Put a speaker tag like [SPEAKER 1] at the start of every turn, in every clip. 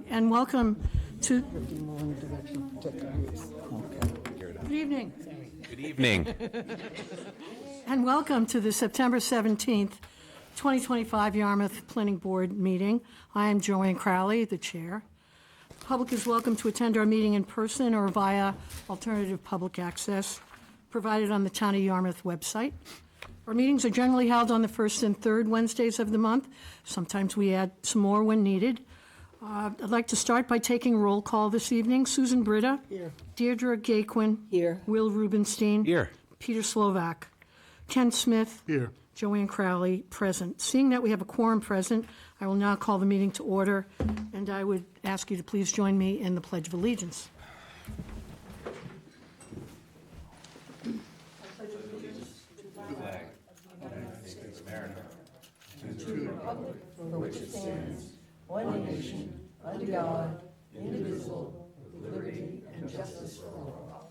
[SPEAKER 1] evening and welcome to. Good evening.
[SPEAKER 2] Good evening.
[SPEAKER 1] And welcome to the September 17th, 2025 Yarmouth Planning Board meeting. I am Joanne Crowley, the chair. The public is welcome to attend our meeting in person or via alternative public access provided on the Town of Yarmouth website. Our meetings are generally held on the first and third Wednesdays of the month. Sometimes we add some more when needed. I'd like to start by taking roll call this evening. Susan Britta.
[SPEAKER 3] Here.
[SPEAKER 1] Deirdre Gaquin.
[SPEAKER 3] Here.
[SPEAKER 1] Will Rubenstein.
[SPEAKER 2] Here.
[SPEAKER 1] Peter Slovak. Ken Smith.
[SPEAKER 4] Here.
[SPEAKER 1] Joanne Crowley, present. Seeing that we have a quorum present, I will now call the meeting to order, and I would ask you to please join me in the Pledge of Allegiance.
[SPEAKER 3] One nation, under God, indivisible, with liberty and justice for all.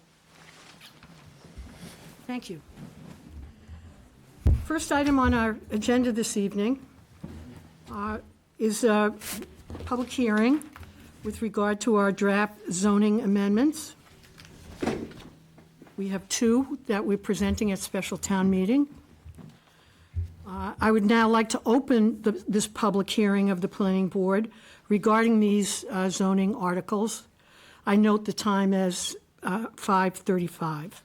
[SPEAKER 1] Thank you. First item on our agenda this evening is a public hearing with regard to our draft zoning amendments. We have two that we're presenting at special town meeting. I would now like to open this public hearing of the planning board regarding these zoning articles. I note the time as 5:35.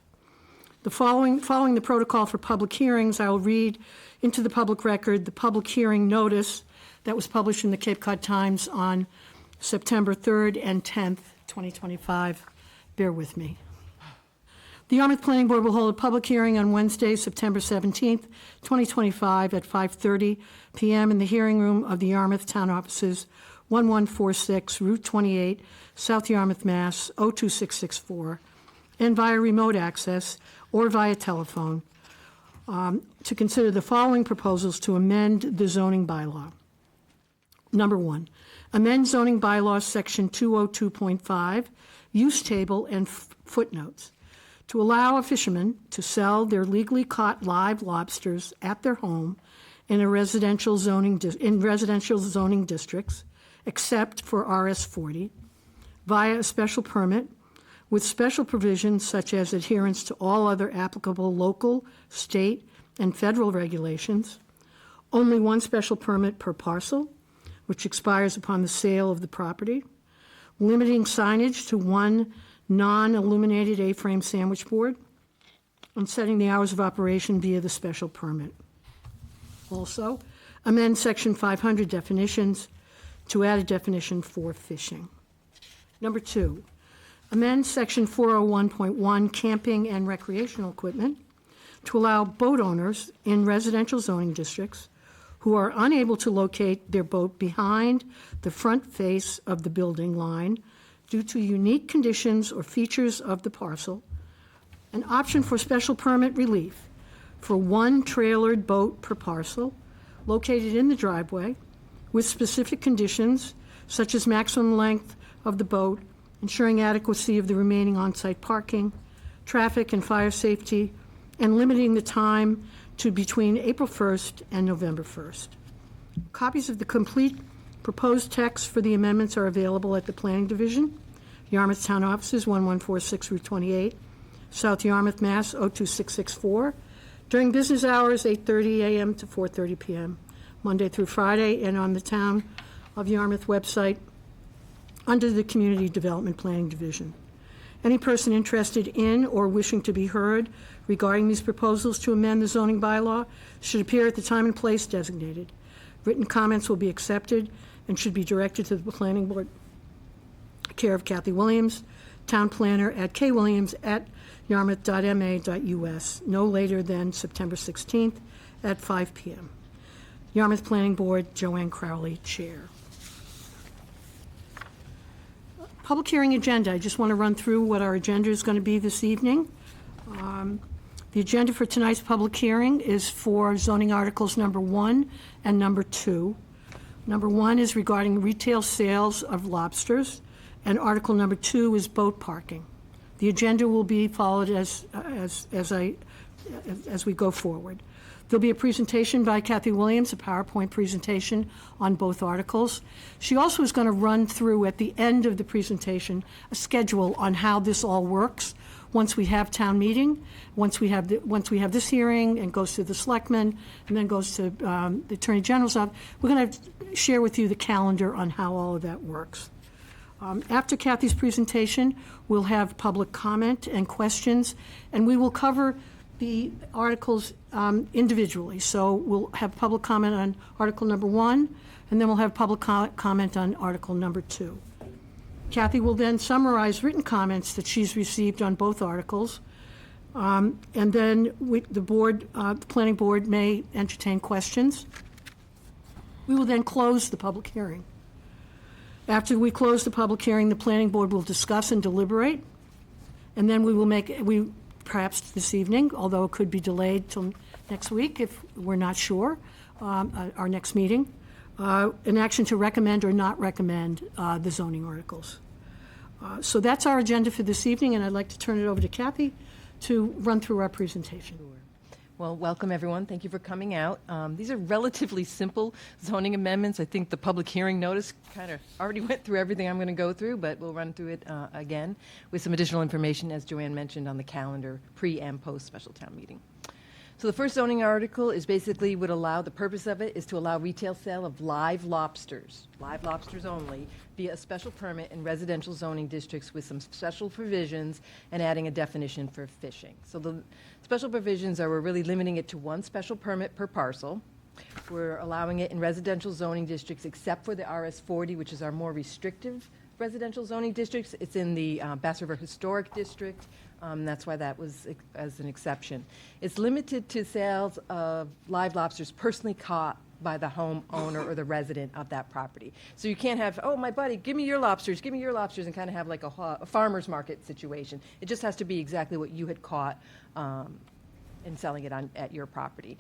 [SPEAKER 1] Following the protocol for public hearings, I will read into the public record the public hearing notice that was published in the Cape Cod Times on September 3rd and 10th, 2025. Bear with me. The Yarmouth Planning Board will hold a public hearing on Wednesday, September 17th, 2025 at 5:30 p.m. in the hearing room of the Yarmouth Town Offices, 1146 Route 28, South Yarmouth, Mass. 02664, and via remote access or via telephone to consider the following proposals to amend the zoning bylaw. Number one, amend zoning bylaw section 202.5, use table and footnotes, to allow a fisherman to sell their legally caught live lobsters at their home in residential zoning districts, except for RS40, via a special permit with special provisions such as adherence to all other applicable local, state, and federal regulations, only one special permit per parcel, which expires upon the sale of the property, limiting signage to one non-illuminated A-frame sandwich board, and setting the hours of operation via the special permit. Also, amend Section 500 definitions to add a definition for fishing. Number two, amend Section 401.1 camping and recreational equipment to allow boat owners in residential zoning districts who are unable to locate their boat behind the front face of the building line due to unique conditions or features of the parcel, an option for special permit relief for one trailered boat per parcel located in the driveway with specific conditions such as maximum length of the boat, ensuring adequacy of the remaining on-site parking, traffic and fire safety, and limiting the time to between April 1st and November 1st. Copies of the complete proposed text for the amendments are available at the Planning Division, Yarmouth Town Offices, 1146 Route 28, South Yarmouth, Mass. 02664, during business hours, 8:30 a.m. to 4:30 p.m., Monday through Friday, and on the Town of Yarmouth website under the Community Development Planning Division. Any person interested in or wishing to be heard regarding these proposals to amend the zoning bylaw should appear at the time and place designated. Written comments will be accepted and should be directed to the Planning Board, care of Kathy Williams, Town Planner at kwilliams@yarmouth.ma.us, no later than September 16th at 5 p.m. Yarmouth Planning Board, Joanne Crowley, Chair. Public hearing agenda. I just want to run through what our agenda is going to be this evening. The agenda for tonight's public hearing is for zoning articles number 1 and number 2. Number 1 is regarding retail sales of lobsters, and article number 2 is boat parking. The agenda will be followed as we go forward. There'll be a presentation by Kathy Williams, a PowerPoint presentation on both articles. She also is going to run through at the end of the presentation a schedule on how this all works. Once we have town meeting, once we have this hearing and goes to the selectmen and then goes to the Attorney General's office, we're going to share with you the calendar on how all of that works. After Kathy's presentation, we'll have public comment and questions, and we will cover the articles individually. So we'll have public comment on Article number 1, and then we'll have public comment on Article number 2. Kathy will then summarize written comments that she's received on both articles, and then the planning board may entertain questions. We will then close the public hearing. After we close the public hearing, the planning board will discuss and deliberate, and then we will perhaps this evening, although it could be delayed till next week if we're not sure, our next meeting, an action to recommend or not recommend the zoning articles. So that's our agenda for this evening, and I'd like to turn it over to Kathy to run through our presentation.
[SPEAKER 2] Well, welcome, everyone. Thank you for coming out. These are relatively simple zoning amendments. I think the public hearing notice kind of already went through everything I'm going to go through, but we'll run through it again with some additional information, as Joanne mentioned, on the calendar pre- and post-special town meeting. So the first zoning article is basically would allow, the purpose of it is to allow retail sale of live lobsters only, via a special permit in residential zoning districts with some special provisions and adding a definition for fishing. So the special provisions are, we're really limiting it to one special permit per parcel. We're allowing it in residential zoning districts except for the RS40, which is our more restrictive residential zoning districts. It's in the Bass River Historic District. That's why that was as an exception. It's limited to sales of live lobsters personally caught by the homeowner or the resident of that property. So you can't have, oh, my buddy, give me your lobsters, and kind of have like a farmer's market situation. It just has to be exactly what you had caught and selling it at your property.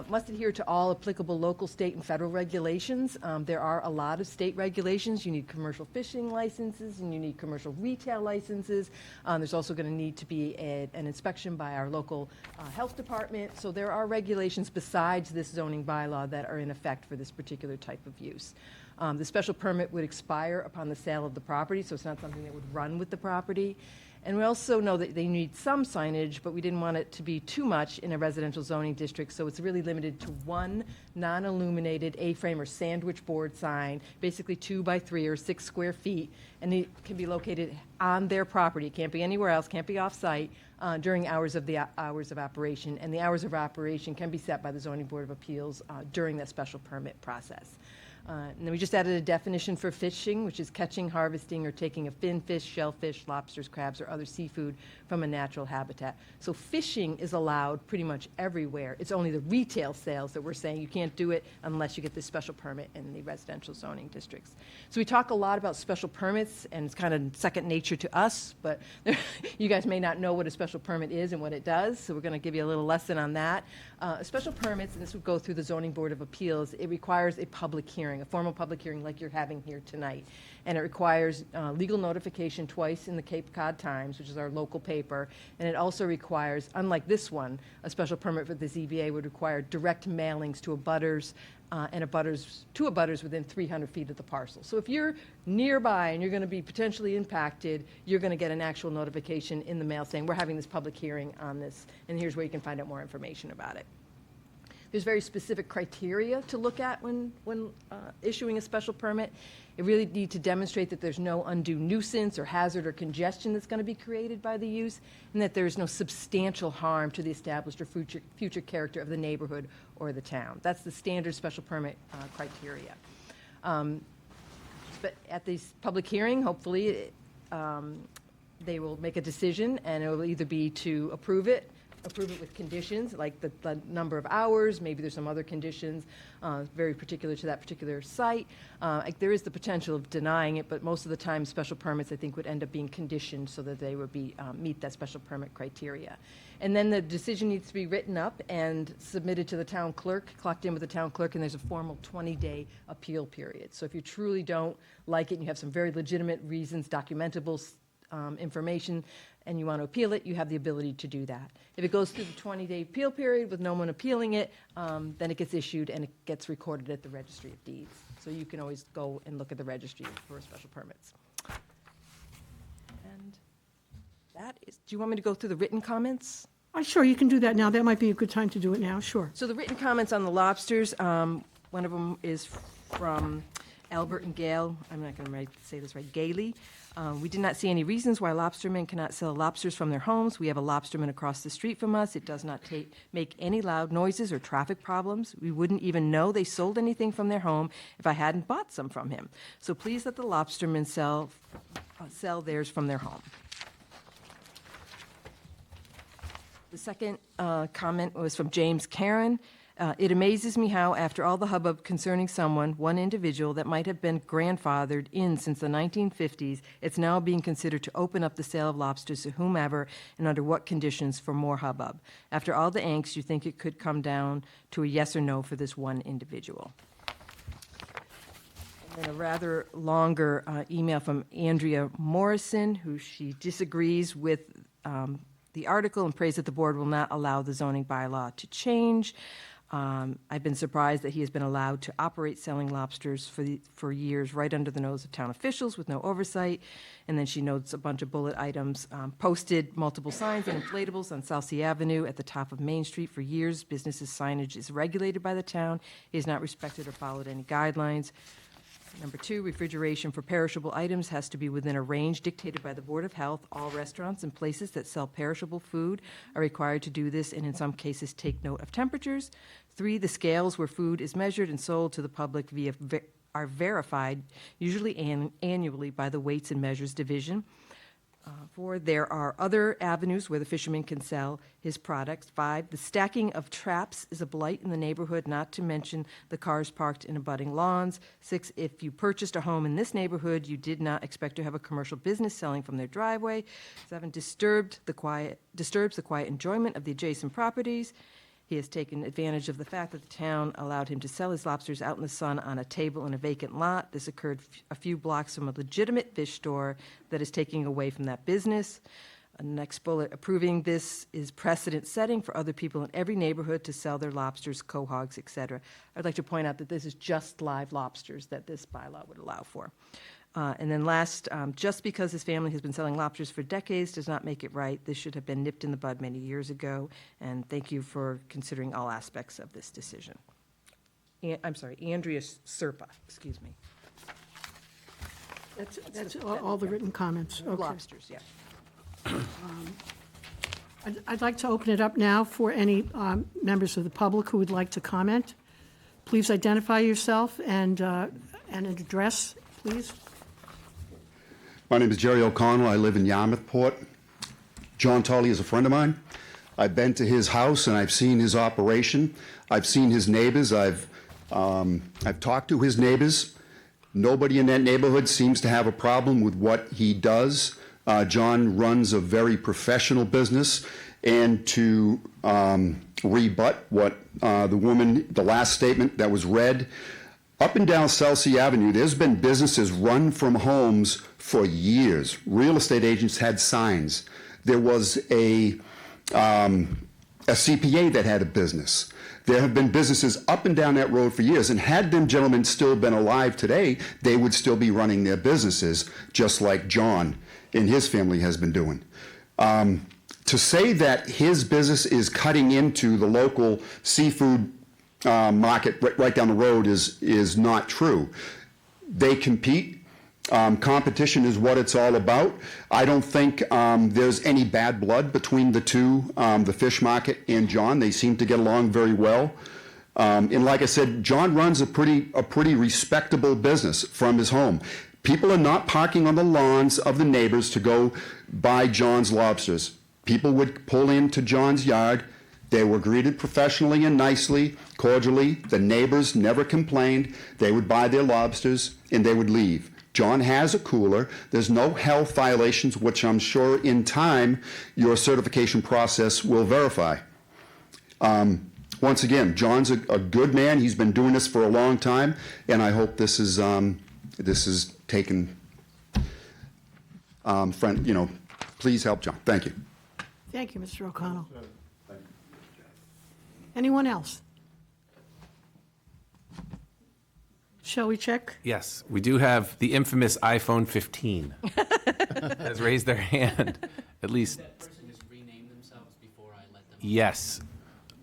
[SPEAKER 2] Must adhere to all applicable local, state, and federal regulations. There are a lot of state regulations. You need commercial fishing licenses, and you need commercial retail licenses. There's also going to need to be an inspection by our local health department. So there are regulations besides this zoning bylaw that are in effect for this particular type of use. The special permit would expire upon the sale of the property, so it's not something that would run with the property. And we also know that they need some signage, but we didn't want it to be too much in a residential zoning district, so it's really limited to one non-illuminated A-frame or sandwich board sign, basically 2 by 3 or 6 square feet, and it can be located on their property. It can't be anywhere else, can't be off-site during hours of operation, and the hours of operation can be set by the Zoning Board of Appeals during that special permit process. And then we just added a definition for fishing, which is catching, harvesting, or taking a fin fish, shellfish, lobsters, crabs, or other seafood from a natural habitat. So fishing is allowed pretty much everywhere. It's only the retail sales that we're saying you can't do it unless you get this special permit in the residential zoning districts. So we talk a lot about special permits, and it's kind of second nature to us, but you guys may not know what a special permit is and what it does, so we're going to give you a little lesson on that. Special permits, and this would go through the Zoning Board of Appeals, it requires a public hearing, a formal public hearing like you're having here tonight. And it requires legal notification twice in the Cape Cod Times, which is our local paper. And it also requires, unlike this one, a special permit for the ZBA would require direct mailings to abutters abutters within 300 feet of the parcel. So if you're nearby and you're going to be potentially impacted, you're going to get an actual notification in the mail saying, we're having this public hearing on this, and here's where you can find out more information about it. There's very specific criteria to look at when issuing a special permit. You really need to demonstrate that there's no undue nuisance or hazard or congestion that's going to be created by the use, and that there's no substantial harm to the established or future character of the neighborhood or the town. That's the standard special permit criteria. But at this public hearing, hopefully, they will make a decision, and it will either be to approve it with conditions, like the number of hours, maybe there's some other conditions very particular to that particular site. There is the potential of denying it, but most of the time special permits, I think, would end up being conditioned so that they would meet that special permit criteria. And then the decision needs to be written up and submitted to the town clerk, clocked in with the town clerk, and there's a formal 20-day appeal period. So if you truly don't like it and you have some very legitimate reasons, documentable information, and you want to appeal it, you have the ability to do that. If it goes through the 20-day appeal period with no one appealing it, then it gets issued and it gets recorded at the Registry of Deeds. So you can always go and look at the registry for special permits. And that is, do you want me to go through the written comments?
[SPEAKER 1] Sure, you can do that now. That might be a good time to do it now, sure.
[SPEAKER 2] So the written comments on the lobsters, one of them is from Albert and Gail, I'm not going to say this right, Gailey. We did not see any reasons why lobstermen cannot sell lobsters from their homes. We have a lobsterman across the street from us. It does not make any loud noises or traffic problems. We wouldn't even know they sold anything from their home if I hadn't bought some from him. So please let the lobstermen sell theirs from their home. The second comment was from James Karen. It amazes me how, after all the hubbub concerning someone, one individual that might have been grandfathered in since the 1950s, it's now being considered to open up the sale of lobsters to whomever and under what conditions for more hubbub. After all the angst, you think it could come down to a yes or no for this one individual. And then a rather longer email from Andrea Morrison, who she disagrees with the article and prays that the board will not allow the zoning bylaw to change. I've been surprised that he has been allowed to operate selling lobsters for years right under the nose of town officials with no oversight. And then she notes a bunch of bullet items, posted multiple signs and inflatables on South Sea Avenue at the top of Main Street for years. Businesses' signage is regulated by the town. He has not respected or followed any guidelines. Number 2, refrigeration for perishable items has to be within a range dictated by the Board of Health. All restaurants and places that sell perishable food are required to do this and in some cases take note of temperatures. 3, the scales where food is measured and sold to the public are verified, usually annually by the Weights and Measures Division. 4, there are other avenues where the fisherman can sell his products. 5, the stacking of traps is a blight in the neighborhood, not to mention the cars parked in abutting lawns. 6, if you purchased a home in this neighborhood, you did not expect to have a commercial business selling from their driveway. 7, disturbs the quiet enjoyment of the adjacent properties. He has taken advantage of the fact that the town allowed him to sell his lobsters out in the sun on a table in a vacant lot. This occurred a few blocks from a legitimate fish store that is taking away from that business. Next bullet, approving this is precedent setting for other people in every neighborhood to sell their lobsters, cohogs, et cetera. I'd like to point out that this is just live lobsters that this bylaw would allow for. And then last, just because his family has been selling lobsters for decades does not make it right. This should have been nipped in the bud many years ago. And thank you for considering all aspects of this decision. I'm sorry, Andrea Serpa, excuse me.
[SPEAKER 1] That's all the written comments. Okay.
[SPEAKER 2] Lobsters, yeah.
[SPEAKER 1] I'd like to open it up now for any members of the public who would like to comment. Please identify yourself and an address, please.
[SPEAKER 4] My name is Jerry O'Connell. I live in Yarmouthport. John Tully is a friend of mine. I've been to his house and I've seen his operation. I've seen his neighbors. I've talked to his neighbors. Nobody in that neighborhood seems to have a problem with what he does. John runs a very professional business. And to rebut what the last statement that was read, up and down South Sea Avenue, there's been businesses run from homes for years. Real estate agents had signs. There was a CPA that had a business. There have been businesses up and down that road for years, and had them gentlemen still been alive today, they would still be running their businesses, just like John and his family has been doing. To say that his business is cutting into the local seafood market right down the road is not true. They compete. Competition is what it's all about. I don't think there's any bad blood between the two, the fish market and John. They seem to get along very well. And like I said, John runs a pretty respectable business from his home. People are not parking on the lawns of the neighbors to go buy John's lobsters. People would pull into John's yard. They were greeted professionally and nicely, cordially. The neighbors never complained. They would buy their lobsters and they would leave. John has a cooler. There's no health violations, which I'm sure in time your certification process will verify. Once again, John's a good man. He's been doing this for a long time, and I hope this is taken Please help John. Thank you.
[SPEAKER 1] Thank you, Mr. O'Connell. Anyone else? Shall we check?
[SPEAKER 5] Yes, we do have the infamous iPhone 15 has raised their hand, at least.
[SPEAKER 6] That person just rename themselves before I let them.
[SPEAKER 5] Yes,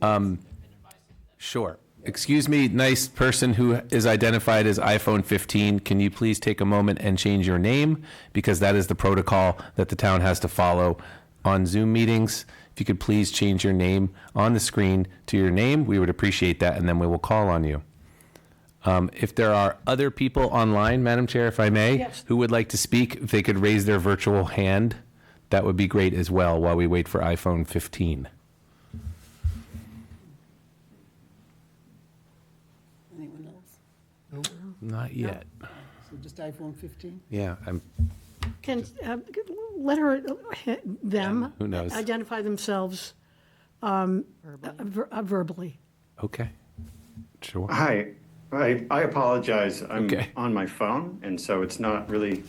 [SPEAKER 6] And advise them that.
[SPEAKER 5] sure. Excuse me, nice person who is identified as iPhone 15, can you please take a moment and change your name? Because that is the protocol that the town has to follow on Zoom meetings. If you could please change your name on the screen to your name, we would appreciate that, and then we will call on you. If there are other people online, Madam Chair, if I may,
[SPEAKER 1] Yes.
[SPEAKER 5] who would like to speak, if they could raise their virtual hand, that would be great as well while we wait for iPhone 15.
[SPEAKER 3] Anyone else?
[SPEAKER 5] Not yet.
[SPEAKER 3] So just iPhone 15?
[SPEAKER 5] Yeah,
[SPEAKER 1] Can, let her, them.
[SPEAKER 5] Who knows?
[SPEAKER 1] Identify themselves verbally.
[SPEAKER 5] okay. Sure.
[SPEAKER 7] Hi, I apologize. I'm
[SPEAKER 5] Okay.
[SPEAKER 7] on my phone, and so it's not really,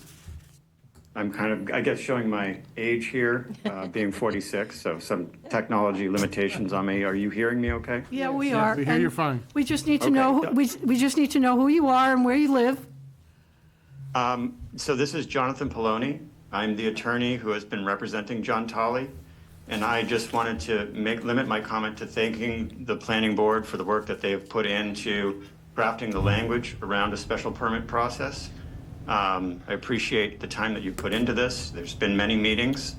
[SPEAKER 7] I'm kind of, I guess, showing my age here, being 46, so some technology limitations on me. Are you hearing me okay?
[SPEAKER 1] Yeah, we are.
[SPEAKER 8] we hear
[SPEAKER 1] and
[SPEAKER 8] you're fine.
[SPEAKER 1] We just need to
[SPEAKER 7] Okay.
[SPEAKER 1] know, we just need to know who you are and where you live.
[SPEAKER 7] So this is Jonathan Poloni. I'm the attorney who has been representing John Tolley, and I just wanted to limit my comment to thanking the planning board for the work that they have put into crafting the language around a special permit process. I appreciate the time that you've put into this. There's been many meetings,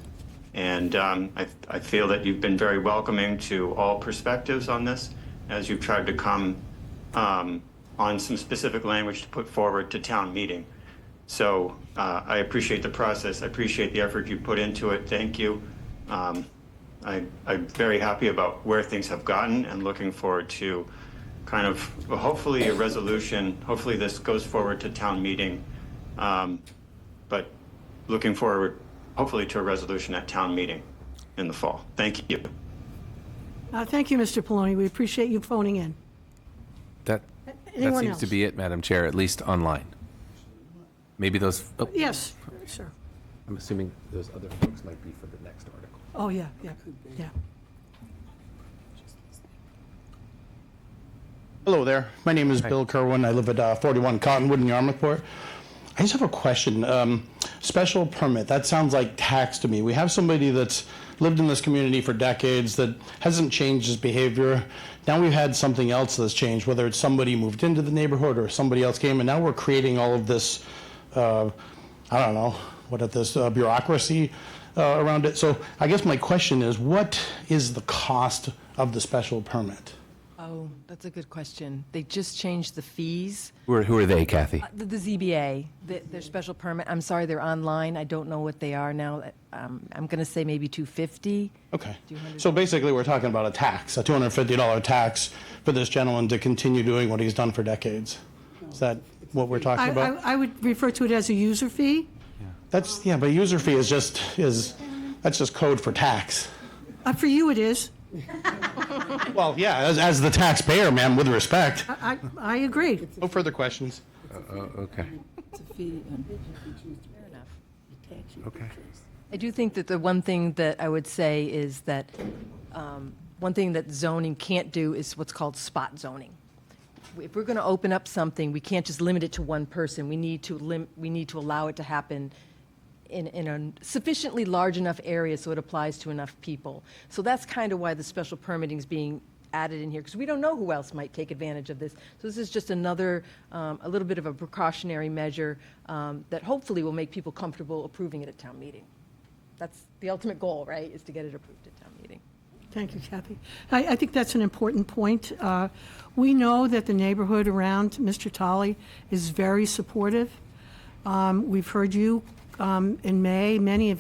[SPEAKER 7] and I feel that you've been very welcoming to all perspectives on this as you've tried to come on some specific language to put forward to town meeting. So I appreciate the process. I appreciate the effort you put into it. Thank you. I'm very happy about where things have gotten and looking forward to kind of hopefully a resolution. Hopefully this goes forward to town meeting. But looking forward hopefully to a resolution at town meeting in the fall. Thank you.
[SPEAKER 1] Thank you, Mr. Poloni. We appreciate you phoning in.
[SPEAKER 5] That
[SPEAKER 1] Anyone
[SPEAKER 5] seems
[SPEAKER 1] else?
[SPEAKER 5] to be it, Madam Chair, at least online. Maybe those, oh,
[SPEAKER 1] Yes, sir.
[SPEAKER 5] I'm assuming those other folks might be for the next article.
[SPEAKER 1] Oh, yeah, yeah, yeah.
[SPEAKER 8] Hello there. My name is Bill Kerwin. I live at 41 Cottonwood in Yarmouthport. I just have a question. Special permit, that sounds like tax to me. We have somebody that's lived in this community for decades that hasn't changed his behavior. Now we've had something else that's changed, whether it's somebody moved into the neighborhood or somebody else came, and now we're creating all of this, I don't know, bureaucracy around it. So I guess my question is, what is the cost of the special permit?
[SPEAKER 2] Oh, that's a good question. They just changed the fees.
[SPEAKER 5] Who are they, Kathy?
[SPEAKER 2] The ZBA, their special permit, I'm sorry, they're online. I don't know what they are now. I'm going to say maybe $250.
[SPEAKER 8] Okay. So basically, we're talking about a tax, a $250 tax for this gentleman to continue doing what he's done for decades. Is that what we're talking about?
[SPEAKER 1] I would refer to it as a user fee.
[SPEAKER 8] That's, yeah, but user fee is that's just code for tax.
[SPEAKER 1] For you, it is.
[SPEAKER 8] Well, yeah, as the taxpayer, ma'am, with respect.
[SPEAKER 1] I agree.
[SPEAKER 8] No further questions.
[SPEAKER 5] Okay,
[SPEAKER 3] It's a fee and
[SPEAKER 2] Fair enough.
[SPEAKER 3] tax you
[SPEAKER 5] okay.
[SPEAKER 2] I do think that the one thing that I would say is that one thing that zoning can't do is what's called spot zoning. If we're going to open up something, we can't just limit it to one person. We need to allow it to happen in a sufficiently large enough area so it applies to enough people. So that's kind of why the special permitting is being added in here, because we don't know who else might take advantage of this. So this is just another, a little bit of a precautionary measure that hopefully will make people comfortable approving it at town meeting. That's the ultimate goal, right, is to get it approved at town meeting.
[SPEAKER 1] Thank you, Kathy. I think that's an important point. We know that the neighborhood around Mr. Tolley is very supportive. We've heard you in May. Many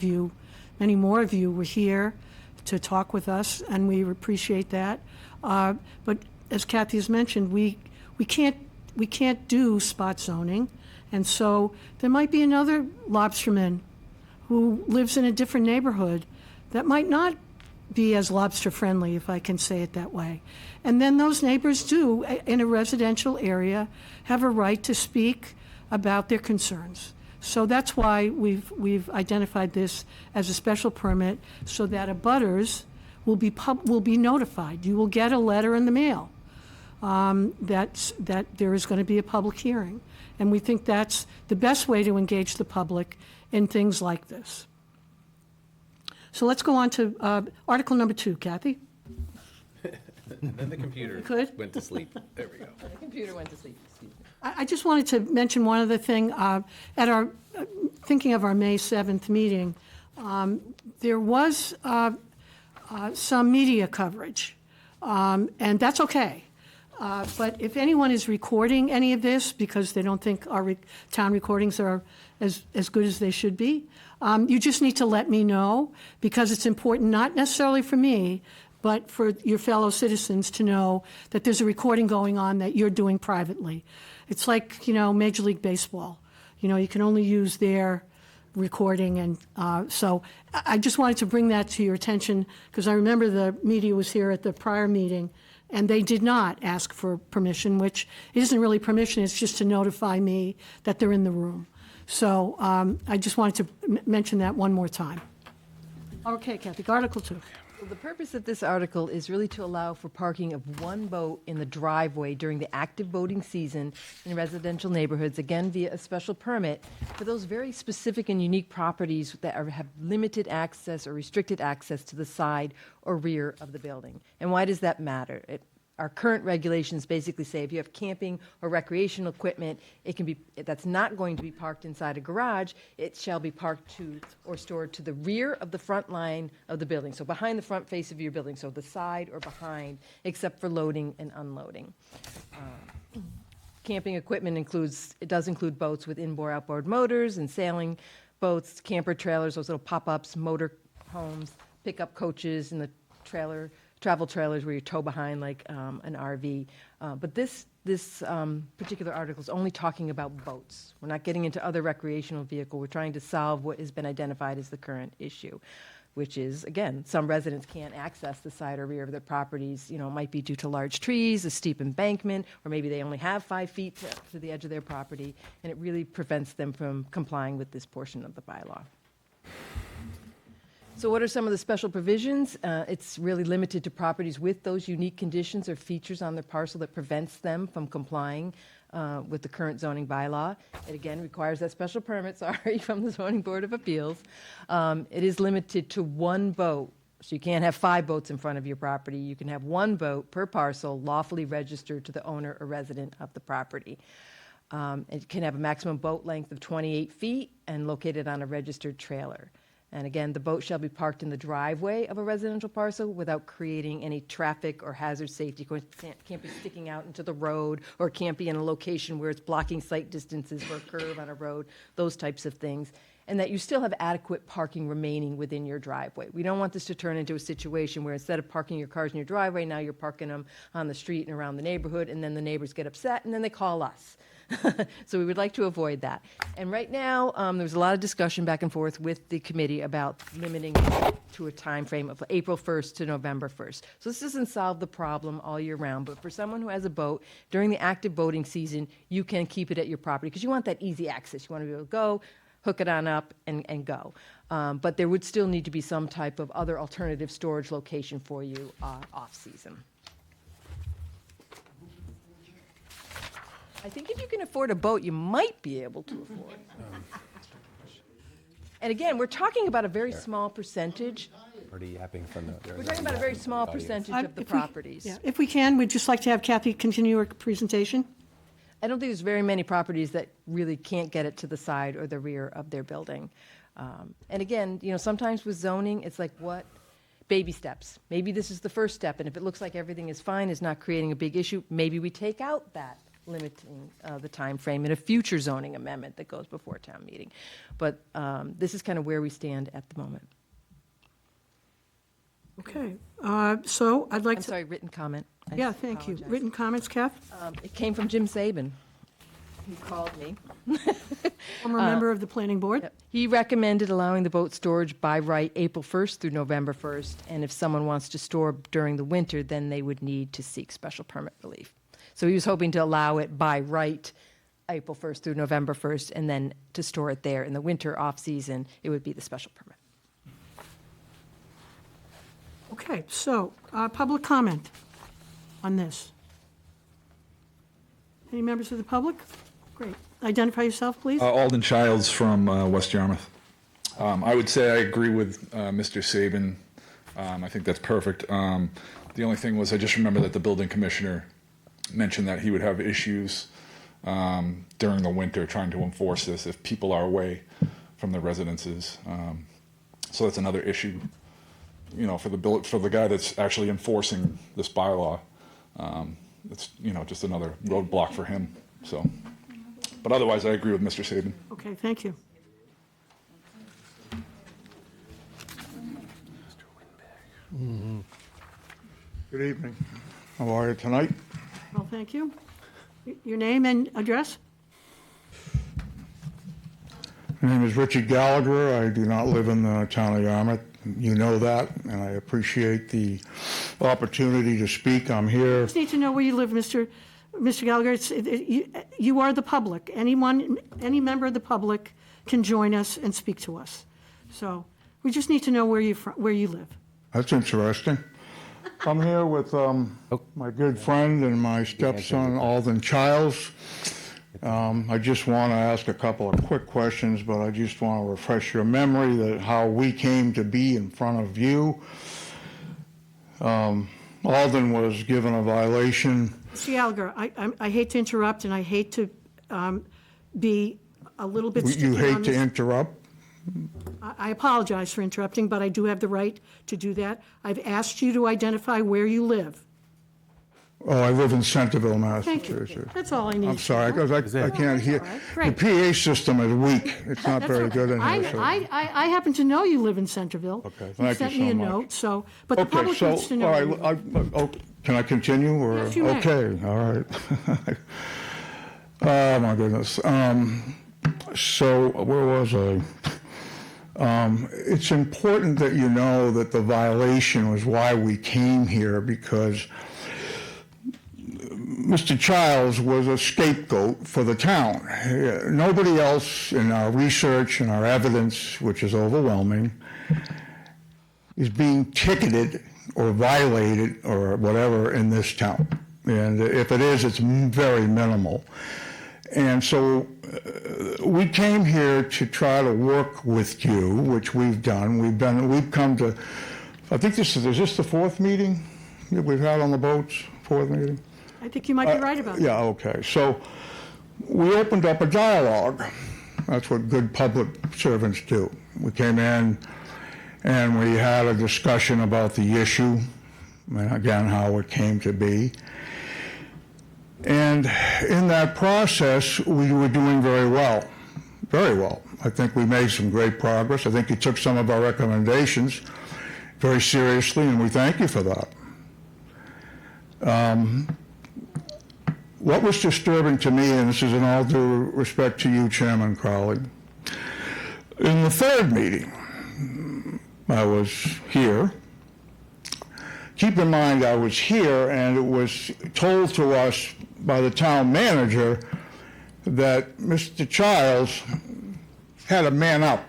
[SPEAKER 1] more of you were here to talk with us, and we appreciate that. But as Kathy has mentioned, we can't do spot zoning, and so there might be another lobsterman who lives in a different neighborhood that might not be as lobster friendly, if I can say it that way. And then those neighbors do, in a residential area, have a right to speak about their concerns. So that's why we've identified this as a special permit, so that abutters will be notified. You will get a letter in the mail that there is going to be a public hearing. And we think that's the best way to engage the public in things like this. So let's go on to Article number 2, Kathy.
[SPEAKER 5] And then the computer
[SPEAKER 1] Good.
[SPEAKER 5] went to sleep. There we go.
[SPEAKER 2] The computer went to sleep, excuse me.
[SPEAKER 1] I just wanted to mention one other thing. At our, thinking of our May 7th meeting, there was some media coverage, and that's okay. But if anyone is recording any of this because they don't think our town recordings are as good as they should be, you just need to let me know, because it's important, not necessarily for me, but for your fellow citizens to know that there's a recording going on that you're doing privately. It's like, Major League Baseball. You can only use their recording, and so I just wanted to bring that to your attention, because I remember the media was here at the prior meeting, and they did not ask for permission, which isn't really permission, it's just to notify me that they're in the room. So I just wanted to mention that one more time. Okay, Kathy, Article 2.
[SPEAKER 2] Well, the purpose of this article is really to allow for parking of one boat in the driveway during the active boating season in residential neighborhoods, again via a special permit, for those very specific and unique properties that have limited access or restricted access to the side or rear of the building. And why does that matter? Our current regulations basically say if you have camping or recreational equipment, that's not going to be parked inside a garage, it shall be parked to or stored to the rear of the front line of the building, so behind the front face of your building, so the side or behind, except for loading and unloading. Camping equipment does include boats with inboard, outboard motors, and sailing boats, camper trailers, those little pop-ups, motor homes, pickup coaches, and the travel trailers where you tow behind like an RV. But this particular article is only talking about boats. We're not getting into other recreational vehicle. We're trying to solve what has been identified as the current issue, which is, again, some residents can't access the side or rear of their properties. It might be due to large trees, a steep embankment, or maybe they only have 5 feet to the edge of their property, and it really prevents them from complying with this portion of the bylaw. So what are some of the special provisions? It's really limited to properties with those unique conditions or features on their parcel that prevents them from complying with the current zoning bylaw. It again requires that special permit, from the Zoning Board of Appeals. It is limited to one boat. So you can't have 5 boats in front of your property. You can have one boat per parcel lawfully registered to the owner or resident of the property. It can have a maximum boat length of 28 feet and located on a registered trailer. And again, the boat shall be parked in the driveway of a residential parcel without creating any traffic or hazard safety. Can't be sticking out into the road, or can't be in a location where it's blocking sight distances for a curve on a road, those types of things. And that you still have adequate parking remaining within your driveway. We don't want this to turn into a situation where instead of parking your cars in your driveway, now you're parking them on the street and around the neighborhood, and then the neighbors get upset, and then they call us. So we would like to avoid that. And right now, there's a lot of discussion back and forth with the committee about limiting it to a time frame of April 1st to November 1st. So this doesn't solve the problem all year round, but for someone who has a boat, during the active boating season, you can keep it at your property because you want that easy access. You want to be able to go, hook it on up, and go. But there would still need to be some type of other alternative storage location for you off-season. I think if you can afford a boat, you might be able to afford. And again, we're talking about a very small percentage.
[SPEAKER 5] Already yapping from the.
[SPEAKER 2] We're talking about a very small percentage of the
[SPEAKER 1] If we-
[SPEAKER 2] properties.
[SPEAKER 1] Yeah, if we can, we'd just like to have Kathy continue her presentation.
[SPEAKER 2] I don't think there's very many properties that really can't get it to the side or the rear of their building. And again, sometimes with zoning, it's like what? Baby steps. Maybe this is the first step, and if it looks like everything is fine, is not creating a big issue, maybe we take out that limiting the time frame in a future zoning amendment that goes before town meeting. But this is kind of where we stand at the moment.
[SPEAKER 1] Okay, so I'd like
[SPEAKER 2] I'm
[SPEAKER 1] to.
[SPEAKER 2] sorry, written comment. I
[SPEAKER 1] Yeah, thank you.
[SPEAKER 2] apologize.
[SPEAKER 1] Written comments, Kath?
[SPEAKER 2] It came from Jim Saban, who called me.
[SPEAKER 1] Former member of the planning board?
[SPEAKER 2] Yep. He recommended allowing the boat storage by right April 1st through November 1st, and if someone wants to store during the winter, then they would need to seek special permit relief. So he was hoping to allow it by right April 1st through November 1st, and then to store it there in the winter off-season, it would be the special permit.
[SPEAKER 1] Okay, so, public comment on this. Any members of the public? Great. Identify yourself, please.
[SPEAKER 9] Alden Childs from West Yarmouth. I would say I agree with Mr. Saban. I think that's perfect. The only thing was I just remember that the building commissioner mentioned that he would have issues during the winter trying to enforce this if people are away from their residences. So that's another issue, for the guy that's actually enforcing this bylaw. It's just another roadblock for him. So, but otherwise, I agree with Mr. Saban.
[SPEAKER 1] Okay, thank you.
[SPEAKER 10] Good evening. How are you tonight?
[SPEAKER 1] Well, thank you. Your name and address?
[SPEAKER 10] My name is Richard Gallagher. I do not live in the town of Yarmouth. You know that, and I appreciate the opportunity to speak. I'm here.
[SPEAKER 1] Just need to know where you live, Mr. Gallagher. You are the public. Any member of the public can join us and speak to us. So we just need to know where you live.
[SPEAKER 10] That's interesting. I'm here with my good friend and my stepson, Alden Childs. I just want to ask a couple of quick questions, but I just want to refresh your memory that how we came to be in front of you. Alden was given a violation.
[SPEAKER 1] Mr. Gallagher, I hate to interrupt, and I hate to be a little bit sticky
[SPEAKER 10] You
[SPEAKER 1] on
[SPEAKER 10] hate to
[SPEAKER 1] this.
[SPEAKER 10] interrupt.
[SPEAKER 1] I apologize for interrupting, but I do have the right to do that. I've asked you to identify where you live.
[SPEAKER 10] Oh, I live in Centerville,
[SPEAKER 1] Thank you.
[SPEAKER 10] Massachusetts.
[SPEAKER 1] That's all I need.
[SPEAKER 10] I'm
[SPEAKER 1] to
[SPEAKER 10] sorry,
[SPEAKER 1] know.
[SPEAKER 10] because I can't hear.
[SPEAKER 1] all right.
[SPEAKER 10] The
[SPEAKER 1] Great.
[SPEAKER 10] PA system is weak. It's not
[SPEAKER 1] That's
[SPEAKER 10] very
[SPEAKER 1] all
[SPEAKER 10] good in
[SPEAKER 1] right.
[SPEAKER 10] here. so-
[SPEAKER 1] I happen to know you live in Centerville.
[SPEAKER 10] Okay,
[SPEAKER 1] You
[SPEAKER 10] thank you
[SPEAKER 1] sent
[SPEAKER 10] so
[SPEAKER 1] me a
[SPEAKER 10] much.
[SPEAKER 1] note, so, but the
[SPEAKER 10] Okay,
[SPEAKER 1] public
[SPEAKER 10] so,
[SPEAKER 1] needs to know.
[SPEAKER 10] all
[SPEAKER 1] where
[SPEAKER 10] right,
[SPEAKER 1] you live.
[SPEAKER 10] can I continue, or?
[SPEAKER 1] Yes, you may.
[SPEAKER 10] Okay, all right. Oh, my goodness. So, where was I? It's important that you know that the violation was why we came here, because Mr. Childs was a scapegoat for the town. Nobody else in our research and our evidence, which is overwhelming, is being ticketed or violated or whatever in this town. And if it is, it's very minimal. And so we came here to try to work with you, which we've done. We've come to, I think is this the fourth meeting that we've had on the boats? Fourth meeting?
[SPEAKER 1] I think you might be right about that.
[SPEAKER 10] Yeah, okay. So we opened up a dialogue. That's what good public servants do. We came in and we had a discussion about the issue, and again, how it came to be. And in that process, we were doing very well, very well. I think we made some great progress. I think you took some of our recommendations very seriously, and we thank you for that. What was disturbing to me, and this is in all due respect to you, Chairman Crowley, in the third meeting, I was here. Keep in mind, I was here, and it was told to us by the town manager that Mr. Childs had to man up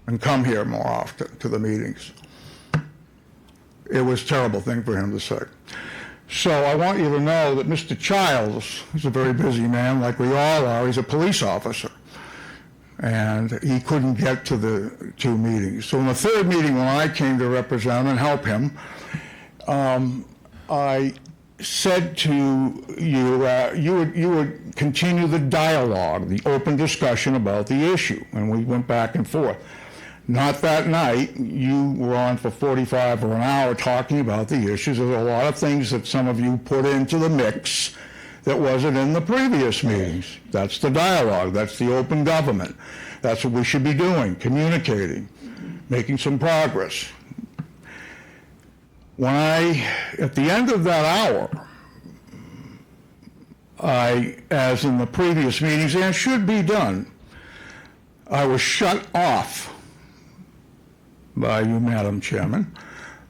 [SPEAKER 10] and come here more often to the meetings. It was a terrible thing for him to say. So I want you to know that Mr. Childs is a very busy man, like we all are. He's a police officer. And he couldn't get to the two meetings. So in the third meeting, when I came to represent him and help him, I said to you, you would continue the dialogue, the open discussion about the issue, and we went back and forth. Not that night. You were on for 45 or an hour talking about the issues. There's a lot of things that some of you put into the mix that wasn't in the previous meetings. That's the dialogue. That's the open government. That's what we should be doing, communicating, making some progress. When at the end of that hour, as in the previous meetings, and it should be done, I was shut off by you, Madam Chairman,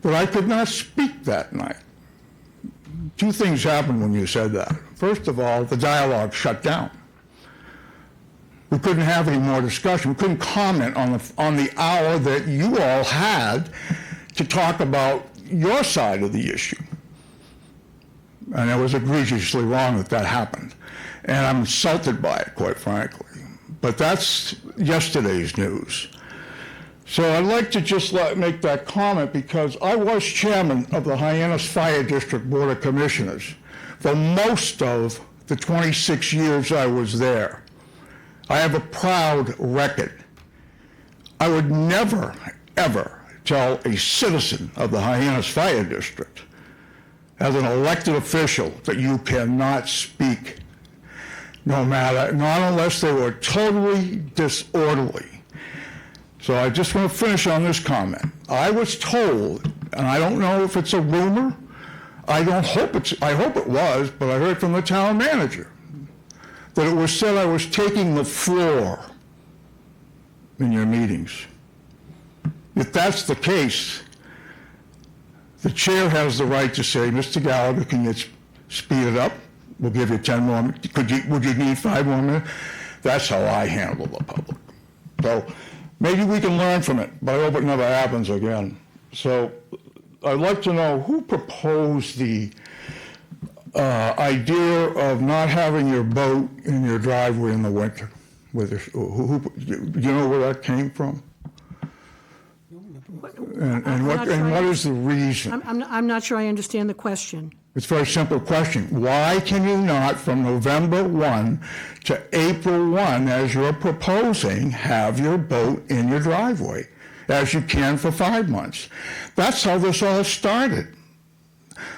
[SPEAKER 10] that I could not speak that night. two things happened when you said that. First of all, the dialogue shut down. We couldn't have any more discussion. We couldn't comment on the hour that you all had to talk about your side of the issue. And it was egregiously wrong that that happened. And I'm insulted by it, quite frankly. But that's yesterday's news. So I'd like to just make that comment because I was chairman of the Hyannis Fire District Board of Commissioners for most of the 26 years I was there. I have a proud record. I would never, ever tell a citizen of the Hyannis Fire District as an elected official that you cannot speak, no matter, not unless they were totally disorderly. So I just want to finish on this comment. I was told, and I don't know if it's a rumor, I hope it was, but I heard from the town manager that it was said I was taking the floor in your meetings. If that's the case, the chair has the right to say, Mr. Gallagher, can you speed it up? We'll give you 10 more minutes. Would you need 5 more minutes? That's how I handle the public. So maybe we can learn from it, but I hope it never happens again. So I'd like to know who proposed the idea of not having your boat in your driveway in the winter. Do you know where that came from? And what is the reason?
[SPEAKER 1] I'm not sure I understand the question.
[SPEAKER 10] It's a very simple question. Why can you not, from November 1 to April 1, as you're proposing, have your boat in your driveway, as you can for 5 months? That's how this all started.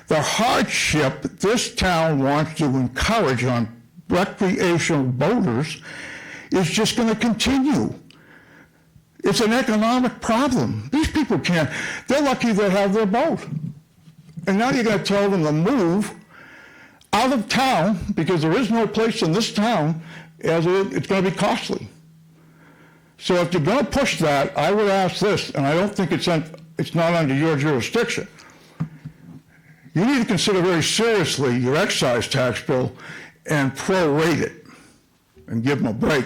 [SPEAKER 10] The hardship this town wants to encourage on recreational boaters is just going to continue. It's an economic problem. These people can't, they're lucky they have their boat. And now you're going to tell them to move out of town because there is no place in this town as it's going to be costly. So if you're going to push that, I would ask this, and I don't think it's not under your jurisdiction. You need to consider very seriously your excise tax bill and prorate it and give them a break.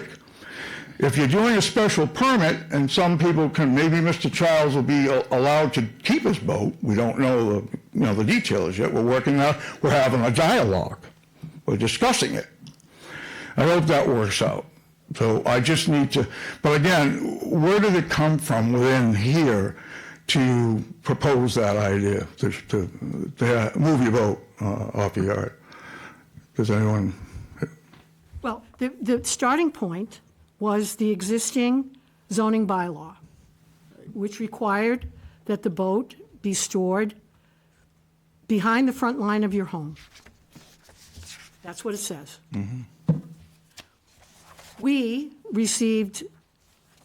[SPEAKER 10] If you're doing a special permit, and some people can, maybe Mr. Childs will be allowed to keep his boat. We don't know the details yet. We're working out. We're having a dialogue. We're discussing it. I hope that works out. So I just need to. But again, where did it come from within here to propose that idea to move your boat off your yard? Does anyone?
[SPEAKER 1] Well, the starting point was the existing zoning bylaw, which required that the boat be stored behind the front line of your home. That's what it says. Mm-hmm. We received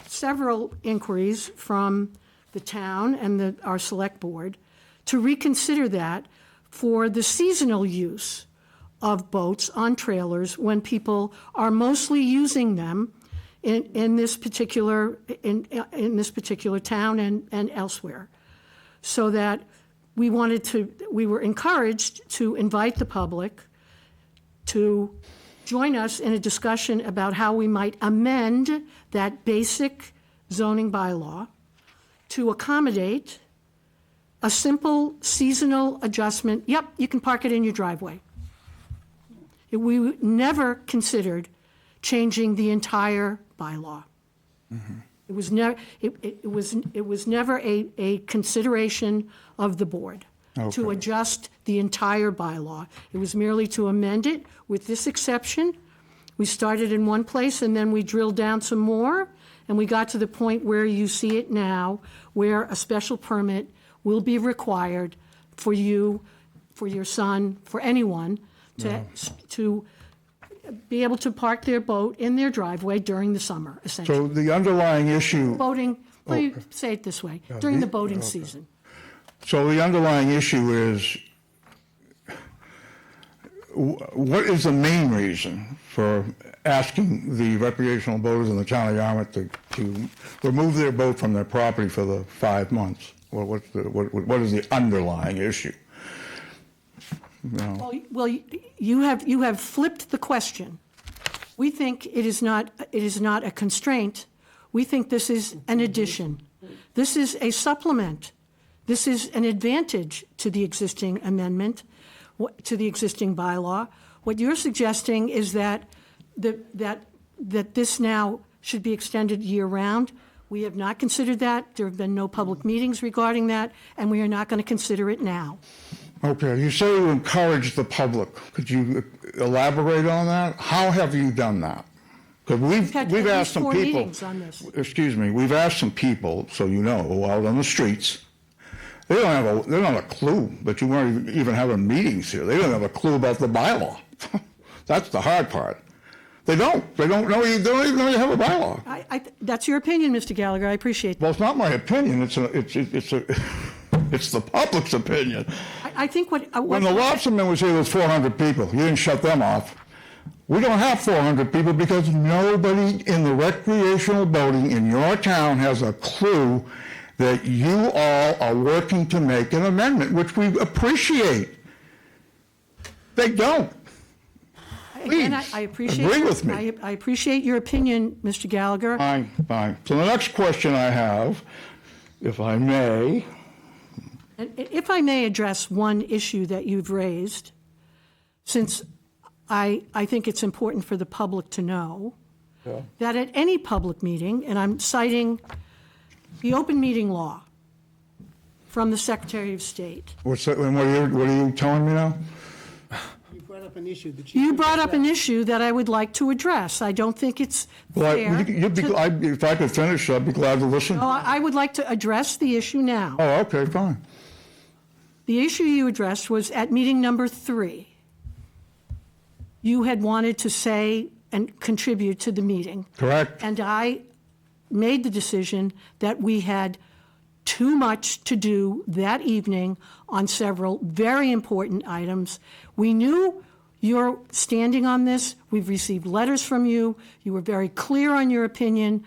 [SPEAKER 1] several inquiries from the town and our select board to reconsider that for the seasonal use of boats on trailers when people are mostly using them in this particular town and elsewhere, so that we were encouraged to invite the public to join us in a discussion about how we might amend that basic zoning bylaw to accommodate a simple seasonal adjustment. Yep, you can park it in your driveway. We never considered changing the entire bylaw. Mm-hmm. It was never a consideration of the board to adjust the entire bylaw. It was merely to amend it with this exception. We started in one place and then we drilled down some more, and we got to the point where you see it now, where a special permit will be required for you, for your son, for anyone to be able to park their boat in their driveway during the summer, essentially.
[SPEAKER 10] So the underlying issue.
[SPEAKER 1] Boating, let me say it this way, during the boating season.
[SPEAKER 10] So the underlying issue is, what is the main reason for asking the recreational boaters in the town of Yarmouth to remove their boat from their property for the 5 months? What is the underlying issue? you know.
[SPEAKER 1] Well, you have flipped the question. We think it is not a constraint. We think this is an addition. This is a supplement. This is an advantage to the existing amendment, to the existing bylaw. What you're suggesting is that this now should be extended year-round. We have not considered that. There have been no public meetings regarding that, and we are not going to consider it now.
[SPEAKER 10] Okay, you say you encourage the public. Could you elaborate on that? How have you done that? Because
[SPEAKER 1] had
[SPEAKER 10] we've
[SPEAKER 1] at
[SPEAKER 10] asked
[SPEAKER 1] least
[SPEAKER 10] some
[SPEAKER 1] 4
[SPEAKER 10] people.
[SPEAKER 1] meetings on this.
[SPEAKER 10] Excuse me, we've asked some people, so you know, out on the streets. They don't have a clue that you weren't even having meetings here. They don't have a clue about the bylaw. That's the hard part. They don't. They don't even know you have a bylaw.
[SPEAKER 1] That's your opinion, Mr. Gallagher. I appreciate that.
[SPEAKER 10] Well, it's not my opinion. It's the public's opinion.
[SPEAKER 1] I think what
[SPEAKER 10] When the lobsterman was here, there was 400 people. You didn't shut them off. We don't have 400 people because nobody in the recreational boating in your town has a clue that you all are working to make an amendment, which we appreciate. They don't.
[SPEAKER 1] Again,
[SPEAKER 10] Please,
[SPEAKER 1] I appreciate.
[SPEAKER 10] agree with me.
[SPEAKER 1] I appreciate your opinion, Mr. Gallagher.
[SPEAKER 10] Fine, fine. So the next question I have, if I may,
[SPEAKER 1] And if I may address one issue that you've raised, since I think it's important for the public to know, that at any public meeting, and I'm citing the open meeting law from the Secretary of State.
[SPEAKER 10] what's that, and what are you telling me now?
[SPEAKER 3] You brought up an issue that you.
[SPEAKER 1] You brought up an issue that I would like to address. I don't think it's
[SPEAKER 10] Well,
[SPEAKER 1] fair.
[SPEAKER 10] if I could finish, I'd be glad to listen.
[SPEAKER 1] No, I would like to address the issue now.
[SPEAKER 10] Oh, okay, fine.
[SPEAKER 1] The issue you addressed was at meeting number 3. You had wanted to say and contribute to the meeting.
[SPEAKER 10] Correct.
[SPEAKER 1] And I made the decision that we had too much to do that evening on several very important items. We knew your standing on this. We've received letters from you. You were very clear on your opinion.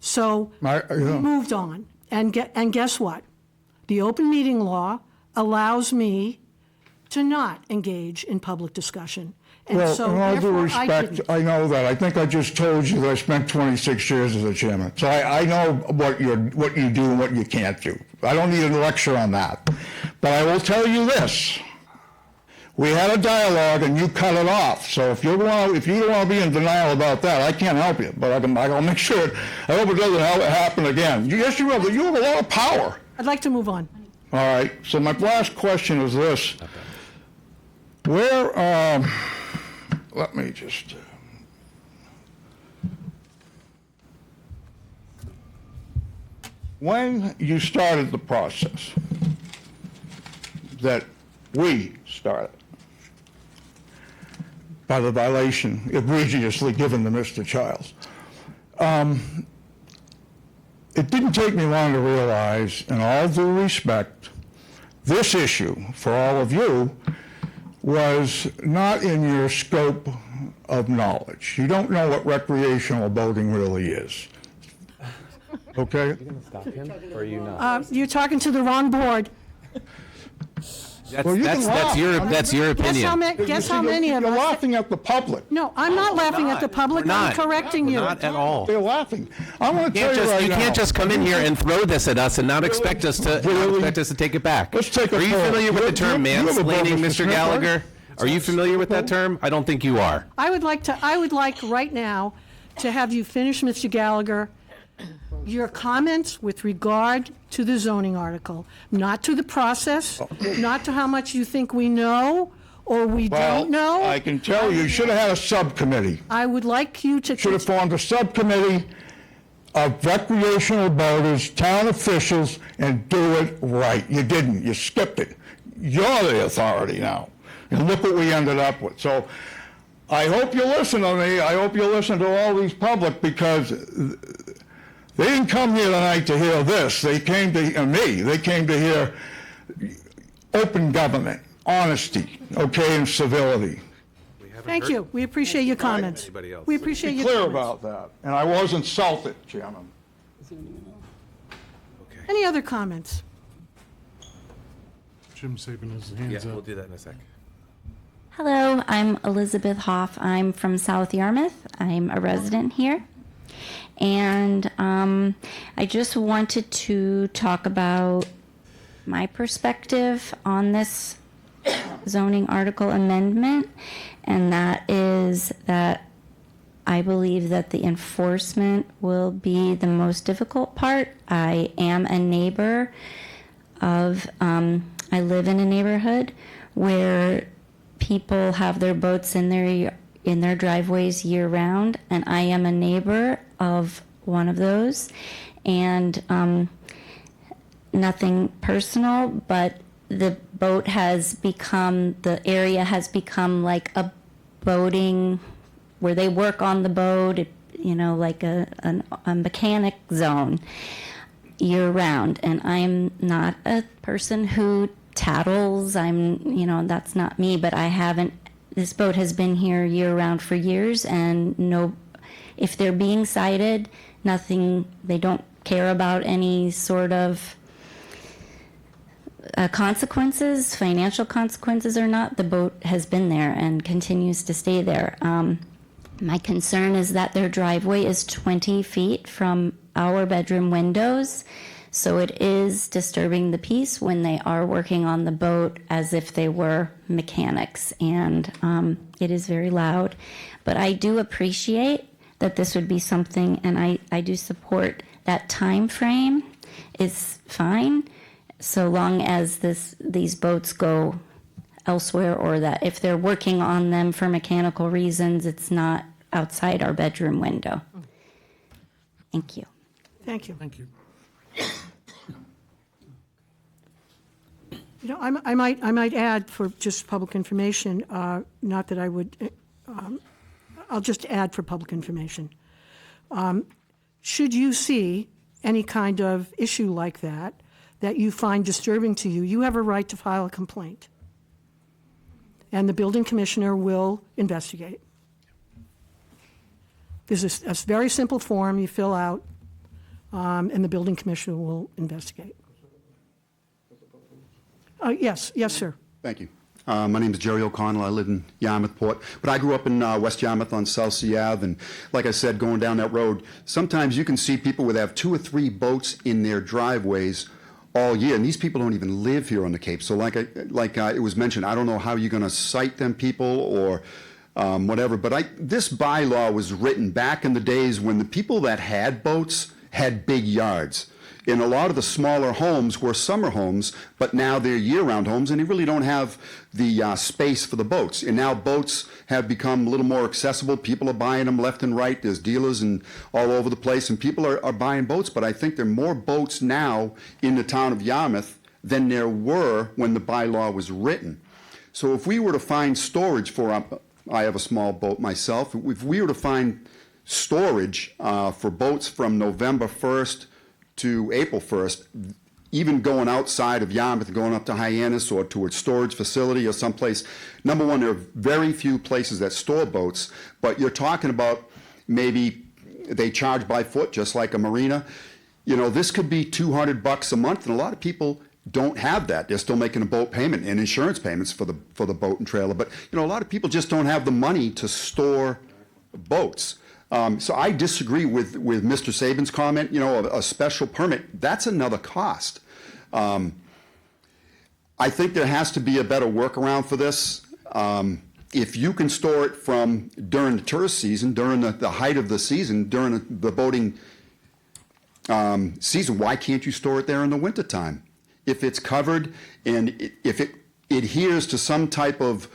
[SPEAKER 1] So we moved on. And guess what? The open meeting law allows me to not engage in public discussion. And
[SPEAKER 10] Well,
[SPEAKER 1] so
[SPEAKER 10] in all due
[SPEAKER 1] therefore, I
[SPEAKER 10] respect,
[SPEAKER 1] didn't.
[SPEAKER 10] I know that. I think I just told you that I spent 26 years as a chairman. So I know what you do and what you can't do. I don't need a lecture on that. But I will tell you this. We had a dialogue and you cut it off. So if you don't want to be in denial about that, I can't help you. But I'll make sure. I hope it doesn't happen again. Yes, you have a lot of power.
[SPEAKER 1] I'd like to move on.
[SPEAKER 10] All right, so my last question is this. Let me just... When you started the process, that we started, by the violation egregiously given to Mr. Childs, it didn't take me long to realize, in all due respect, this issue for all of you was not in your scope of knowledge. You don't know what recreational boating really is. Okay?
[SPEAKER 5] Stop him, or are you not?
[SPEAKER 1] You're talking to the wrong board.
[SPEAKER 10] Well, you can laugh.
[SPEAKER 5] That's your opinion.
[SPEAKER 1] Guess how many of
[SPEAKER 10] You're
[SPEAKER 1] us...
[SPEAKER 10] laughing at the public.
[SPEAKER 1] No, I'm not laughing at the public.
[SPEAKER 5] We're
[SPEAKER 1] I'm
[SPEAKER 5] not.
[SPEAKER 1] correcting you.
[SPEAKER 5] Not at all.
[SPEAKER 10] They're laughing. I'm going to tell you right
[SPEAKER 5] You
[SPEAKER 10] now.
[SPEAKER 5] can't just come in here and throw this at us and not expect us to take it back.
[SPEAKER 10] Let's take a
[SPEAKER 5] Are you
[SPEAKER 10] poll.
[SPEAKER 5] familiar with the term
[SPEAKER 10] You have a vote,
[SPEAKER 5] mansplaining,
[SPEAKER 10] Mr.
[SPEAKER 5] Mr.
[SPEAKER 10] Smith,
[SPEAKER 5] Gallagher?
[SPEAKER 10] right?
[SPEAKER 5] Are you familiar with that term? I don't think you are.
[SPEAKER 1] I would like right now to have you finish, Mr. Gallagher, your comments with regard to the zoning article, not to the process, not to how much you think we know or we don't know.
[SPEAKER 10] I can tell you should have had a subcommittee.
[SPEAKER 1] I would like you to...
[SPEAKER 10] Should have formed a subcommittee of recreational boaters, town officials, and do it right. You didn't. You skipped it. You're the authority now. And look what we ended up with. So I hope you listen to me. I hope you listen to all these public, because they didn't come here tonight to hear this. They came to me. They came to hear open government, honesty, okay, and civility.
[SPEAKER 1] Thank you. We appreciate your comments. We appreciate
[SPEAKER 10] Be
[SPEAKER 1] your
[SPEAKER 10] clear
[SPEAKER 1] comments.
[SPEAKER 10] about that. And I was insulted, Chairman.
[SPEAKER 1] Any other comments?
[SPEAKER 11] Jim Saban has his
[SPEAKER 5] Yeah,
[SPEAKER 11] hands
[SPEAKER 5] we'll
[SPEAKER 11] up.
[SPEAKER 5] do that in a sec.
[SPEAKER 11] Hello, I'm Elizabeth Hoff. I'm from South Yarmouth. I'm a resident here. And I just wanted to talk about my perspective on this zoning article amendment, and that is that I believe that the enforcement will be the most difficult part. I am a neighbor of, I live in a neighborhood where people have their boats in their driveways year round, and I am a neighbor of one of those. And nothing personal, but the area has become like a boating, where they work on the boat, like a mechanic zone year round. And I'm not a person who tattles. That's not me, but this boat has been here year round for years, and if they're being cited, they don't care about any sort of consequences, financial consequences or not. The boat has been there and continues to stay there. My concern is that their driveway is 20 feet from our bedroom windows, so it is disturbing the peace when they are working on the boat as if they were mechanics, and it is very loud. But I do appreciate that this would be something, and I do support that time frame is fine, so long as these boats go elsewhere, or that if they're working on them for mechanical reasons, it's not outside our bedroom window. Thank you.
[SPEAKER 1] Thank you.
[SPEAKER 8] Thank you.
[SPEAKER 1] I might add, for just public information, not that I would, I'll just add for public information. Should you see any kind of issue like that you find disturbing to you, you have a right to file a complaint. And the building commissioner will investigate. There's a very simple form you fill out, and the building commissioner will investigate. Yes, sir.
[SPEAKER 4] Thank you. My name is Jerry O'Connell. I live in Yarmouthport, but I grew up in West Yarmouth on South Sea Ave, and like I said, going down that road, sometimes you can see people that have 2 or 3 boats in their driveways all year, and these people don't even live here on the Cape. So like it was mentioned, I don't know how you're going to cite them people or whatever, but this bylaw was written back in the days when the people that had boats had big yards. And a lot of the smaller homes were summer homes, but now they're year-round homes, and they really don't have the space for the boats. And now boats have become a little more accessible. People are buying them left and right. There's dealers and all over the place, and people are buying boats. But I think there are more boats now in the town of Yarmouth than there were when the bylaw was written. So if we were to find storage for, I have a small boat myself, if we were to find storage for boats from November 1st to April 1st, even going outside of Yarmouth, going up to Hyannis or to a storage facility or someplace. Number one, there are very few places that store boats, but you're talking about maybe they charge by foot, just like a marina. This could be $200 a month, and a lot of people don't have that. They're still making a boat payment and insurance payments for the boat and trailer. But a lot of people just don't have the money to store boats. So I disagree with Mr. Saban's comment. A special permit, that's another cost. I think there has to be a better workaround for this. If you can store it from during the tourist season, during the height of the season, during the boating season, why can't you store it there in the wintertime? If it's covered and if it adheres to some type of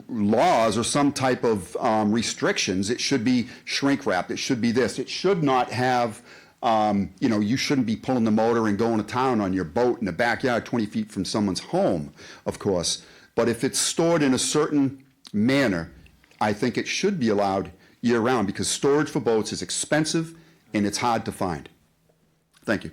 [SPEAKER 4] laws or some type of restrictions, it should be shrink wrapped. It should be this. It should not have, you shouldn't be pulling the motor and going to town on your boat in the backyard 20 feet from someone's home, of course. But if it's stored in a certain manner, I think it should be allowed year round, because storage for boats is expensive and it's hard to find. Thank you.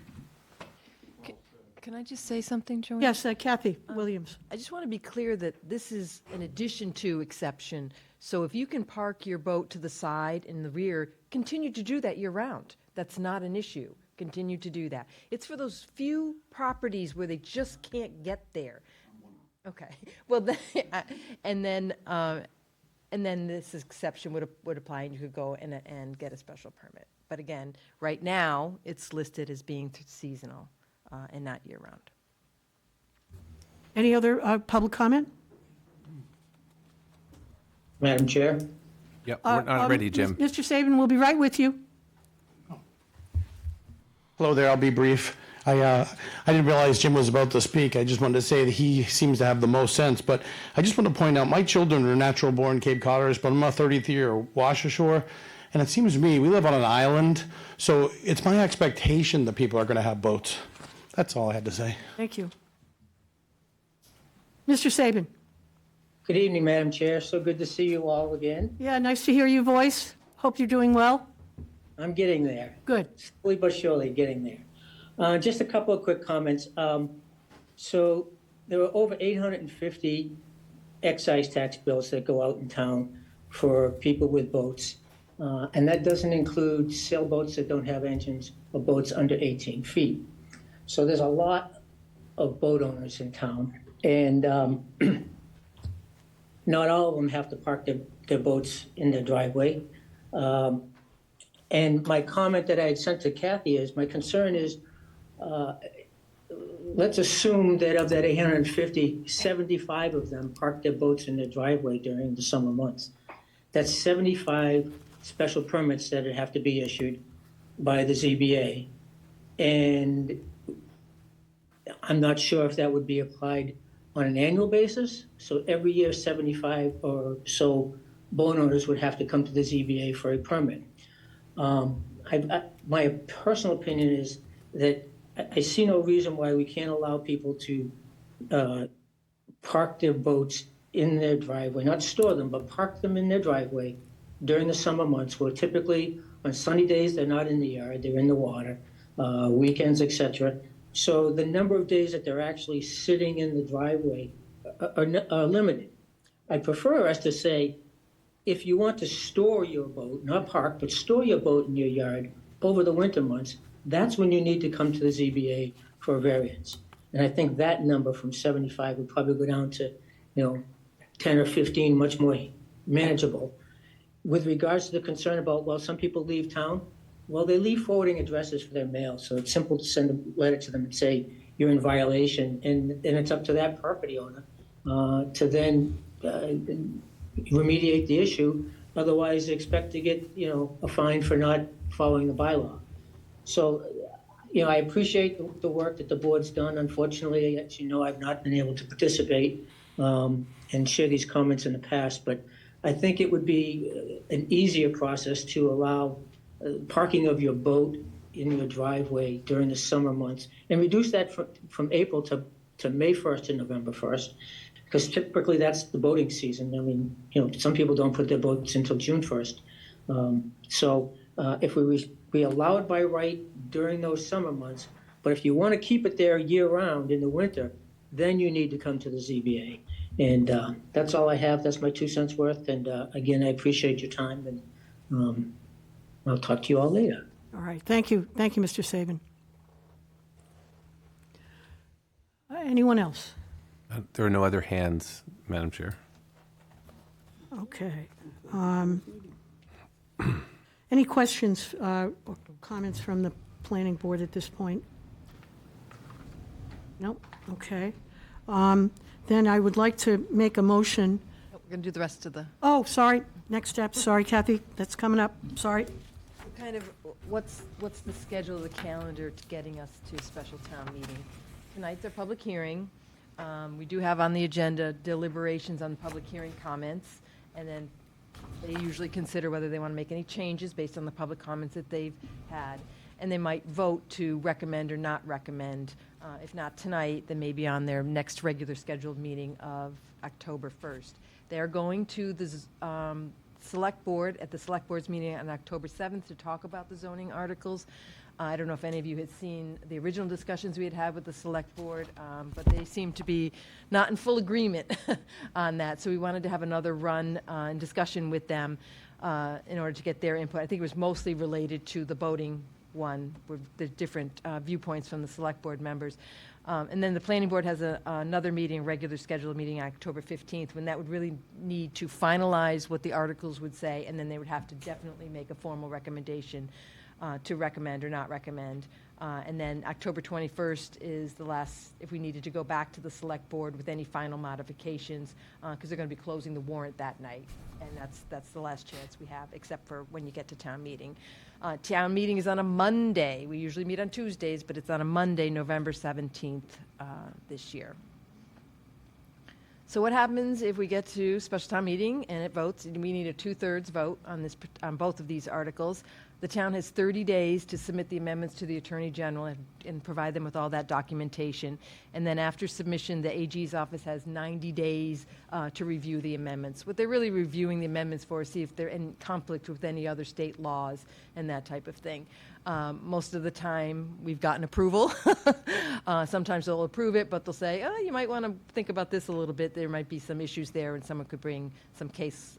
[SPEAKER 2] Can I just say something, Joanne?
[SPEAKER 1] Yes, Kathy Williams.
[SPEAKER 2] I just want to be clear that this is an addition to exception. So if you can park your boat to the side in the rear, continue to do that year-round. That's not an issue. Continue to do that. It's for those few properties where they just can't get there. Okay, well, and then, and then this exception would apply, and you could go and get a special permit. But again, right now, it's listed as being seasonal and not year-round.
[SPEAKER 1] Any other public comment?
[SPEAKER 3] Madam Chair?
[SPEAKER 5] Yep, we're not ready, Jim.
[SPEAKER 1] Mr. Saban, we'll be right with you.
[SPEAKER 8] Hello there, I'll be brief. I didn't realize Jim was about to speak. I just wanted to say that he seems to have the most sense. But I just want to point out, my children are natural-born Cape Codders, but I'm my 30th year Washoe. And it seems to me, we live on an island, so it's my expectation that people are going to have boats. That's all I had to say.
[SPEAKER 1] Thank you. Mr. Saban?
[SPEAKER 3] Good evening, Madam Chair. So good to see you all again.
[SPEAKER 1] Yeah, nice to hear your voice. Hope you're doing well.
[SPEAKER 3] I'm getting there.
[SPEAKER 1] Good.
[SPEAKER 3] Slowly but surely getting there. Just a couple of quick comments. So there were over 850 excise tax bills that go out in town for people with boats. And that doesn't include sailboats that don't have engines or boats under 18 feet. So there's a lot of boat owners in town. And not all of them have to park their boats in their driveway. And my comment that I had sent to Kathy is, my concern is, let's assume that of that 850, 75 of them park their boats in their driveway during the summer months. That's 75 special permits that have to be issued by the ZBA. And I'm not sure if that would be applied on an annual basis. So every year, 75 or so boat owners would have to come to the ZBA for a permit. My personal opinion is that I see no reason why we can't allow people to park their boats in their driveway, not store them, but park them in their driveway during the summer months, where typically on sunny days, they're not in the yard, they're in the water, weekends, etc. So the number of days that they're actually sitting in the driveway are limited. I prefer us to say, if you want to store your boat, not park, but store your boat in your yard over the winter months, that's when you need to come to the ZBA for a variance. And I think that number from 75 would probably go down to, 10 or 15, much more manageable. With regards to the concern about, well, some people leave town, well, they leave forwarding addresses for their mail, so it's simple to send a letter to them and say, you're in violation, and it's up to that property owner to then remediate the issue. Otherwise, they expect to get, a fine for not following the bylaw. So, I appreciate the work that the board's done. Unfortunately, as you know, I've not been able to participate and share these comments in the past, but I think it would be an easier process to allow parking of your boat in your driveway during the summer months and reduce that from April to May 1st and November 1st, because typically that's the boating season. I mean, some people don't put their boats until June 1st. So if we allow it by right during those summer months, but if you want to keep it there year-round in the winter, then you need to come to the ZBA. And that's all I have. That's my 2 cents worth. And again, I appreciate your time, and I'll talk to you all later.
[SPEAKER 1] All right, thank you. Thank you, Mr. Saban. Anyone else?
[SPEAKER 5] There are no other hands, Madam Chair.
[SPEAKER 1] Okay. Any questions or comments from the planning board at this point? Nope, okay. Then I would like to make a motion.
[SPEAKER 2] We're going to do the rest of the,
[SPEAKER 1] Oh, sorry, next step, sorry, Kathy, that's coming up, sorry.
[SPEAKER 2] kind of, what's the schedule of the calendar to getting us to a special town meeting? Tonight's our public hearing. We do have on the agenda deliberations on public hearing comments, and then they usually consider whether they want to make any changes based on the public comments that they've had. And they might vote to recommend or not recommend. If not tonight, then maybe on their next regular scheduled meeting of October 1st. They're going to the Select Board, at the Select Board's meeting on October 7th to talk about the zoning articles. I don't know if any of you had seen the original discussions we had had with the Select Board, but they seem to be not in full agreement on that. So we wanted to have another run and discussion with them in order to get their input. I think it was mostly related to the boating one, with the different viewpoints from the Select Board members. And then the planning board has another meeting, regular scheduled meeting, October 15th, when that would really need to finalize what the articles would say, and then they would have to definitely make a formal recommendation to recommend or not recommend. And then October 21st is the last, if we needed to go back to the select board with any final modifications, because they're going to be closing the warrant that night. And that's the last chance we have, except for when you get to town meeting. Town meeting is on a Monday. We usually meet on Tuesdays, but it's on a Monday, November 17th this year. So what happens if we get to special town meeting and it votes, and we need a 2/3 vote on both of these articles? The town has 30 days to submit the amendments to the Attorney General and provide them with all that documentation. And then after submission, the AG's office has 90 days to review the amendments. What they're really reviewing the amendments for is see if they're in conflict with any other state laws and that type of thing. Most of the time, we've gotten approval. Sometimes they'll approve it, but they'll say, oh, you might want to think about this a little bit. There might be some issues there, and someone could bring some case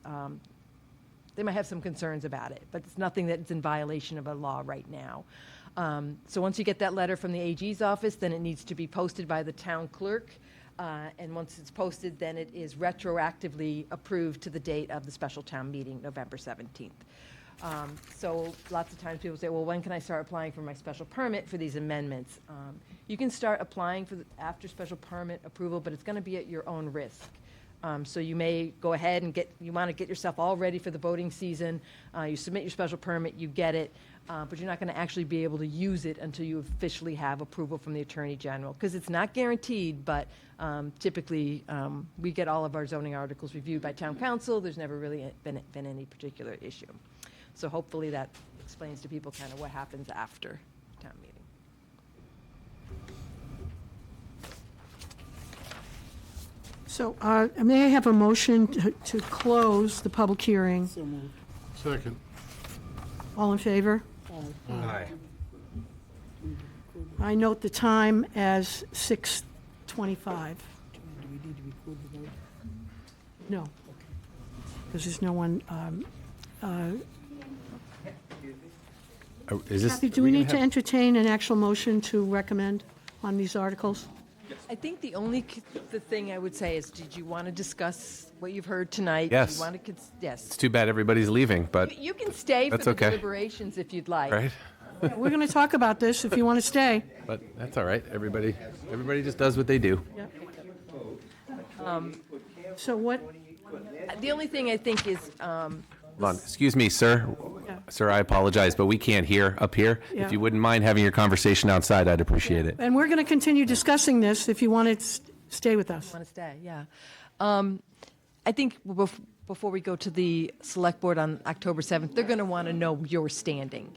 [SPEAKER 2] they might have some concerns about it, but it's nothing that's in violation of a law right now. So once you get that letter from the AG's office, then it needs to be posted by the town clerk. And once it's posted, then it is retroactively approved to the date of the special town meeting, November 17th. So lots of times people say, well, when can I start applying for my special permit for these amendments? You can start applying for after special permit approval, but it's going to be at your own risk. So you may go ahead and you want to get yourself all ready for the voting season. You submit your special permit, you get it, but you're not going to actually be able to use it until you officially have approval from the Attorney General. Because it's not guaranteed, but typically we get all of our zoning articles reviewed by town council. There's never really been any particular issue. So hopefully that explains to people kind of what happens after town meeting.
[SPEAKER 1] So may I have a motion to close the public hearing?
[SPEAKER 10] Second.
[SPEAKER 1] All in favor?
[SPEAKER 5] Aye.
[SPEAKER 1] I note the time as 6:25. No, because there's no one.
[SPEAKER 5] Is this?
[SPEAKER 1] Kathy, do we need to entertain an actual motion to recommend on these articles?
[SPEAKER 2] I think the only the thing I would say is, did you want to discuss what you've heard tonight?
[SPEAKER 5] Yes.
[SPEAKER 2] Do you want to
[SPEAKER 5] It's
[SPEAKER 2] yes.
[SPEAKER 5] too bad everybody's leaving, but
[SPEAKER 2] You can stay for
[SPEAKER 5] That's
[SPEAKER 2] the
[SPEAKER 5] okay.
[SPEAKER 2] deliberations if you'd like.
[SPEAKER 5] right.
[SPEAKER 1] We're going to talk about this if you want to stay.
[SPEAKER 5] But that's all right. Everybody just does what they do.
[SPEAKER 1] So what,
[SPEAKER 2] The only thing I think is,
[SPEAKER 5] Hold on. Excuse me, sir.
[SPEAKER 1] Yeah.
[SPEAKER 5] Sir, I apologize, but we can't hear up here.
[SPEAKER 1] Yeah.
[SPEAKER 5] If you wouldn't mind having your conversation outside, I'd appreciate it.
[SPEAKER 1] and we're going to continue discussing this if you want to stay with us.
[SPEAKER 2] want to stay, yeah. I think before we go to the select board on October 7th, they're going to want to know your standing.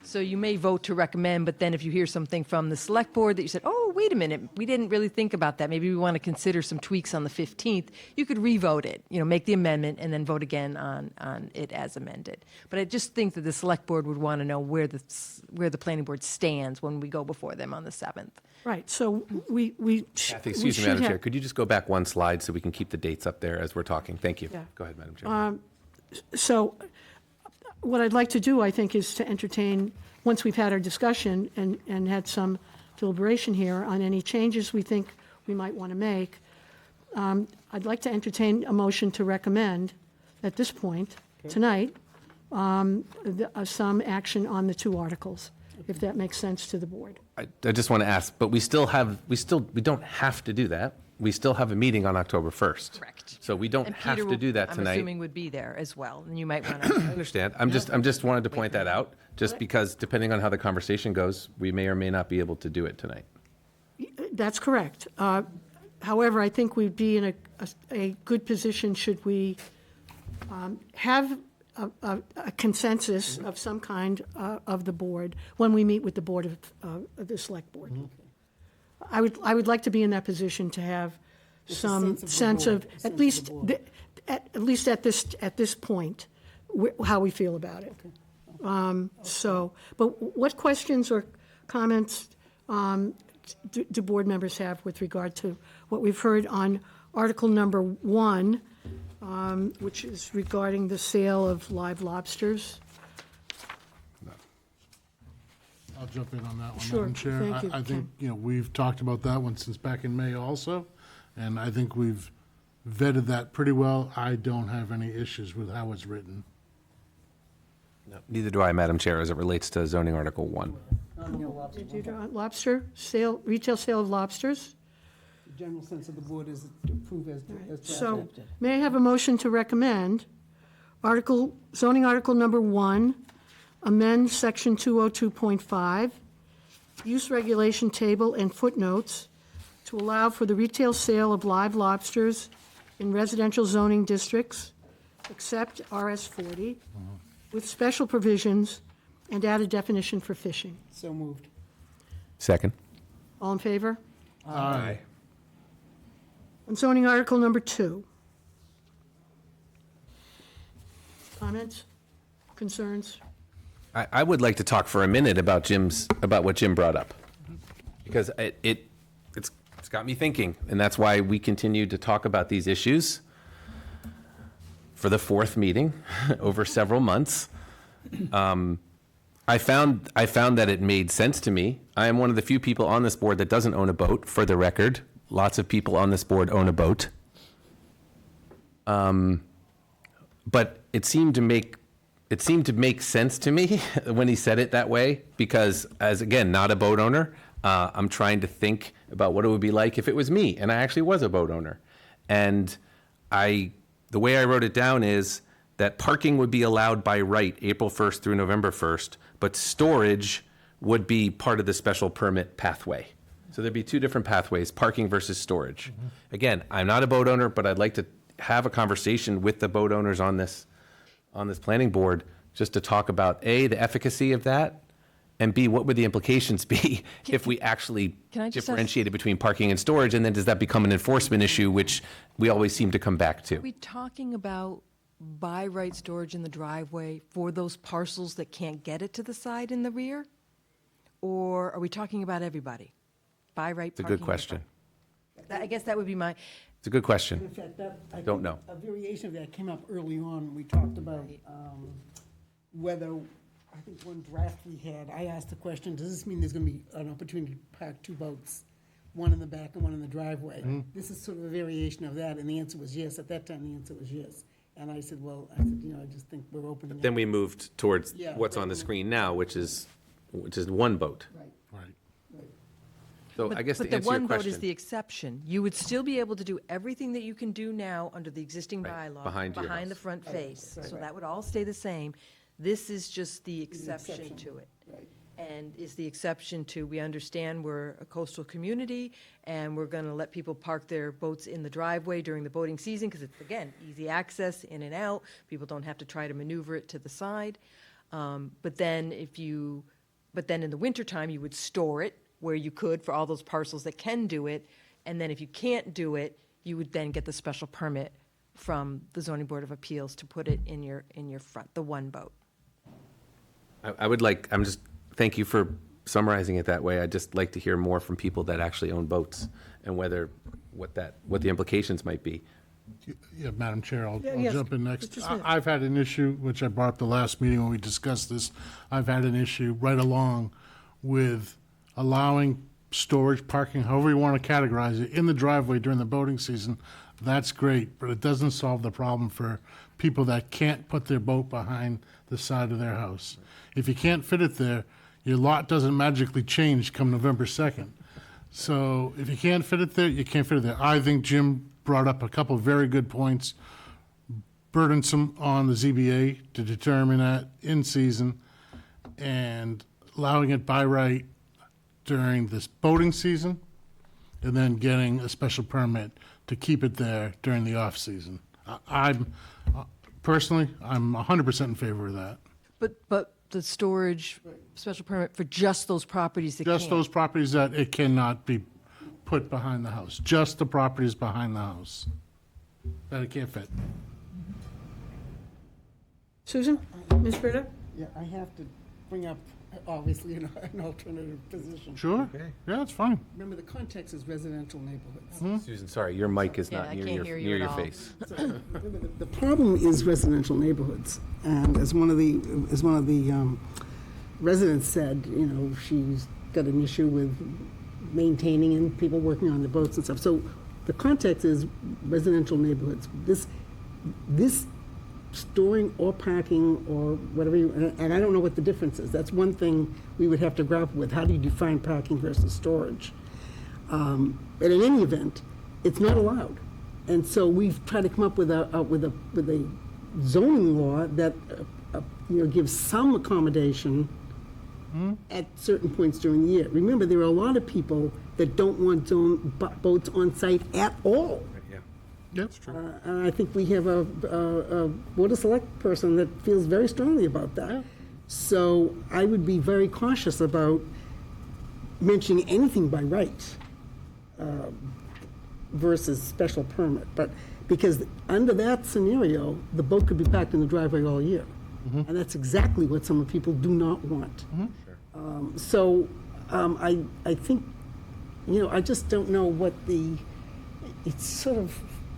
[SPEAKER 2] So you may vote to recommend, but then if you hear something from the select board that you said, oh, wait a minute, we didn't really think about that. Maybe we want to consider some tweaks on the 15th. You could re-vote it, make the amendment and then vote again on it as amended. But I just think that the select board would want to know where the planning board stands when we go before them on the 7th.
[SPEAKER 1] Right, so we
[SPEAKER 5] Kathy, excuse me, Madam Chair. Could you just go back one slide so we can keep the dates up there as we're talking? Thank you.
[SPEAKER 1] Yeah.
[SPEAKER 5] Go ahead, Madam Chair.
[SPEAKER 1] So what I'd like to do, I think, is to entertain, once we've had our discussion and had some deliberation here on any changes we think we might want to make, I'd like to entertain a motion to recommend at this point, tonight, some action on the two articles, if that makes sense to the board.
[SPEAKER 5] I just want to ask, but we don't have to do that. We still have a meeting on October 1st.
[SPEAKER 2] Correct.
[SPEAKER 5] So we don't
[SPEAKER 2] And
[SPEAKER 5] have
[SPEAKER 2] Peter
[SPEAKER 5] to do that
[SPEAKER 2] I'm
[SPEAKER 5] tonight.
[SPEAKER 2] assuming would be there as well, and you might want
[SPEAKER 5] I
[SPEAKER 2] to.
[SPEAKER 5] understand. I'm just wanted to point that out, just because depending on how the conversation goes, we may or may not be able to do it tonight.
[SPEAKER 1] That's correct. However, I think we'd be in a good position should we have a consensus of some kind of the board when we meet with the board of the select board. I would like to be in that position to have some sense of at least at this point how we feel about it. But what questions or comments do board members have with regard to what we've heard on Article number 1, which is regarding the sale of live lobsters?
[SPEAKER 12] I'll jump in on that one,
[SPEAKER 1] Sure,
[SPEAKER 12] Madam Chair.
[SPEAKER 1] thank you,
[SPEAKER 12] I think,
[SPEAKER 1] Ken.
[SPEAKER 12] we've talked about that one since back in May also, and I think we've vetted that pretty well. I don't have any issues with how it's written.
[SPEAKER 5] Neither do I, Madam Chair, as it relates to zoning Article 1.
[SPEAKER 1] Did you draw lobster, sale, retail sale of lobsters?
[SPEAKER 13] The general sense of the board is to approve as
[SPEAKER 1] So,
[SPEAKER 13] drafted.
[SPEAKER 1] may I have a motion to recommend zoning article number 1, amend section 202.5, use regulation table and footnotes to allow for the retail sale of live lobsters in residential zoning districts, except RS 40, with special provisions, and add a definition for fishing.
[SPEAKER 13] So moved.
[SPEAKER 5] Second.
[SPEAKER 1] All in favor?
[SPEAKER 12] Aye.
[SPEAKER 1] On zoning article number 2. Comments? Concerns?
[SPEAKER 5] I would like to talk for a minute about what Jim brought up, because it's got me thinking, and that's why we continue to talk about these issues for the 4th meeting over several months. I found that it made sense to me. I am one of the few people on this board that doesn't own a boat, for the record. Lots of people on this board own a boat. But it seemed to make sense to me when he said it that way, because as, again, not a boat owner, I'm trying to think about what it would be like if it was me, and I actually was a boat owner. And the way I wrote it down is that parking would be allowed by right April 1st through November 1st, but storage would be part of the special permit pathway. So there'd be 2 different pathways, parking versus storage. Again, I'm not a boat owner, but I'd like to have a conversation with the boat owners on this planning board, just to talk about, A, the efficacy of that, and B, what would the implications be if we actually
[SPEAKER 2] Can I just
[SPEAKER 5] differentiated between parking and storage, and then does that become an enforcement issue, which we always seem to come back to?
[SPEAKER 2] Are we talking about by right storage in the driveway for those parcels that can't get it to the side in the rear? Or are we talking about everybody? By right
[SPEAKER 5] It's a
[SPEAKER 2] parking?
[SPEAKER 5] good question.
[SPEAKER 2] I guess that would be my,
[SPEAKER 5] It's a good question.
[SPEAKER 13] In fact, I
[SPEAKER 5] Don't
[SPEAKER 13] think
[SPEAKER 5] know.
[SPEAKER 13] A variation of that came up early on. We talked about whether, I think one draft we had, I asked the question, does this mean there's going to be an opportunity to park 2 boats, one in the back and one in the driveway? This is sort of a variation of that, and the answer was yes. At that time, the answer was yes. And I said, I just think we're opening.
[SPEAKER 5] Then we moved towards
[SPEAKER 13] Yeah.
[SPEAKER 5] what's on the screen now, which is 1 boat.
[SPEAKER 13] Right.
[SPEAKER 12] Right.
[SPEAKER 5] So I guess to
[SPEAKER 2] but the
[SPEAKER 5] answer your
[SPEAKER 2] one vote is
[SPEAKER 5] question,
[SPEAKER 2] the exception. You would still be able to do everything that you can do now under the existing
[SPEAKER 5] Right,
[SPEAKER 2] bylaw.
[SPEAKER 5] behind your
[SPEAKER 2] the
[SPEAKER 5] house.
[SPEAKER 2] front face. So that would all stay the same. This is just the exception to it.
[SPEAKER 13] Right.
[SPEAKER 2] And is the exception to, we understand we're a coastal community, and we're going to let people park their boats in the driveway during the boating season, because it's, again, easy access in and out. People don't have to try to maneuver it to the side. But then in the wintertime, you would store it where you could for all those parcels that can do it. And then if you can't do it, you would then get the special permit from the Zoning Board of Appeals to put it in your front, the 1 boat.
[SPEAKER 5] thank you for summarizing it that way. I'd just like to hear more from people that actually own boats, and what the implications might be.
[SPEAKER 12] Yeah, Madam Chair, I'll
[SPEAKER 1] yes,
[SPEAKER 12] jump in next.
[SPEAKER 1] Mr. Smith.
[SPEAKER 12] I've had an issue, which I brought up the last meeting when we discussed this. I've had an issue right along with allowing storage, parking, however you want to categorize it, in the driveway during the boating season. That's great, but it doesn't solve the problem for people that can't put their boat behind the side of their house. If you can't fit it there, your lot doesn't magically change come November 2nd. So if you can't fit it there, you can't fit it there. I think Jim brought up a couple of very good points, burdensome on the ZBA to determine that in season, and allowing it by right during this boating season, and then getting a special permit to keep it there during the off-season. Personally, I'm 100% in favor of that.
[SPEAKER 2] But the storage special permit for just those properties that can't?
[SPEAKER 12] Just those properties that it cannot be put behind the house, just the properties behind the house that it can't fit.
[SPEAKER 1] Susan? Ms. Britta?
[SPEAKER 13] Yeah, I have to bring up, obviously, an alternative position.
[SPEAKER 12] Sure? Yeah, it's fine.
[SPEAKER 13] Remember, the context is residential neighborhoods.
[SPEAKER 5] Susan, sorry, your mic is
[SPEAKER 2] Yeah,
[SPEAKER 5] not
[SPEAKER 2] I
[SPEAKER 5] near
[SPEAKER 2] can't
[SPEAKER 5] your,
[SPEAKER 2] hear you
[SPEAKER 5] near
[SPEAKER 2] at
[SPEAKER 5] your
[SPEAKER 2] all.
[SPEAKER 5] face.
[SPEAKER 13] The problem is residential neighborhoods, and as one of the resident said, you know, she's got an issue with maintaining and people working on the boats and stuff. So the context is residential neighborhoods. This storing or parking or whatever and I don't know what the difference is. That's one thing we would have to grapple with. How do you define parking versus storage? But in any event, it's not allowed. And so we've tried to come up with a zoning law that gives some accommodation at certain points during the year. Remember, there are a lot of people that don't want boats on site at all.
[SPEAKER 12] That's true.
[SPEAKER 13] And I think we have a Board of Select person that feels very strongly about that.
[SPEAKER 12] Yeah.
[SPEAKER 13] So I would be very cautious about mentioning anything by right versus special permit. But because under that scenario, the boat could be parked in the driveway all year. And that's exactly what some people do not want. I think, I just don't know what it's sort of,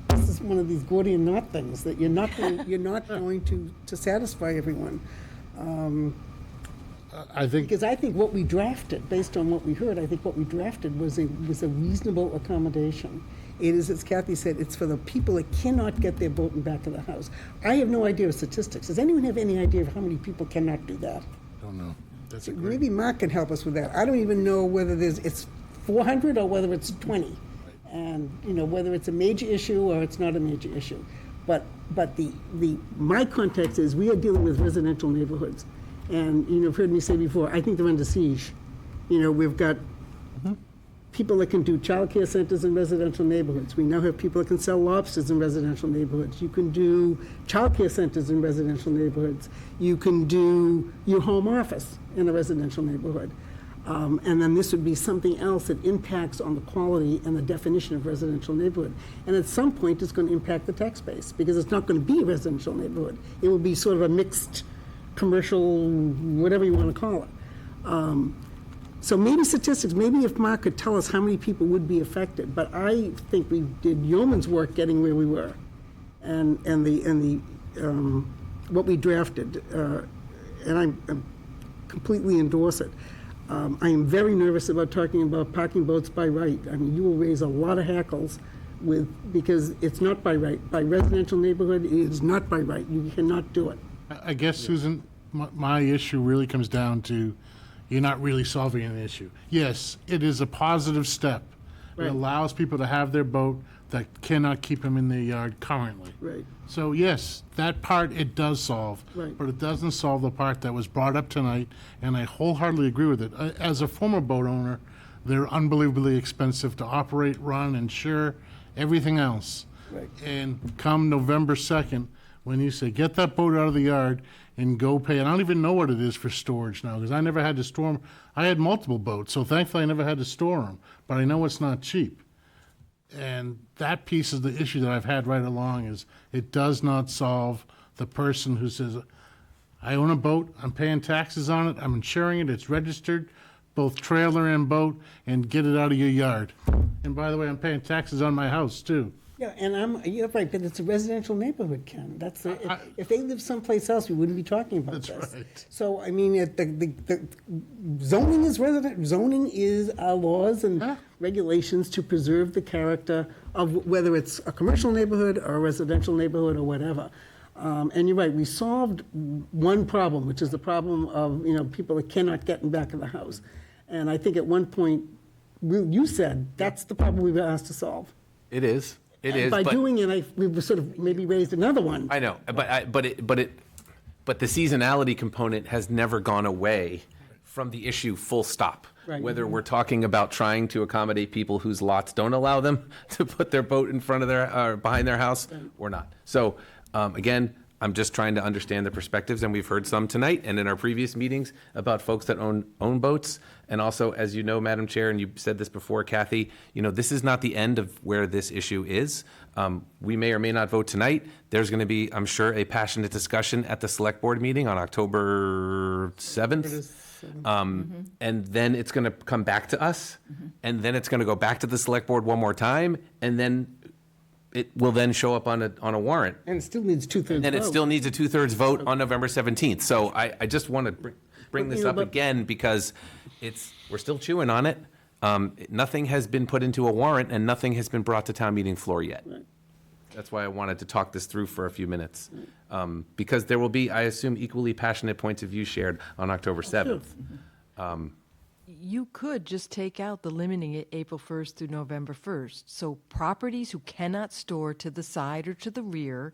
[SPEAKER 13] this is one of these Gordian knot things that you're not going to satisfy everyone.
[SPEAKER 12] I think
[SPEAKER 13] Because I think what we drafted, based on what we heard, I think what we drafted was a reasonable accommodation. It is, as Kathy said, it's for the people that cannot get their boat in back of the house. I have no idea of statistics. Does anyone have any idea of how many people cannot do that?
[SPEAKER 12] don't know. That's a great.
[SPEAKER 13] Maybe Mark can help us with that. I don't even know whether it's 400 or whether it's 20. And, whether it's a major issue or it's not a major issue. But my context is we are dealing with residential neighborhoods. And, you've heard me say before, I think they're under siege. We've got people that can do childcare centers in residential neighborhoods. We now have people that can sell lobsters in residential neighborhoods. You can do childcare centers in residential neighborhoods. You can do your home office in a residential neighborhood. And then this would be something else that impacts on the quality and the definition of residential neighborhood. And at some point, it's going to impact the tax base because it's not going to be a residential neighborhood. It will be sort of a mixed commercial, whatever you want to call it. So maybe statistics, maybe if Mark could tell us how many people would be affected. But I think we did yeoman's work getting where we were, and what we drafted, and I completely endorse it. I am very nervous about talking about parking boats by right. I mean, you will raise a lot of hackles because it's not by right. By residential neighborhood, it is not by right. You cannot do it.
[SPEAKER 12] I guess, Susan, my issue really comes down to you're not really solving an issue. Yes, it is a positive step. It
[SPEAKER 13] Right.
[SPEAKER 12] allows people to have their boat that cannot keep them in their yard currently.
[SPEAKER 13] Right.
[SPEAKER 12] So yes, that part it does solve.
[SPEAKER 13] Right.
[SPEAKER 12] But it doesn't solve the part that was brought up tonight, and I wholeheartedly agree with it. As a former boat owner, they're unbelievably expensive to operate, run, insure, everything else.
[SPEAKER 13] Right.
[SPEAKER 12] And come November 2nd, when you say, get that boat out of the yard and go pay, and I don't even know what it is for storage now, because I never had to store them. I had multiple boats, so thankfully I never had to store them, but I know it's not cheap. And that piece is the issue that I've had right along, is it does not solve the person who says, I own a boat, I'm paying taxes on it, I'm insuring it, it's registered, both trailer and boat, and get it out of your yard. And by the way, I'm paying taxes on my house too.
[SPEAKER 13] Yeah, and you're right, but it's a residential neighborhood, Ken. That's if they lived someplace else, we wouldn't be talking about this.
[SPEAKER 12] That's right.
[SPEAKER 13] So I mean, the zoning is resident. Zoning is our laws and regulations to preserve the character of whether it's a commercial neighborhood or a residential neighborhood or whatever. And you're right. We solved one problem, which is the problem of people that cannot get in back of the house. And I think at one point, you said that's the problem we were asked to solve.
[SPEAKER 5] It is. It is.
[SPEAKER 13] By
[SPEAKER 5] but-
[SPEAKER 13] doing it, we've sort of maybe raised another one.
[SPEAKER 5] I know, but the seasonality component has never gone away from the issue. Full stop.
[SPEAKER 13] Right.
[SPEAKER 5] Whether we're talking about trying to accommodate people whose lots don't allow them to put their boat in front of their or behind their house or not. So again, I'm just trying to understand the perspectives, and we've heard some tonight and in our previous meetings about folks that own boats. And also, as you know, Madam Chair, and you said this before, Kathy, this is not the end of where this issue is. We may or may not vote tonight. There's going to be, I'm sure, a passionate discussion at the Select Board meeting on October 7th. And then it's going to come back to us, and then it's going to go back to the Select Board one more time, and then it will then show up on a warrant.
[SPEAKER 13] And it still needs two-thirds vote.
[SPEAKER 5] And it still needs a 2/3 vote on November 17th. So I just want to bring this up again because we're still chewing on it. Nothing has been put into a warrant and nothing has been brought to town meeting floor yet. That's why I wanted to talk this through for a few minutes. Because there will be, I assume, equally passionate points of view shared on October 7th.
[SPEAKER 2] You could just take out the limiting it April 1st through November 1st. So properties who cannot store to the side or to the rear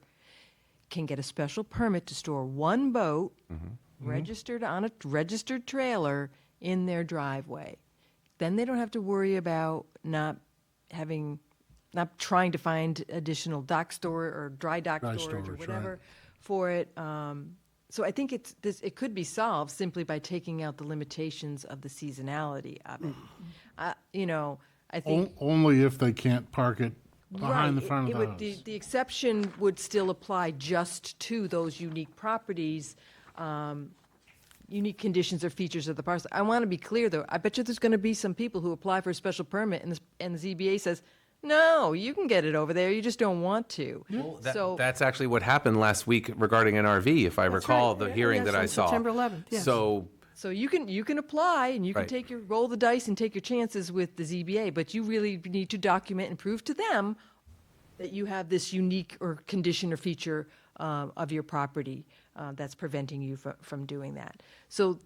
[SPEAKER 2] can get a special permit to store one boat registered on a registered trailer in their driveway. Then they don't have to worry about not trying to find additional dock storage or dry dock storage or whatever for it. So I think it could be solved simply by taking out the limitations of the seasonality of it. I think
[SPEAKER 12] Only if they can't park it behind the
[SPEAKER 2] right,
[SPEAKER 12] front
[SPEAKER 2] it
[SPEAKER 12] of the
[SPEAKER 2] would,
[SPEAKER 12] house.
[SPEAKER 2] the exception would still apply just to those unique properties, unique conditions or features of the parcel. I want to be clear, though. I bet you there's going to be some people who apply for a special permit, and the ZBA says, no, you can get it over there. You just don't want to.
[SPEAKER 5] That's actually what happened last week regarding an RV, if I recall the hearing that I saw.
[SPEAKER 1] September 11th, yes.
[SPEAKER 2] So you can apply and you can
[SPEAKER 5] Right.
[SPEAKER 2] roll the dice and take your chances with the ZBA, but you really need to document and prove to them that you have this unique or condition or feature of your property that's preventing you from doing that. So,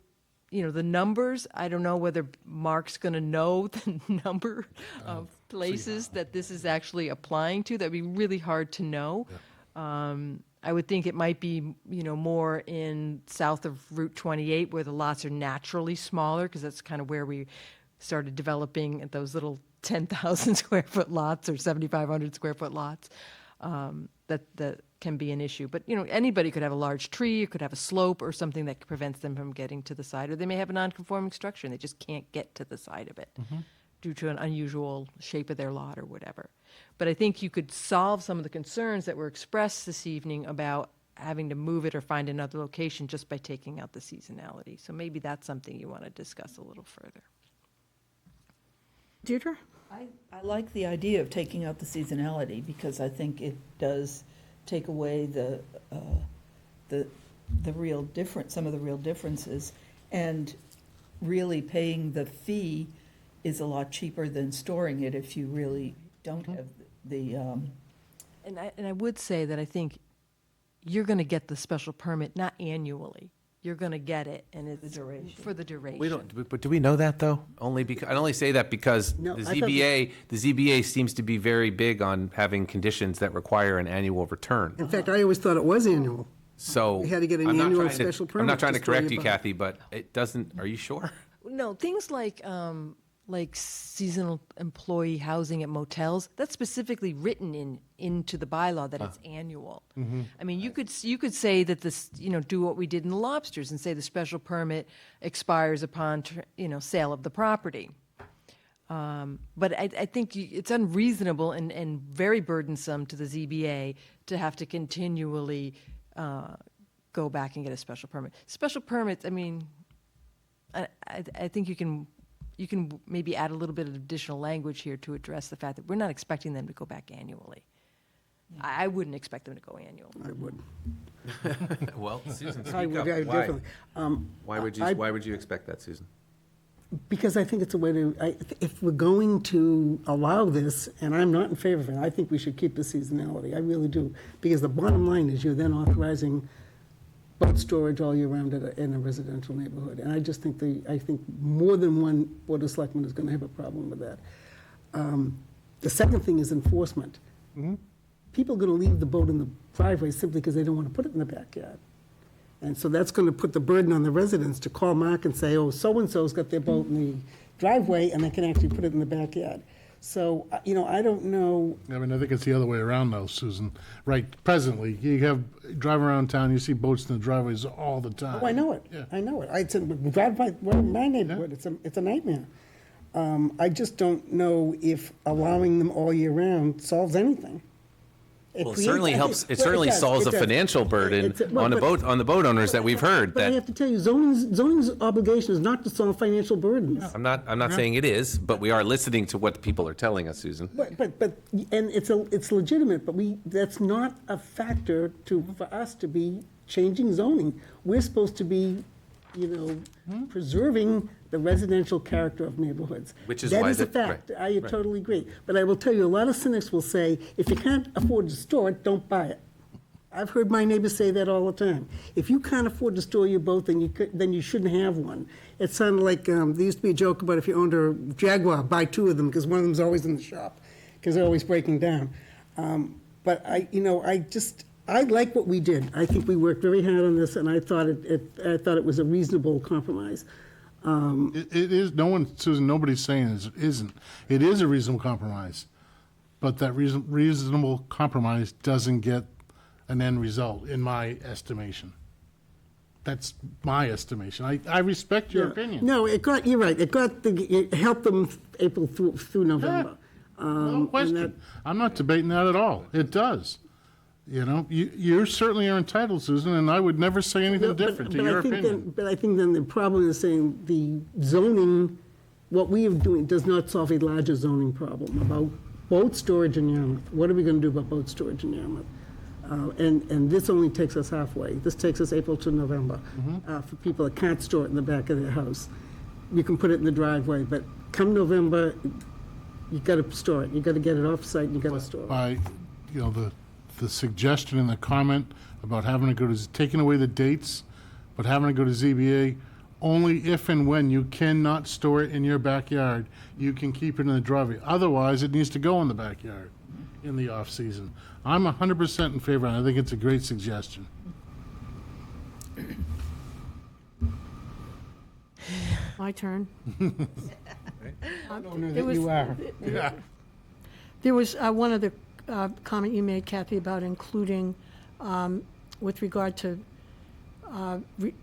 [SPEAKER 2] the numbers, I don't know whether Mark's going to know the number of places that this is actually applying to. That'd be really hard to know. I would think it might be, more in south of Route 28 where the lots are naturally smaller because that's kind of where we started developing those little 10,000 square foot lots or 7,500 square foot lots. That can be an issue. But, anybody could have a large tree, could have a slope or something that prevents them from getting to the side, or they may have a non-conforming structure and they just can't get to the side of it due to an unusual shape of their lot or whatever. But I think you could solve some of the concerns that were expressed this evening about having to move it or find another location just by taking out the seasonality. So maybe that's something you want to discuss a little further.
[SPEAKER 1] Deirdre?
[SPEAKER 14] I like the idea of taking out the seasonality because I think it does take away the real difference, some of the real differences, and really paying the fee is a lot cheaper than storing it if you really don't have the.
[SPEAKER 2] And I would say that I think you're going to get the special permit not annually. You're going to get it, and it's for the duration.
[SPEAKER 5] We don't, but do we know that though? Only because I only say that because
[SPEAKER 13] No,
[SPEAKER 5] the
[SPEAKER 13] I thought-
[SPEAKER 5] ZBA seems to be very big on having conditions that require an annual return.
[SPEAKER 13] In fact, I always thought it was annual.
[SPEAKER 5] So
[SPEAKER 13] You had to get an
[SPEAKER 5] I'm not
[SPEAKER 13] annual
[SPEAKER 5] trying to-
[SPEAKER 13] special
[SPEAKER 5] I'm not
[SPEAKER 13] permit
[SPEAKER 5] trying
[SPEAKER 13] to
[SPEAKER 5] to
[SPEAKER 13] store
[SPEAKER 5] correct
[SPEAKER 13] your
[SPEAKER 5] you,
[SPEAKER 13] boat.
[SPEAKER 5] Kathy, but it doesn't. Are you sure?
[SPEAKER 2] No, things like seasonal employee housing at motels, that's specifically written into the bylaw that it's annual. I mean, you could say that this, do what we did in the lobsters and say the special permit expires upon, sale of the property. But I think it's unreasonable and very burdensome to the ZBA to have to continually go back and get a special permit. Special permits, I mean, I think you can maybe add a little bit of additional language here to address the fact that we're not expecting them to go back annually. I wouldn't expect them to go annual.
[SPEAKER 13] I would.
[SPEAKER 5] Well, Susan, speak
[SPEAKER 13] I would,
[SPEAKER 5] up.
[SPEAKER 13] I
[SPEAKER 5] Why?
[SPEAKER 13] definitely.
[SPEAKER 5] Why would you expect that, Susan?
[SPEAKER 13] Because I think it's a way to, if we're going to allow this, and I'm not in favor of it, I think we should keep the seasonality. I really do. Because the bottom line is you're then authorizing boat storage all year round in a residential neighborhood. And I just think I think more than one Board of Selectmen is going to have a problem with that. The second thing is enforcement. People are going to leave the boat in the driveway simply because they don't want to put it in the backyard. And so that's going to put the burden on the residents to call Mark and say, oh, so-and-so's got their boat in the driveway, and they can actually put it in the backyard. So, I don't know.
[SPEAKER 12] I mean, I think it's the other way around though, Susan. Right, presently, drive around town, you see boats in the driveways all the time.
[SPEAKER 13] Oh, I know it.
[SPEAKER 12] Yeah.
[SPEAKER 13] I know it. It's drive by my neighborhood. It's a nightmare. I just don't know if allowing them all year round solves anything.
[SPEAKER 5] Well, it certainly helps. It certainly solves a financial burden on the boat owners that we've heard.
[SPEAKER 13] But I have to tell you, zoning's obligation is not to solve financial burdens.
[SPEAKER 5] I'm not saying it is, but we are listening to what people are telling us, Susan.
[SPEAKER 13] But and it's legitimate, but that's not a factor for us to be changing zoning. We're supposed to be preserving the residential character of neighborhoods.
[SPEAKER 5] Which is
[SPEAKER 13] That
[SPEAKER 5] why
[SPEAKER 13] is a
[SPEAKER 5] that-
[SPEAKER 13] fact.
[SPEAKER 5] right,
[SPEAKER 13] I
[SPEAKER 5] right.
[SPEAKER 13] totally agree. But I will tell you, a lot of cynics will say, if you can't afford to store it, don't buy it. I've heard my neighbors say that all the time. If you can't afford to store your boat, then you shouldn't have one. It sounded like, there used to be a joke about if you owned a Jaguar, buy two of them, because one of them's always in the shop, because they're always breaking down. But I like what we did. I think we worked very hard on this, and I thought it was a reasonable compromise.
[SPEAKER 12] It is, Susan, nobody's saying it isn't. It is a reasonable compromise, but that reasonable compromise doesn't get an end result, in my estimation. That's my estimation. I respect your opinion.
[SPEAKER 13] No, you're right. It helped them April through November.
[SPEAKER 12] No question. I'm not debating that at all. It does. You certainly are entitled, Susan, and I would never say anything different to your opinion.
[SPEAKER 13] But I think then the problem is saying the zoning, what we are doing does not solve a larger zoning problem about boat storage in Yarmouth. What are we going to do about boat storage in Yarmouth? And this only takes us halfway. This takes us April to November for people that can't store it in the back of their house. You can put it in the driveway, but come November, you got to store it. You got to get it off-site, and you got to store it.
[SPEAKER 12] By, the suggestion in the comment about taking away the dates, but having to go to ZBA, only if and when you cannot store it in your backyard, you can keep it in the driveway. Otherwise, it needs to go in the backyard in the off-season. I'm 100% in favor, and I think it's a great suggestion.
[SPEAKER 1] My turn.
[SPEAKER 13] I don't know that you are.
[SPEAKER 1] There was one other comment you made, Kathy, about including, with regard to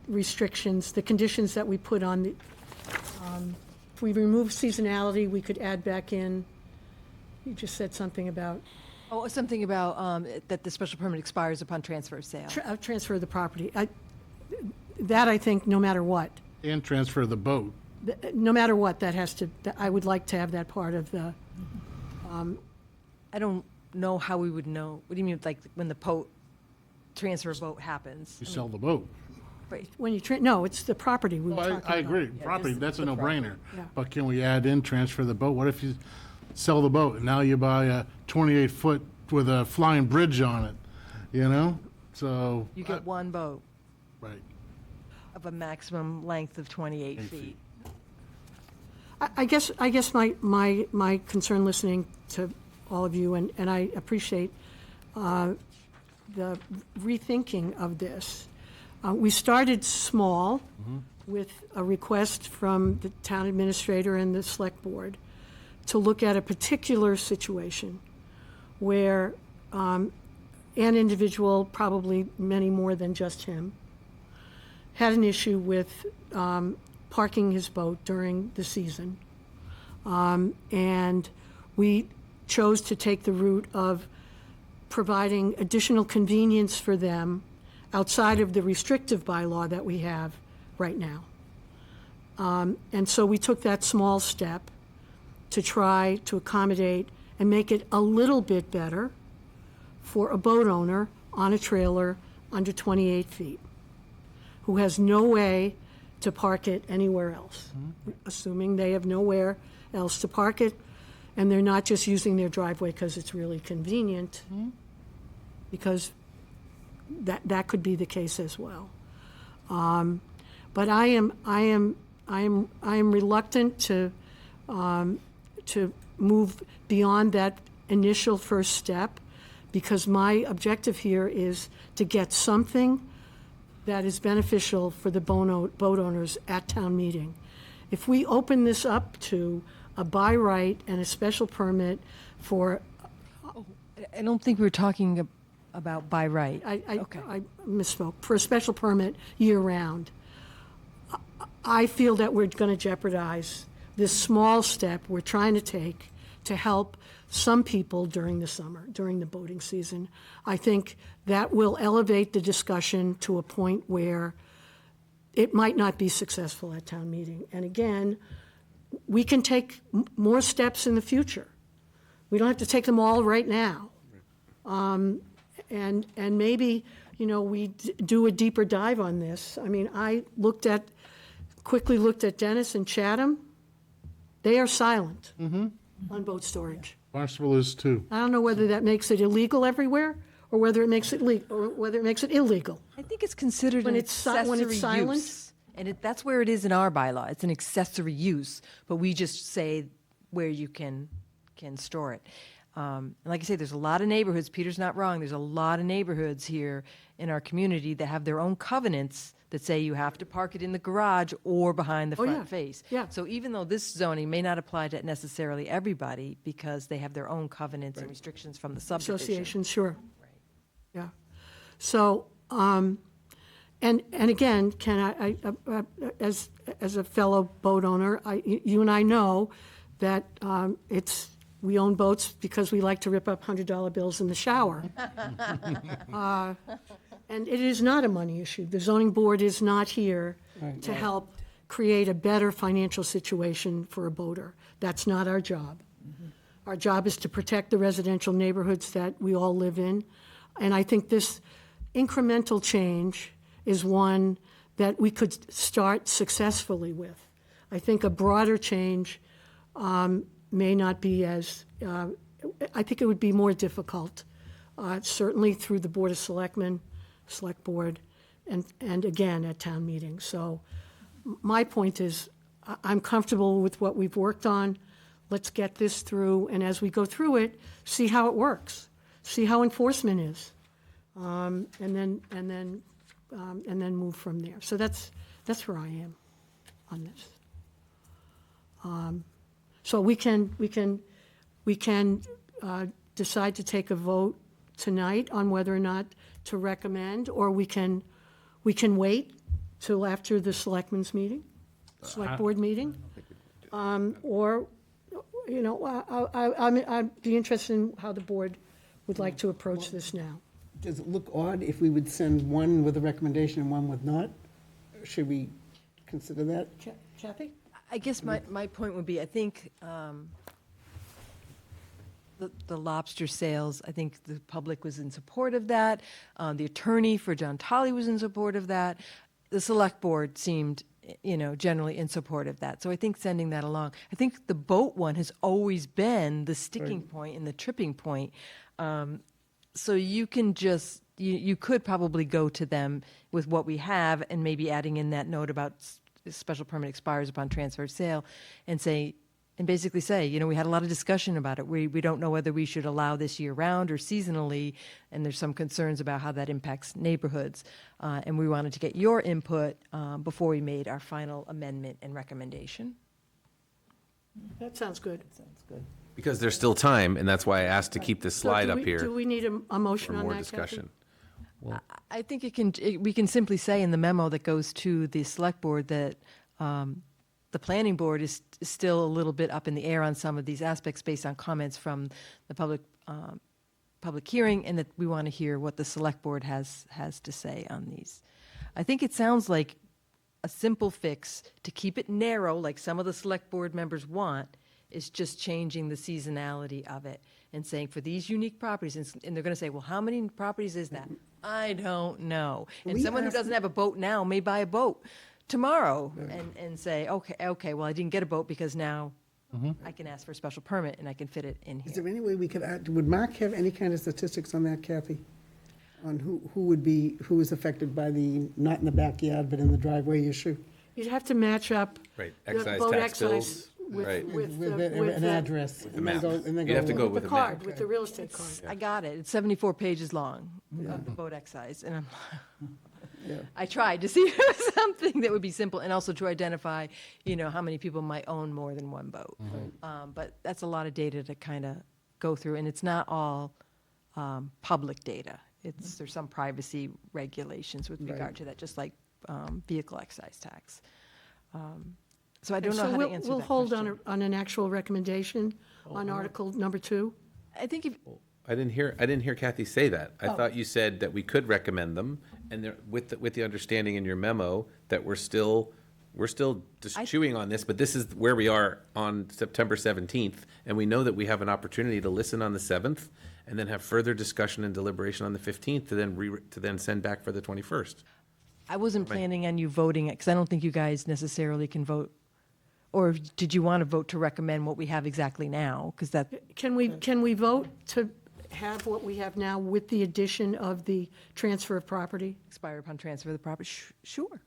[SPEAKER 1] restrictions, the conditions that we put on the, if we remove seasonality, we could add back in, you just said something about
[SPEAKER 2] Something about that the special permit expires upon transfer of sale.
[SPEAKER 1] transfer of the property. That I think, no matter what,
[SPEAKER 12] And transfer the boat.
[SPEAKER 1] no matter what, I would like to have that part of the,
[SPEAKER 2] I don't know how we would know. What do you mean, like when the transfer of boat happens?
[SPEAKER 12] You sell the boat.
[SPEAKER 2] Right.
[SPEAKER 1] when you, no, it's the property we were talking
[SPEAKER 12] Well,
[SPEAKER 1] about.
[SPEAKER 12] I agree. Property, that's a no-brainer.
[SPEAKER 1] Yeah.
[SPEAKER 12] But can we add in transfer the boat? What if you sell the boat and now you buy a 28-foot with a flying bridge on it, So.
[SPEAKER 2] You get one boat
[SPEAKER 12] Right.
[SPEAKER 2] of a maximum length of 28 feet.
[SPEAKER 1] I guess my concern listening to all of you, and I appreciate the rethinking of this. We started small with a request from the town administrator and the select board to look at a particular situation where an individual, probably many more than just him, had an issue with parking his boat during the season. And we chose to take the route of providing additional convenience for them outside of the restrictive bylaw that we have right now. And so we took that small step to try to accommodate and make it a little bit better for a boat owner on a trailer under 28 feet who has no way to park it anywhere else, assuming they have nowhere else to park it, and they're not just using their driveway because it's really convenient, because that could be the case as well. But I am reluctant to move beyond that initial first step, because my objective here is to get something that is beneficial for the boat owners at town meeting. If we open this up to a by right and a special permit for,
[SPEAKER 2] I don't think we were talking about by right. Okay.
[SPEAKER 1] I misspoke, for a special permit year-round, I feel that we're going to jeopardize this small step we're trying to take to help some people during the summer, during the boating season. I think that will elevate the discussion to a point where it might not be successful at town meeting. And again, we can take more steps in the future. We don't have to take them all right now. And maybe, we do a deeper dive on this. I mean, I looked at quickly looked at Dennis and Chatham. They are silent on boat storage.
[SPEAKER 12] Barnstable is too.
[SPEAKER 1] I don't know whether that makes it illegal everywhere or whether it makes it or whether it makes it illegal.
[SPEAKER 2] I think it's considered
[SPEAKER 1] When
[SPEAKER 2] an
[SPEAKER 1] it's si-
[SPEAKER 2] accessory
[SPEAKER 1] when it's silent?
[SPEAKER 2] use. And that's where it is in our bylaw. It's an accessory use, but we just say where you can store it. And like I say, there's a lot of neighborhoods, Peter's not wrong, there's a lot of neighborhoods here in our community that have their own covenants that say you have to park it in the garage or behind the
[SPEAKER 1] Oh, yeah.
[SPEAKER 2] front face.
[SPEAKER 1] Yeah.
[SPEAKER 2] So even though this zoning may not apply to necessarily everybody, because they have their own covenants and restrictions from the subdivision.
[SPEAKER 1] Association, sure. Yeah. So, and again, Ken, as a fellow boat owner, you and I know that we own boats because we like to rip up $100 bills in the shower. And it is not a money issue. The zoning board is not here to help create a better financial situation for a boater. That's not our job. Our job is to protect the residential neighborhoods that we all live in. And I think this incremental change is one that we could start successfully with. I think a broader change may not be as, I think it would be more difficult, certainly through the Board of Selectmen, Select Board, and again at town meetings. So my point is, I'm comfortable with what we've worked on. Let's get this through, and as we go through it, see how it works, see how enforcement is, and then move from there. So that's where I am on this. So we can decide to take a vote tonight on whether or not to recommend, or we can wait till after the selectmen's meeting, select board meeting. Or, you know, I'd be interested in how the board would like to approach this now.
[SPEAKER 13] Does it look odd if we would send one with a recommendation and one with not? Should we consider that?
[SPEAKER 1] Kathy?
[SPEAKER 2] I guess my point would be, I think the lobster sales, I think the public was in support of that. The attorney for John Tolley was in support of that. The select board seemed, generally in support of that. So I think sending that along. I think the boat one has always been the sticking point and the tripping point. So you can just, you could probably go to them with what we have and maybe adding in that note about special permit expires upon transfer of sale and basically say, we had a lot of discussion about it. We don't know whether we should allow this year round or seasonally, and there's some concerns about how that impacts neighborhoods. And we wanted to get your input before we made our final amendment and recommendation.
[SPEAKER 1] That sounds good.
[SPEAKER 14] Sounds good.
[SPEAKER 5] Because there's still time, and that's why I asked to keep this
[SPEAKER 1] So
[SPEAKER 5] slide
[SPEAKER 1] do
[SPEAKER 5] up
[SPEAKER 1] we-
[SPEAKER 5] here
[SPEAKER 1] Do we need a motion
[SPEAKER 5] for
[SPEAKER 1] on
[SPEAKER 5] more
[SPEAKER 1] that, Kathy?
[SPEAKER 5] discussion.
[SPEAKER 2] I think we can simply say in the memo that goes to the select board that the planning board is still a little bit up in the air on some of these aspects based on comments from the public hearing, and that we want to hear what the select board has to say on these. I think it sounds like a simple fix to keep it narrow, like some of the select board members want, is just changing the seasonality of it and saying for these unique properties, and they're going to say, well, how many properties is that? I don't know. And
[SPEAKER 13] We
[SPEAKER 2] someone who
[SPEAKER 13] asked-
[SPEAKER 2] doesn't have a boat now may buy a boat tomorrow and say, okay, well, I didn't get a boat because now I can ask for a special permit and I can fit it in
[SPEAKER 13] Is
[SPEAKER 2] here.
[SPEAKER 13] there any way we could, would Mark have any kind of statistics on that, Kathy? On who is affected by the, not in the backyard, but in the driveway issue?
[SPEAKER 1] You'd have to match up.
[SPEAKER 5] Right,
[SPEAKER 1] the
[SPEAKER 5] excise
[SPEAKER 1] boat
[SPEAKER 5] tax
[SPEAKER 1] excise
[SPEAKER 5] bills, right.
[SPEAKER 1] with
[SPEAKER 13] With
[SPEAKER 1] the- with
[SPEAKER 13] an
[SPEAKER 1] the-
[SPEAKER 13] address?
[SPEAKER 5] the map.
[SPEAKER 13] And then
[SPEAKER 5] You'd have to go
[SPEAKER 1] with
[SPEAKER 5] with
[SPEAKER 1] the
[SPEAKER 5] a map.
[SPEAKER 1] card, with the real estate card.
[SPEAKER 2] I got it. It's 74 pages long, of the boat excise, and I tried to see if it was something that would be simple, and also to identify, how many people might own more than one boat. But that's a lot of data to kind of go through, and it's not all public data. There's some privacy regulations with regard to that, just like vehicle excise tax. So I don't know
[SPEAKER 1] So
[SPEAKER 2] how to answer that
[SPEAKER 1] we'll hold
[SPEAKER 2] question.
[SPEAKER 1] on an actual recommendation on Article number 2.
[SPEAKER 2] I think if,
[SPEAKER 5] I didn't hear Kathy say that. I thought you said that we could recommend them, and with the understanding in your memo that we're still just chewing on this, but this is where we are on September 17th, and we know that we have an opportunity to listen on the 7th, and then have further discussion and deliberation on the 15th, to then send back for the 21st.
[SPEAKER 2] I wasn't planning on you voting it, because I don't think you guys necessarily can vote. Or did you want to vote to recommend what we have exactly now? Because that,
[SPEAKER 1] Can we vote to have what we have now with the addition of the transfer of property?
[SPEAKER 2] expire upon transfer of the property, sure.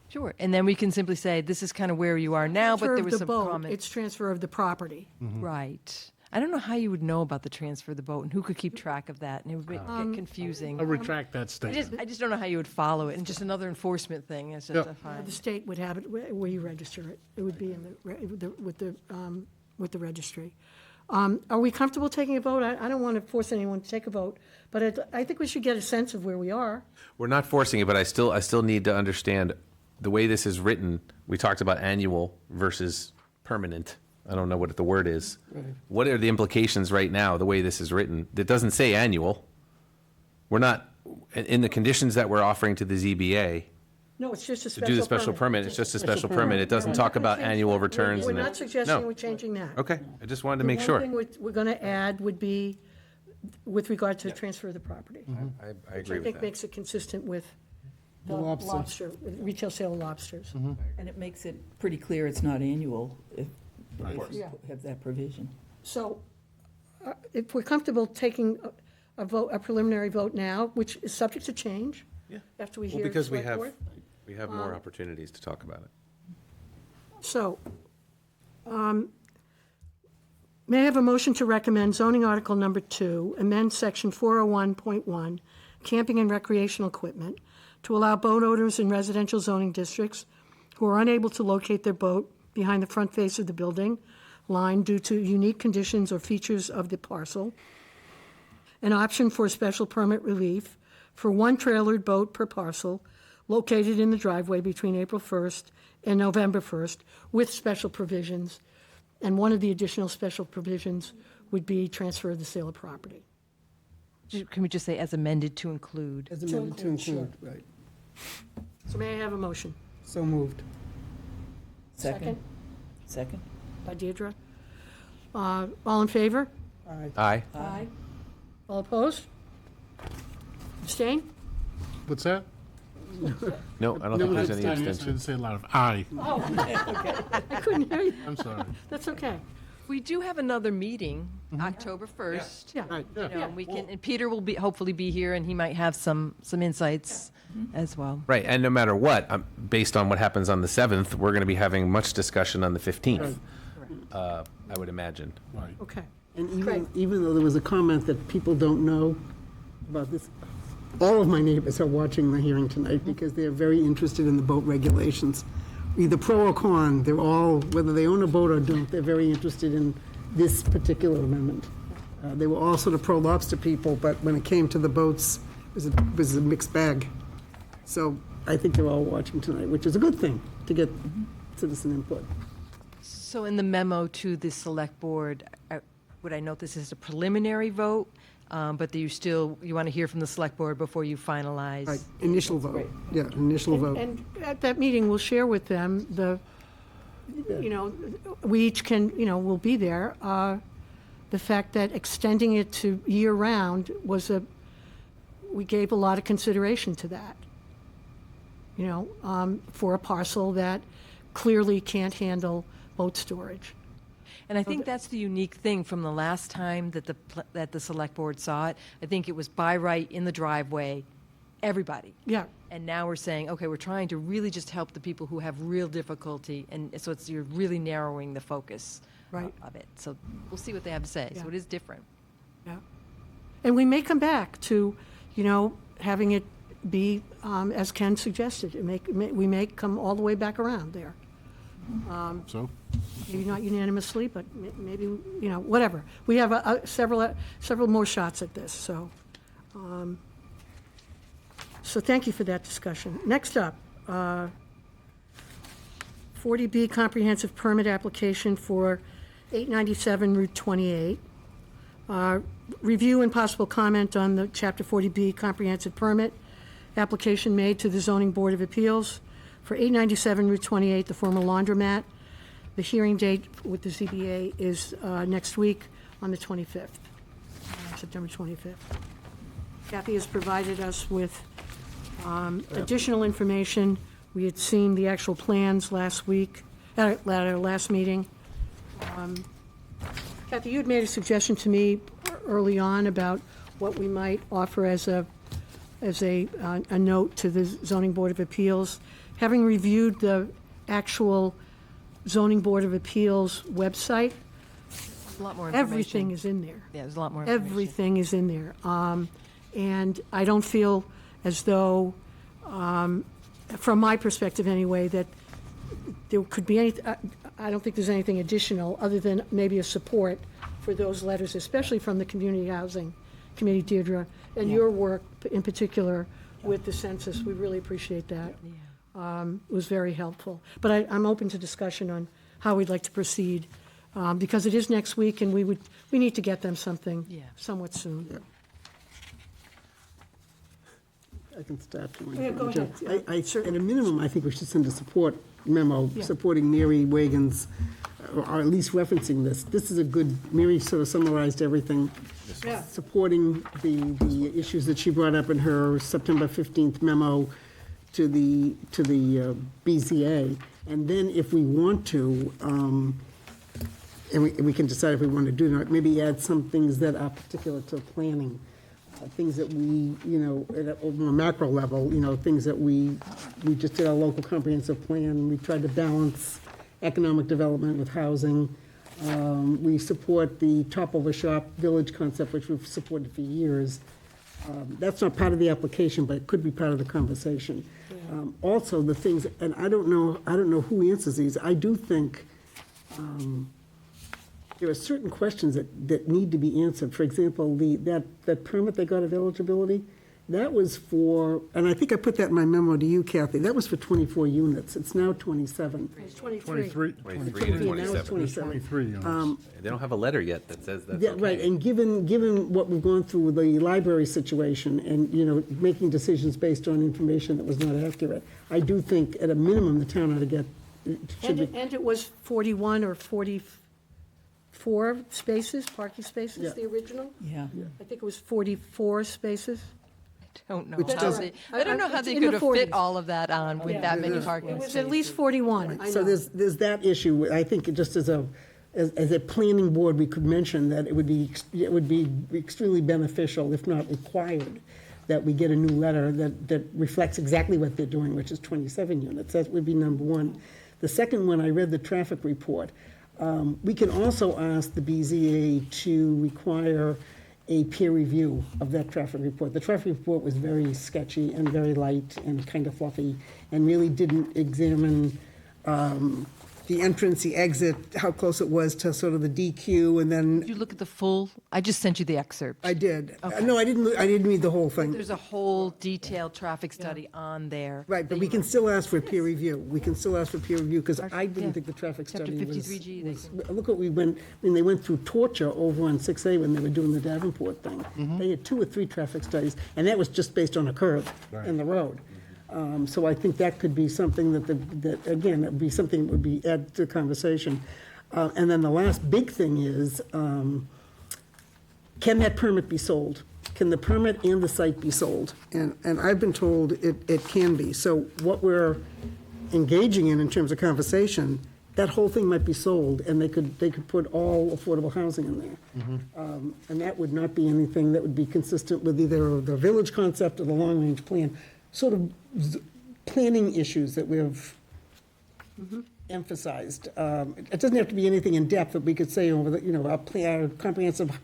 [SPEAKER 2] Sure, and then we can simply say, this is kind of where you are now, but
[SPEAKER 1] Transfer
[SPEAKER 2] there
[SPEAKER 1] of
[SPEAKER 2] was
[SPEAKER 1] the
[SPEAKER 2] some
[SPEAKER 1] boat,
[SPEAKER 2] comment.
[SPEAKER 1] it's transfer of the property.
[SPEAKER 2] Right. I don't know how you would know about the transfer of the boat, and who could keep track of that, and it would get confusing.
[SPEAKER 12] I'll retract that
[SPEAKER 2] I
[SPEAKER 12] statement.
[SPEAKER 2] just don't know how you would follow it, and just another enforcement thing, it's just
[SPEAKER 12] Yeah.
[SPEAKER 2] a fine.
[SPEAKER 1] The state would have it where you register it. It would be in with the registry. Are we comfortable taking a vote? I don't want to force anyone to take a vote, but I think we should get a sense of where we are.
[SPEAKER 5] We're not forcing it, but I still need to understand the way this is written. We talked about annual versus permanent. I don't know what the word is. What are the implications right now, the way this is written? It doesn't say annual. We're not, in the conditions that we're offering to the ZBA,
[SPEAKER 1] No, it's just a
[SPEAKER 5] to
[SPEAKER 1] special permit.
[SPEAKER 5] do the special permit, it's just a special permit. It doesn't talk about annual returns.
[SPEAKER 1] We're
[SPEAKER 5] and
[SPEAKER 1] not
[SPEAKER 5] it-
[SPEAKER 1] suggesting
[SPEAKER 5] No.
[SPEAKER 1] we're changing that.
[SPEAKER 5] Okay, I just wanted to make
[SPEAKER 1] The
[SPEAKER 5] sure.
[SPEAKER 1] one thing we're going to add would be with regard to the transfer of the property.
[SPEAKER 5] I
[SPEAKER 1] Which
[SPEAKER 5] agree
[SPEAKER 1] I
[SPEAKER 5] with
[SPEAKER 1] think
[SPEAKER 5] that.
[SPEAKER 1] makes it consistent with the
[SPEAKER 13] The lobster.
[SPEAKER 1] lobster, retail sale of lobsters.
[SPEAKER 14] And it makes it pretty clear it's not annual if you
[SPEAKER 1] Yeah.
[SPEAKER 14] have that provision.
[SPEAKER 1] So if we're comfortable taking a vote, a preliminary vote now, which is subject to change
[SPEAKER 5] Yeah.
[SPEAKER 1] after we
[SPEAKER 5] Well,
[SPEAKER 1] hear the
[SPEAKER 5] because we
[SPEAKER 1] select
[SPEAKER 5] have,
[SPEAKER 1] board.
[SPEAKER 5] we have more opportunities to talk about it.
[SPEAKER 1] So, may I have a motion to recommend zoning article number 2, amend section 401.1, camping and recreational equipment, to allow boat owners in residential zoning districts who are unable to locate their boat behind the front face of the building line due to unique conditions or features of the parcel, an option for special permit relief for one trailered boat per parcel located in the driveway between April 1st and November 1st with special provisions. And one of the additional special provisions would be transfer of the sale of property.
[SPEAKER 2] Can we just say as amended to include?
[SPEAKER 13] As amended to include, right.
[SPEAKER 1] So may I have a motion?
[SPEAKER 13] So moved.
[SPEAKER 14] Second? Second?
[SPEAKER 1] By Deirdre. All in favor?
[SPEAKER 13] Aye.
[SPEAKER 5] Aye.
[SPEAKER 1] Aye. All opposed? Abstain?
[SPEAKER 12] What's that?
[SPEAKER 5] No, I don't think there's any
[SPEAKER 12] I
[SPEAKER 5] abstention.
[SPEAKER 12] didn't say a lot of aye.
[SPEAKER 1] Oh, I couldn't hear you.
[SPEAKER 12] I'm sorry.
[SPEAKER 1] That's okay.
[SPEAKER 2] We do have another meeting, October 1st.
[SPEAKER 1] Yeah.
[SPEAKER 12] Right,
[SPEAKER 2] You
[SPEAKER 12] yeah.
[SPEAKER 2] know, and we can, and Peter will hopefully be here, and he might have some insights as well.
[SPEAKER 5] Right, and no matter what, based on what happens on the 7th, we're going to be having much discussion on the 15th, I would imagine.
[SPEAKER 12] Right.
[SPEAKER 1] Okay.
[SPEAKER 13] And
[SPEAKER 1] Craig.
[SPEAKER 13] even though there was a comment that people don't know about this, all of my neighbors are watching the hearing tonight because they are very interested in the boat regulations. Either pro or con, they're all, whether they own a boat or don't, they're very interested in this particular amendment. They were also the pro lobster people, but when it came to the boats, it was a mixed bag. So I think they're all watching tonight, which is a good thing to get citizen input.
[SPEAKER 2] So in the memo to the select board, would I note this is a preliminary vote, but that you want to hear from the select board before you finalize?
[SPEAKER 13] Right, initial vote, yeah, initial vote.
[SPEAKER 1] And at that meeting, we'll share with them we each can, we'll be there. The fact that extending it to year-round we gave a lot of consideration to that. For a parcel that clearly can't handle boat storage.
[SPEAKER 2] And I think that's the unique thing from the last time that the select board saw it. I think it was by right in the driveway, everybody.
[SPEAKER 1] Yeah.
[SPEAKER 2] And now we're saying, okay, we're trying to really just help the people who have real difficulty, and so you're really narrowing the focus
[SPEAKER 1] Right.
[SPEAKER 2] of it. So we'll see what they have to say.
[SPEAKER 1] Yeah.
[SPEAKER 2] So it is different.
[SPEAKER 1] Yeah. And we may come back to, having it be, as Ken suggested, we may come all the way back around there.
[SPEAKER 12] So,
[SPEAKER 1] Maybe not unanimously, but maybe, whatever. We have several more shots at this, so. So thank you for that discussion. Next up, 40B comprehensive permit application for 897 Route 28. Review and possible comment on the Chapter 40B comprehensive permit application made to the Zoning Board of Appeals for 897 Route 28, the former laundromat. The hearing date with the ZBA is next week on the 25th, September 25th. Kathy has provided us with Additional information, we had seen the actual plans last week, at our last meeting. Kathy, you had made a suggestion to me early on about what we might offer as a note to the Zoning Board of Appeals. Having reviewed the actual Zoning Board of Appeals website,
[SPEAKER 2] There's a lot more information.
[SPEAKER 1] everything is in there.
[SPEAKER 2] Yeah, there's a lot more information.
[SPEAKER 1] Everything is in there. And I don't feel as though, from my perspective anyway, that there could be any, I don't think there's anything additional other than maybe a support for those letters, especially from the Community Housing Committee, Deirdre, and your work in particular with the census. We really appreciate that. It was very helpful. But I'm open to discussion on how we'd like to proceed, because it is next week, and we need to get them something somewhat soon.
[SPEAKER 13] I can start.
[SPEAKER 1] Yeah, go ahead.
[SPEAKER 13] At a minimum, I think we should send a support memo supporting Mary Wagon's, or at least referencing this. This is a good, Mary sort of summarized everything, supporting the issues that she brought up in her September 15th memo to the BZA. And then if we want to, and we can decide if we want to do that, maybe add some things that are particular to planning. Things that we, at a more macro level, things that we just did our local comprehensive plan. We tried to balance economic development with housing. We support the top-over shop village concept, which we've supported for years. That's not part of the application, but it could be part of the conversation. Also, the things, and I don't know who answers these. I do think there are certain questions that need to be answered. For example, that permit they got of eligibility, that was for, and I think I put that in my memo to you, Kathy, that was for 24 units. It's now 27.
[SPEAKER 1] It's 23.
[SPEAKER 12] 23.
[SPEAKER 5] 23 to
[SPEAKER 13] Now it's
[SPEAKER 5] 27.
[SPEAKER 13] 27.
[SPEAKER 12] 23 units.
[SPEAKER 5] They don't have a letter yet that says that's
[SPEAKER 13] Yeah,
[SPEAKER 5] okay.
[SPEAKER 13] right, and given what we've gone through with the library situation and, making decisions based on information that was not accurate, I do think at a minimum, the town ought to get, should be.
[SPEAKER 1] And it was 41 or 44 spaces, parking spaces,
[SPEAKER 13] Yeah.
[SPEAKER 1] the original?
[SPEAKER 14] Yeah.
[SPEAKER 1] I think it was 44 spaces.
[SPEAKER 2] Don't know.
[SPEAKER 13] Which
[SPEAKER 2] how
[SPEAKER 13] does-
[SPEAKER 2] they- I don't know how
[SPEAKER 1] It's
[SPEAKER 2] they
[SPEAKER 1] in the
[SPEAKER 2] could have fit
[SPEAKER 1] 40s.
[SPEAKER 2] all of that on with that many parking
[SPEAKER 1] It was
[SPEAKER 2] spaces.
[SPEAKER 1] at least 41, I
[SPEAKER 13] So
[SPEAKER 1] know.
[SPEAKER 13] there's that issue. I think just as a planning board, we could mention that it would be extremely beneficial, if not required, that we get a new letter that reflects exactly what they're doing, which is 27 units. That would be number one. The second one, I read the traffic report. We can also ask the BZA to require a peer review of that traffic report. The traffic report was very sketchy and very light and kind of fluffy, and really didn't examine the entrance, the exit, how close it was to sort of the DQ, and then
[SPEAKER 2] Did you look at the full? I just sent you the excerpt.
[SPEAKER 13] I did. No, I didn't read the whole thing.
[SPEAKER 2] There's a whole detailed traffic study on there.
[SPEAKER 13] Right, but we can still ask for peer review. We can still ask for peer review, because I
[SPEAKER 2] Yeah.
[SPEAKER 13] didn't think the traffic
[SPEAKER 2] Chapter
[SPEAKER 13] study was.
[SPEAKER 2] 53G, they
[SPEAKER 13] Look what we went, they went through torture over on 6A when they were doing the Davenport thing. They had 2 or 3 traffic studies, and that was just based on a curve in the road. So I think that could be something that again, that would be something that would be added to the conversation. And then the last big thing is, can that permit be sold? Can the permit and the site be sold? And I've been told it can be. So what we're engaging in terms of conversation, that whole thing might be sold, and they could put all affordable housing in there. And that would not be anything that would be consistent with either the village concept or the long-range plan. Sort of planning issues that we've emphasized. It doesn't have to be anything in depth, but we could say over our comprehensive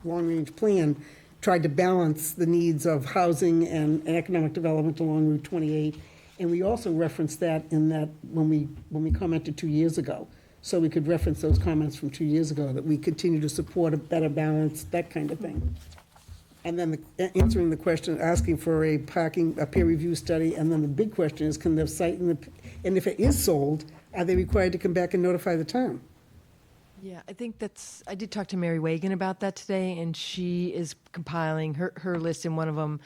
[SPEAKER 13] long-range plan tried to balance the needs of housing and economic development along Route 28. And we also referenced that in that when we commented 2 years ago. So we could reference those comments from 2 years ago, that we continue to support a better balance, that kind of thing. And then answering the question, asking for a peer review study, and then the big question is, can the site, and if it is sold, are they required to come back and notify the town?
[SPEAKER 2] Yeah, I think I did talk to Mary Wagon about that today, and she is compiling her list, and one of them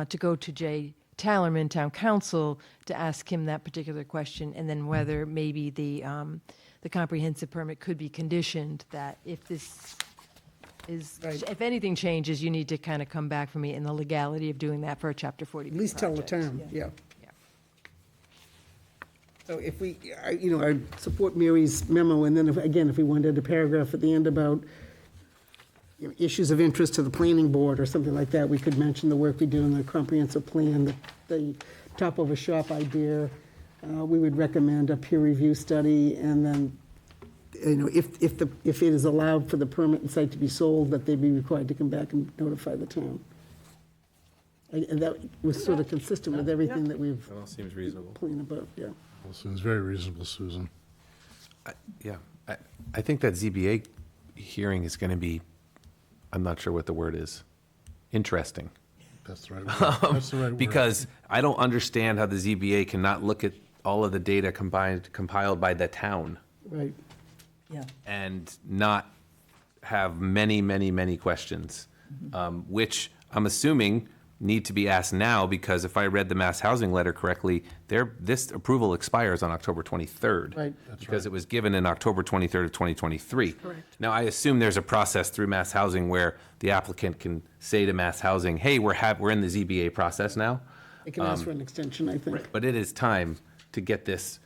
[SPEAKER 2] to go to Jay Tallerman, Town Council, to ask him that particular question, and then whether maybe the comprehensive permit could be conditioned, that if this is,
[SPEAKER 13] Right.
[SPEAKER 2] if anything changes, you need to kind of come back for me in the legality of doing that for a Chapter 40B
[SPEAKER 13] At least tell the
[SPEAKER 2] project.
[SPEAKER 13] town, yeah.
[SPEAKER 2] Yeah.
[SPEAKER 13] So if we, I support Mary's memo, and then if we wanted a paragraph at the end about issues of interest to the planning board or something like that, we could mention the work we do in the comprehensive plan, the top of a shop idea. We would recommend a peer review study, and then, if it is allowed for the permit and site to be sold, that they be required to come back and notify the town. And that was sort of consistent with everything that we've
[SPEAKER 5] That all seems reasonable.
[SPEAKER 13] planned about, yeah.
[SPEAKER 12] Well, Susan's very reasonable, Susan.
[SPEAKER 5] Yeah, I think that ZBA hearing is going to be, I'm not sure what the word is, interesting.
[SPEAKER 12] That's the right word. That's the right word.
[SPEAKER 5] Because I don't understand how the ZBA cannot look at all of the data compiled by the town
[SPEAKER 13] Right.
[SPEAKER 14] Yeah.
[SPEAKER 5] and not have many, many, many questions, which I'm assuming need to be asked now, because if I read the mass housing letter correctly, this approval expires on October 23rd.
[SPEAKER 13] Right.
[SPEAKER 5] Because it was given in October 23rd of 2023.
[SPEAKER 1] Correct.
[SPEAKER 5] Now, I assume there's a process through mass housing where the applicant can say to mass housing, hey, we're in the ZBA process now.
[SPEAKER 13] They can ask for an extension, I think.
[SPEAKER 5] But it is time to get this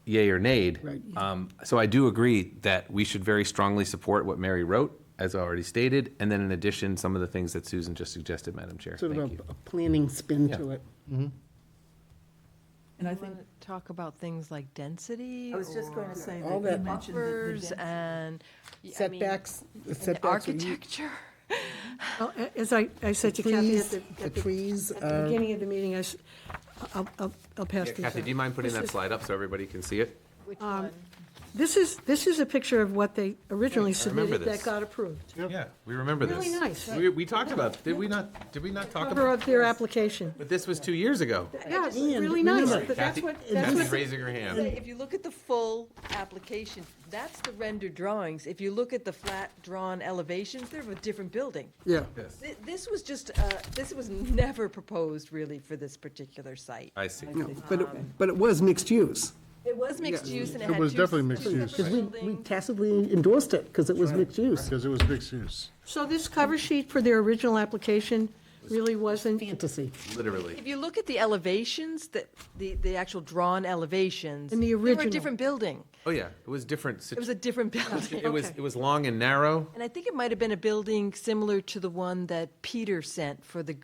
[SPEAKER 5] yay or nayed.
[SPEAKER 13] Right.
[SPEAKER 5] So I do agree that we should very strongly support what Mary wrote, as already stated, and then in addition, some of the things that Susan just suggested, Madam Chair.
[SPEAKER 13] Sort of
[SPEAKER 5] Thank you.
[SPEAKER 13] a planning spin
[SPEAKER 5] Yeah.
[SPEAKER 13] to it.
[SPEAKER 14] And I
[SPEAKER 2] I
[SPEAKER 14] think,
[SPEAKER 2] want to talk about things like density.
[SPEAKER 14] I was just going to say
[SPEAKER 13] All
[SPEAKER 14] that you
[SPEAKER 13] that
[SPEAKER 14] mentioned the
[SPEAKER 2] Buffers
[SPEAKER 14] density.
[SPEAKER 2] and. I mean,
[SPEAKER 13] Setbacks, the
[SPEAKER 2] and
[SPEAKER 13] setbacks. are
[SPEAKER 2] architecture.
[SPEAKER 1] Well, as I said to Kathy
[SPEAKER 13] Trees,
[SPEAKER 1] at
[SPEAKER 13] the trees,
[SPEAKER 1] the beginning of the meeting, I'll pass
[SPEAKER 5] Yeah,
[SPEAKER 1] these
[SPEAKER 5] Kathy,
[SPEAKER 1] out.
[SPEAKER 5] do you mind putting
[SPEAKER 1] This
[SPEAKER 5] that
[SPEAKER 1] is-
[SPEAKER 5] slide up so everybody can see it?
[SPEAKER 2] Which one?
[SPEAKER 1] This is a picture of what they originally
[SPEAKER 5] I remember
[SPEAKER 1] submitted
[SPEAKER 5] this.
[SPEAKER 1] that got approved.
[SPEAKER 5] Yeah, we remember this.
[SPEAKER 1] Really nice.
[SPEAKER 5] We talked about, did we not talk
[SPEAKER 1] Cover
[SPEAKER 5] about?
[SPEAKER 1] of their application.
[SPEAKER 5] But this was 2 years ago.
[SPEAKER 1] Yeah, it's
[SPEAKER 13] And
[SPEAKER 1] really nice.
[SPEAKER 13] remember-
[SPEAKER 1] But that's
[SPEAKER 5] Kathy-
[SPEAKER 1] what,
[SPEAKER 5] Kathy's
[SPEAKER 1] that's what,
[SPEAKER 5] raising her hand.
[SPEAKER 2] If you look at the full application, that's the rendered drawings. If you look at the flat drawn elevations, they're of a different building.
[SPEAKER 13] Yeah.
[SPEAKER 2] This was just, this was never proposed really for this particular site.
[SPEAKER 5] I see.
[SPEAKER 13] No, but it was mixed use.
[SPEAKER 2] It was mixed use and it
[SPEAKER 12] It
[SPEAKER 2] had
[SPEAKER 12] was
[SPEAKER 2] two
[SPEAKER 12] definitely mixed
[SPEAKER 2] separate
[SPEAKER 12] use.
[SPEAKER 13] Because we
[SPEAKER 2] buildings.
[SPEAKER 13] tacitly endorsed it, because it was mixed use.
[SPEAKER 12] Because it was mixed use.
[SPEAKER 1] so this cover sheet for their original application really wasn't,
[SPEAKER 13] Fantasy.
[SPEAKER 5] Literally.
[SPEAKER 2] If you look at the elevations, the actual drawn elevations.
[SPEAKER 1] In the
[SPEAKER 2] They were
[SPEAKER 1] original.
[SPEAKER 2] a different building.
[SPEAKER 5] Oh, yeah, it was different.
[SPEAKER 2] It was a different building.
[SPEAKER 5] It was long and narrow.
[SPEAKER 2] And I think it might have been a building similar to the one that Peter sent for the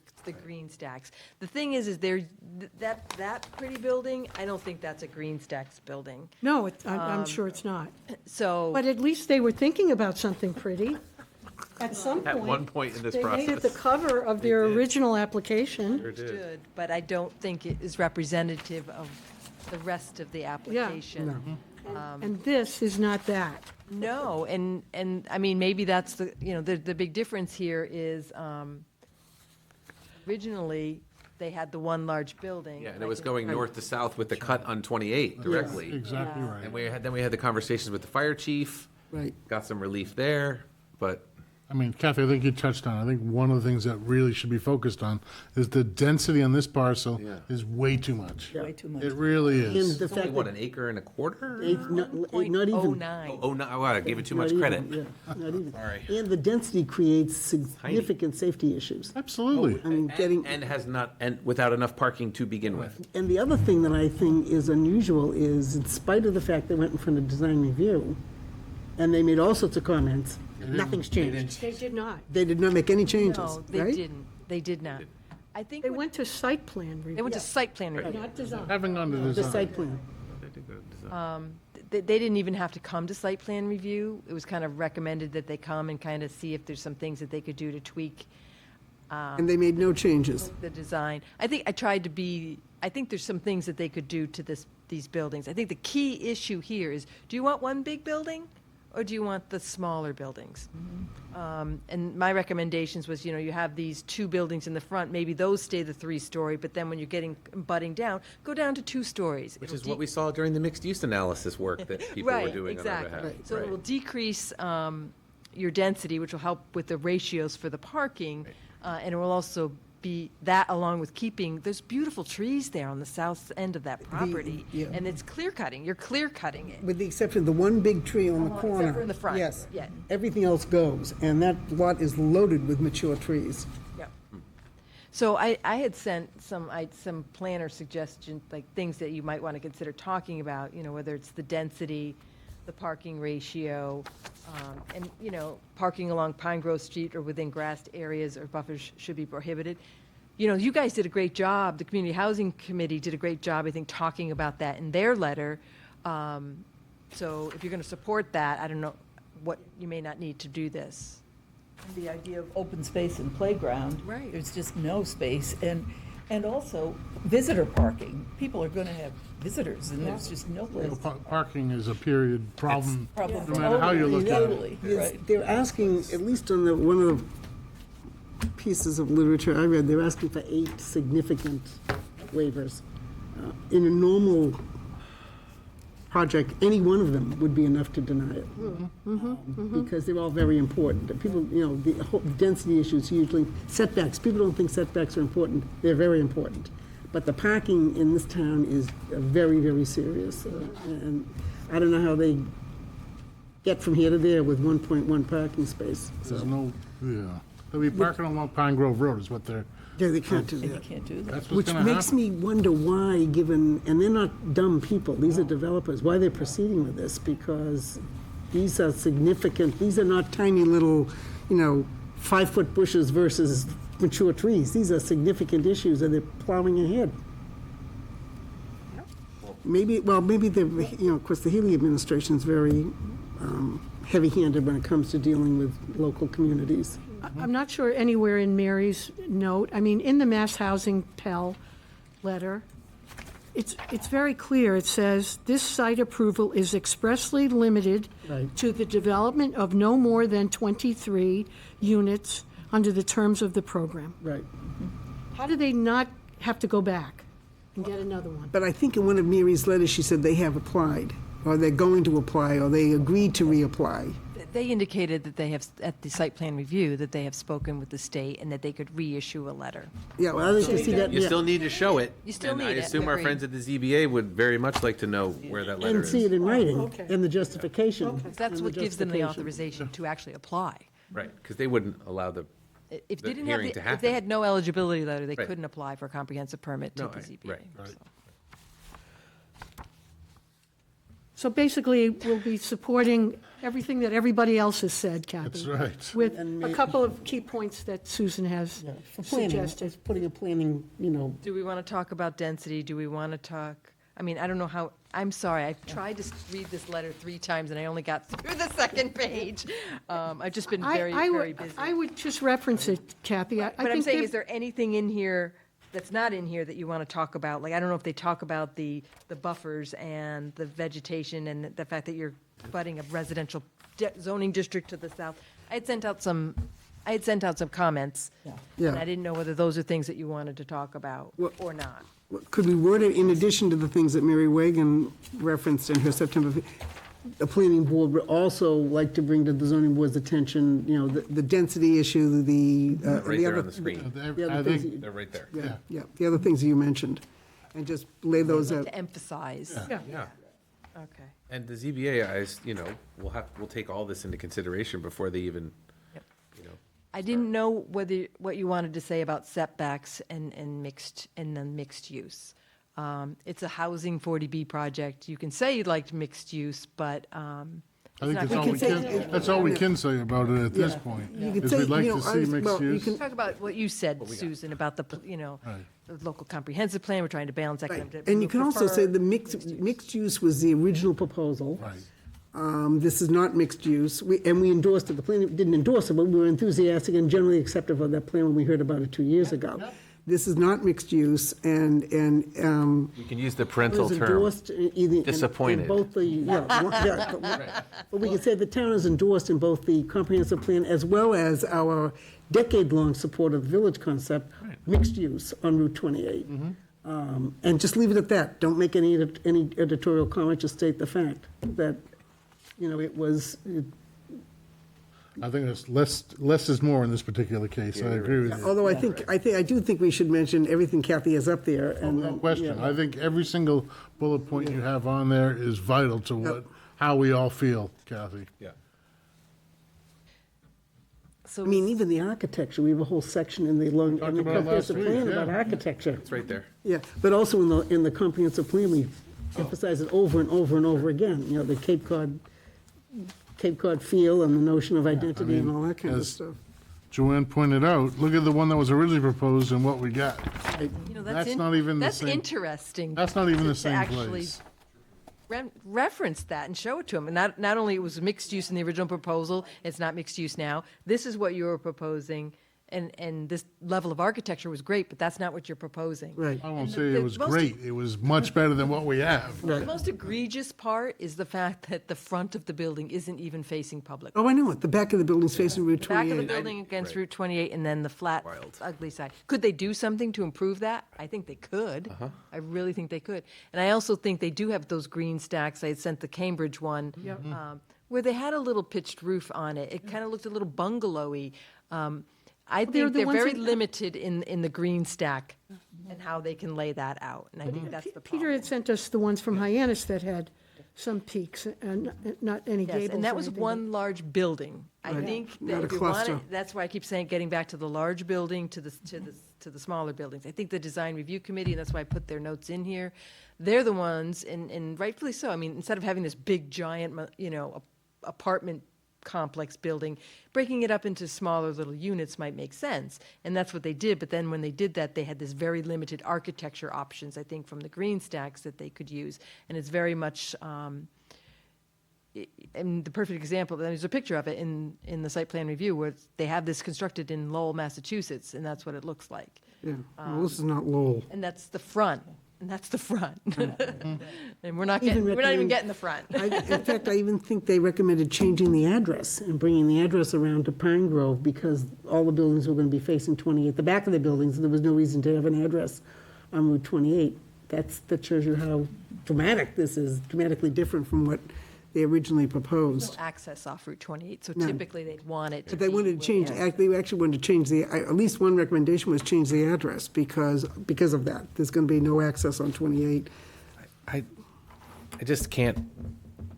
[SPEAKER 2] green stacks. The thing is there, that pretty building, I don't think that's a green stacks building.
[SPEAKER 1] no, I'm sure it's not.
[SPEAKER 2] So,
[SPEAKER 1] But at least they were thinking about something pretty. At some point.
[SPEAKER 5] At one point in this
[SPEAKER 1] They made it the
[SPEAKER 5] process.
[SPEAKER 1] cover of their original application.
[SPEAKER 5] Sure did.
[SPEAKER 2] understood, but I don't think it is representative of the rest of the application.
[SPEAKER 1] And this is not that.
[SPEAKER 2] No, and I mean, maybe that's the big difference here is, originally, they had the one large building.
[SPEAKER 5] Yeah, and it was going north to south with the cut on 28 directly.
[SPEAKER 12] Exactly right.
[SPEAKER 5] And we had the conversations with the fire chief,
[SPEAKER 13] Right.
[SPEAKER 5] got some relief there, but
[SPEAKER 12] I mean, Kathy, I think you touched on, I think one of the things that really should be focused on is the density on this parcel
[SPEAKER 5] Yeah.
[SPEAKER 12] is way too much.
[SPEAKER 14] Way too much.
[SPEAKER 12] It really
[SPEAKER 13] And
[SPEAKER 12] is.
[SPEAKER 13] the
[SPEAKER 5] it's only,
[SPEAKER 13] fact
[SPEAKER 5] what,
[SPEAKER 13] that
[SPEAKER 5] an acre and a quarter?
[SPEAKER 13] not even.
[SPEAKER 2] 0.09.
[SPEAKER 5] Oh, no, wow, I gave it too
[SPEAKER 13] not
[SPEAKER 5] much
[SPEAKER 13] even,
[SPEAKER 5] credit.
[SPEAKER 13] Yeah, not even.
[SPEAKER 5] Sorry.
[SPEAKER 13] And the density creates significant safety issues.
[SPEAKER 12] Absolutely.
[SPEAKER 13] I mean, getting,
[SPEAKER 5] And has not, and without enough parking to begin with.
[SPEAKER 13] and the other thing that I think is unusual is, in spite of the fact they went in front of design review, and they made all sorts of comments, nothing's changed.
[SPEAKER 1] They did not.
[SPEAKER 13] They did not make any changes,
[SPEAKER 2] No, they
[SPEAKER 13] right?
[SPEAKER 2] didn't. They did not. I think
[SPEAKER 1] They went to site plan
[SPEAKER 2] they
[SPEAKER 1] review,
[SPEAKER 2] went to site plan review.
[SPEAKER 1] not design.
[SPEAKER 12] Having gone to
[SPEAKER 13] The
[SPEAKER 12] design.
[SPEAKER 13] site plan.
[SPEAKER 2] They didn't even have to come to site plan review. It was kind of recommended that they come and kind of see if there's some things that they could do to tweak
[SPEAKER 13] And they made no changes.
[SPEAKER 2] the design. I think I think there's some things that they could do to these buildings. I think the key issue here is, do you want one big building or do you want the smaller buildings? And my recommendations was, you have these two buildings in the front, maybe those stay the 3-story, but then when you're butting down, go down to 2 stories.
[SPEAKER 5] Which
[SPEAKER 2] It'll
[SPEAKER 5] is what we saw during the mixed-use analysis work that people were doing on our behalf.
[SPEAKER 2] Right, exactly. So it
[SPEAKER 5] Right.
[SPEAKER 2] will decrease your density, which will help with the ratios for the parking, and it will also be that along with keeping, there's beautiful trees there on the south end of that property.
[SPEAKER 13] yeah.
[SPEAKER 2] And it's clear cutting, you're clear cutting it.
[SPEAKER 13] With the exception of the one big tree on the corner.
[SPEAKER 2] Except for in the front,
[SPEAKER 13] Yes.
[SPEAKER 2] yeah.
[SPEAKER 13] Everything else goes, and that lot is loaded with mature trees.
[SPEAKER 2] Yep. So I had sent some planner suggestions, like things that you might want to consider talking about, whether it's the density, the parking ratio, and, parking along Pine Grove Street or within grassed areas or buffers should be prohibited. You guys did a great job, the Community Housing Committee did a great job, I think, talking about that in their letter. So if you're going to support that, I don't know what, you may not need to do this.
[SPEAKER 14] The idea of open space and playground.
[SPEAKER 2] Right.
[SPEAKER 14] There's just no space. And also visitor parking. People are going to have visitors and there's just no place.
[SPEAKER 12] Parking is a period problem,
[SPEAKER 14] Problem
[SPEAKER 12] no matter how you look at it.
[SPEAKER 14] totally, right.
[SPEAKER 13] They're asking, at least on one of the pieces of literature I read, they're asking for 8 significant waivers. In a normal project, any one of them would be enough to deny it. Because they're all very important. People, the whole density issues usually, setbacks, people don't think setbacks are important. They're very important. But the parking in this town is very, very serious. And I don't know how they get from here to there with 1.1 parking space.
[SPEAKER 12] There's no, they'll be parking along Pine Grove Road is what they're,
[SPEAKER 13] They can't do
[SPEAKER 14] You
[SPEAKER 13] that.
[SPEAKER 14] can't do that.
[SPEAKER 12] that's what's
[SPEAKER 13] Which
[SPEAKER 12] gonna happen.
[SPEAKER 13] makes me wonder why, given, and they're not dumb people, these are developers, why they're proceeding with this, because these are significant, these are not tiny little, 5-foot bushes versus mature trees. These are significant issues, and they're plowing ahead. Maybe of course, the Healy administration is very heavy-handed when it comes to dealing with local communities.
[SPEAKER 1] I'm not sure anywhere in Mary's note, in the Mass Housing Pell letter, it's very clear. It says, "This site approval is expressly limited
[SPEAKER 13] Right.
[SPEAKER 1] to the development of no more than 23 units under the terms of the program."
[SPEAKER 13] Right.
[SPEAKER 1] How do they not have to go back and get another one?
[SPEAKER 13] But I think in one of Mary's letters, she said they have applied, or they're going to apply, or they agreed to reapply.
[SPEAKER 2] They indicated that they have, at the site plan review, that they have spoken with the state and that they could reissue a letter.
[SPEAKER 13] Yeah, well, I think you see that,
[SPEAKER 5] You
[SPEAKER 13] yeah.
[SPEAKER 5] still need to show it.
[SPEAKER 2] You still
[SPEAKER 5] and I
[SPEAKER 2] need it,
[SPEAKER 5] assume our
[SPEAKER 2] agreed.
[SPEAKER 5] friends at the ZBA would very much like to know where that letter
[SPEAKER 13] And see
[SPEAKER 5] is.
[SPEAKER 13] it in writing,
[SPEAKER 1] okay.
[SPEAKER 13] and the justification.
[SPEAKER 2] That's
[SPEAKER 13] and
[SPEAKER 2] what gives them the
[SPEAKER 13] justification.
[SPEAKER 2] authorization to actually apply.
[SPEAKER 5] Right, because they wouldn't allow the,
[SPEAKER 2] If
[SPEAKER 5] The
[SPEAKER 2] they didn't have
[SPEAKER 5] hearing to
[SPEAKER 2] if
[SPEAKER 5] happen.
[SPEAKER 2] they had no eligibility letter, they
[SPEAKER 5] Right.
[SPEAKER 2] couldn't apply for a comprehensive permit to
[SPEAKER 5] No,
[SPEAKER 2] the ZBA.
[SPEAKER 5] right.
[SPEAKER 2] so.
[SPEAKER 1] So basically, we'll be supporting everything that everybody else has said, Kathy.
[SPEAKER 12] That's right.
[SPEAKER 1] With a couple of key points that Susan has
[SPEAKER 13] Yeah, for planning,
[SPEAKER 1] suggested.
[SPEAKER 13] it's putting a planning,
[SPEAKER 2] Do we want to talk about density? Do we want to talk, I don't know how, I'm sorry, I tried to read this letter 3 times and I only got through the second page. I've just been very, very busy.
[SPEAKER 1] I would just reference it, Kathy. I
[SPEAKER 2] But I'm
[SPEAKER 1] think
[SPEAKER 2] saying,
[SPEAKER 1] they've-
[SPEAKER 2] is there anything in here that's not in here that you want to talk about? Like, I don't know if they talk about the buffers and the vegetation and the fact that you're butting a residential zoning district to the south. I had sent out some comments.
[SPEAKER 13] Yeah.
[SPEAKER 2] And I didn't know whether those are things that you wanted to talk about
[SPEAKER 13] Well-
[SPEAKER 2] or not.
[SPEAKER 13] could we word it in addition to the things that Mary Wagon referenced in her September, the planning board would also like to bring to the zoning board's attention, the density issue, the.
[SPEAKER 5] right
[SPEAKER 13] the
[SPEAKER 5] there
[SPEAKER 13] other-
[SPEAKER 5] on the screen.
[SPEAKER 13] the other
[SPEAKER 12] I
[SPEAKER 13] things
[SPEAKER 12] think-
[SPEAKER 13] that
[SPEAKER 5] They're right there.
[SPEAKER 13] you- Yeah, the other things that you mentioned, and just lay those out.
[SPEAKER 2] To emphasize.
[SPEAKER 1] Yeah.
[SPEAKER 5] Yeah.
[SPEAKER 2] Okay.
[SPEAKER 5] And the ZBA, we'll take all this into consideration before they even,
[SPEAKER 2] Yep.
[SPEAKER 5] you know.
[SPEAKER 2] I didn't know what you wanted to say about setbacks and then mixed use. It's a housing 40B project. You can say you liked mixed use, but
[SPEAKER 12] I think
[SPEAKER 2] not
[SPEAKER 12] that's all
[SPEAKER 2] gonna
[SPEAKER 12] we
[SPEAKER 13] can
[SPEAKER 12] can,
[SPEAKER 13] say-
[SPEAKER 12] that's all we can say about it at this point.
[SPEAKER 13] You could
[SPEAKER 12] Is
[SPEAKER 13] say,
[SPEAKER 12] we'd like
[SPEAKER 13] you know,
[SPEAKER 12] to see mixed
[SPEAKER 13] well, you
[SPEAKER 12] use.
[SPEAKER 13] can-
[SPEAKER 2] talk about what you said, Susan, about the local comprehensive plan. We're trying to balance
[SPEAKER 13] Right.
[SPEAKER 2] economic.
[SPEAKER 13] And you can also say
[SPEAKER 2] prefer
[SPEAKER 13] the mixed use was the original proposal.
[SPEAKER 12] Right.
[SPEAKER 13] This is not mixed use, and we endorsed it. The plan didn't endorse it, but we were enthusiastic and generally acceptive of that plan when we heard about it 2 years ago. This is not mixed use, and
[SPEAKER 5] We can use the parental
[SPEAKER 13] was
[SPEAKER 5] term.
[SPEAKER 13] endorsed either. in
[SPEAKER 5] Disappointed.
[SPEAKER 13] both the, but we can say the town is endorsed in both the comprehensive plan as well as our decade-long support of the village concept, mixed use on Route 28. And just leave it at that. Don't make any editorial comment, just state the fact that, it was,
[SPEAKER 12] I think it's less is more in this particular case. I agree with you.
[SPEAKER 13] Although I do think we should mention everything Kathy has up there. And
[SPEAKER 12] No question. I think every single bullet point you have on there is vital to how we all feel, Kathy.
[SPEAKER 5] Yeah.
[SPEAKER 2] So
[SPEAKER 13] I mean, even the architecture, we have a whole section in the
[SPEAKER 12] talked about it last
[SPEAKER 13] comprehensive
[SPEAKER 12] week,
[SPEAKER 13] plan
[SPEAKER 12] yeah.
[SPEAKER 13] about architecture.
[SPEAKER 5] It's right there.
[SPEAKER 13] Yeah, but also in the comprehensive plan, we emphasize it over and over and over again, you know, the Cape Cod feel and the notion of identity and all that kind of
[SPEAKER 12] as
[SPEAKER 13] stuff.
[SPEAKER 12] Joanne pointed out, look at the one that was originally proposed and what we got.
[SPEAKER 2] You know,
[SPEAKER 12] That's not even the
[SPEAKER 2] that's
[SPEAKER 12] same-
[SPEAKER 2] interesting.
[SPEAKER 12] That's not even
[SPEAKER 2] to-
[SPEAKER 12] the
[SPEAKER 2] to
[SPEAKER 12] same
[SPEAKER 2] actually
[SPEAKER 12] place.
[SPEAKER 2] Reference that and show it to them. And not only it was mixed use in the original proposal, it's not mixed use now. This is what you were proposing, and this level of architecture was great, but that's not what you're proposing.
[SPEAKER 13] Right.
[SPEAKER 12] I won't
[SPEAKER 2] And
[SPEAKER 12] say
[SPEAKER 2] the
[SPEAKER 12] it was
[SPEAKER 2] most-
[SPEAKER 12] great. It was much better than what we have.
[SPEAKER 2] The most egregious part is the fact that the front of the building isn't even facing public.
[SPEAKER 13] Oh, I know it, the back of the building's facing Route
[SPEAKER 2] Back of the
[SPEAKER 13] 28.
[SPEAKER 2] building against Route 28, and then the flat, ugly side. Could they do something to improve that? I think they could. I really think they could. And I also think they do have those green stacks. I had sent the Cambridge one, where they had a little pitched roof on it. It kind of looked a little bungalowy. I
[SPEAKER 1] they're
[SPEAKER 2] think
[SPEAKER 1] the
[SPEAKER 2] they're
[SPEAKER 1] ones
[SPEAKER 2] very
[SPEAKER 1] that-
[SPEAKER 2] limited in the green stack and how they can lay that out. And I think that's the problem.
[SPEAKER 1] Peter had sent us the ones from Hyannis that had some peaks and not any gables.
[SPEAKER 2] Yes, and that
[SPEAKER 1] or
[SPEAKER 2] was
[SPEAKER 1] anything.
[SPEAKER 2] one large building. I
[SPEAKER 13] Right.
[SPEAKER 2] think
[SPEAKER 13] Not
[SPEAKER 2] that
[SPEAKER 13] a
[SPEAKER 2] if you want
[SPEAKER 13] cluster.
[SPEAKER 2] it, that's why I keep saying, getting back to the large building, to the smaller buildings. I think the design review committee, and that's why I put their notes in here, they're the ones, and rightfully so. I mean, instead of having this big giant, apartment complex building, breaking it up into smaller little units might make sense. And that's what they did. But then when they did that, they had this very limited architecture options, I think, from the green stacks that they could use. And it's very much, and the perfect example, there's a picture of it in the site plan review where they have this constructed in Lowell, Massachusetts, and that's what it looks like.
[SPEAKER 13] Yeah, well, this is not Lowell.
[SPEAKER 2] And that's the front. And that's the front. And we're not
[SPEAKER 13] Even
[SPEAKER 2] even
[SPEAKER 13] recommend-
[SPEAKER 2] getting the front.
[SPEAKER 13] In fact, I even think they recommended changing the address and bringing the address around to Pine Grove because all the buildings were going to be facing 28. The back of the buildings, and there was no reason to have an address on Route 28. That shows you how dramatic this is, dramatically different from what they originally proposed.
[SPEAKER 2] Access off Route 28, so
[SPEAKER 13] No.
[SPEAKER 2] typically they'd want it to
[SPEAKER 13] But they
[SPEAKER 2] be
[SPEAKER 13] wanted to change,
[SPEAKER 2] where-
[SPEAKER 13] they actually wanted to change at least one recommendation was change the address because of that. There's going to be no access on 28.
[SPEAKER 5] I just can't.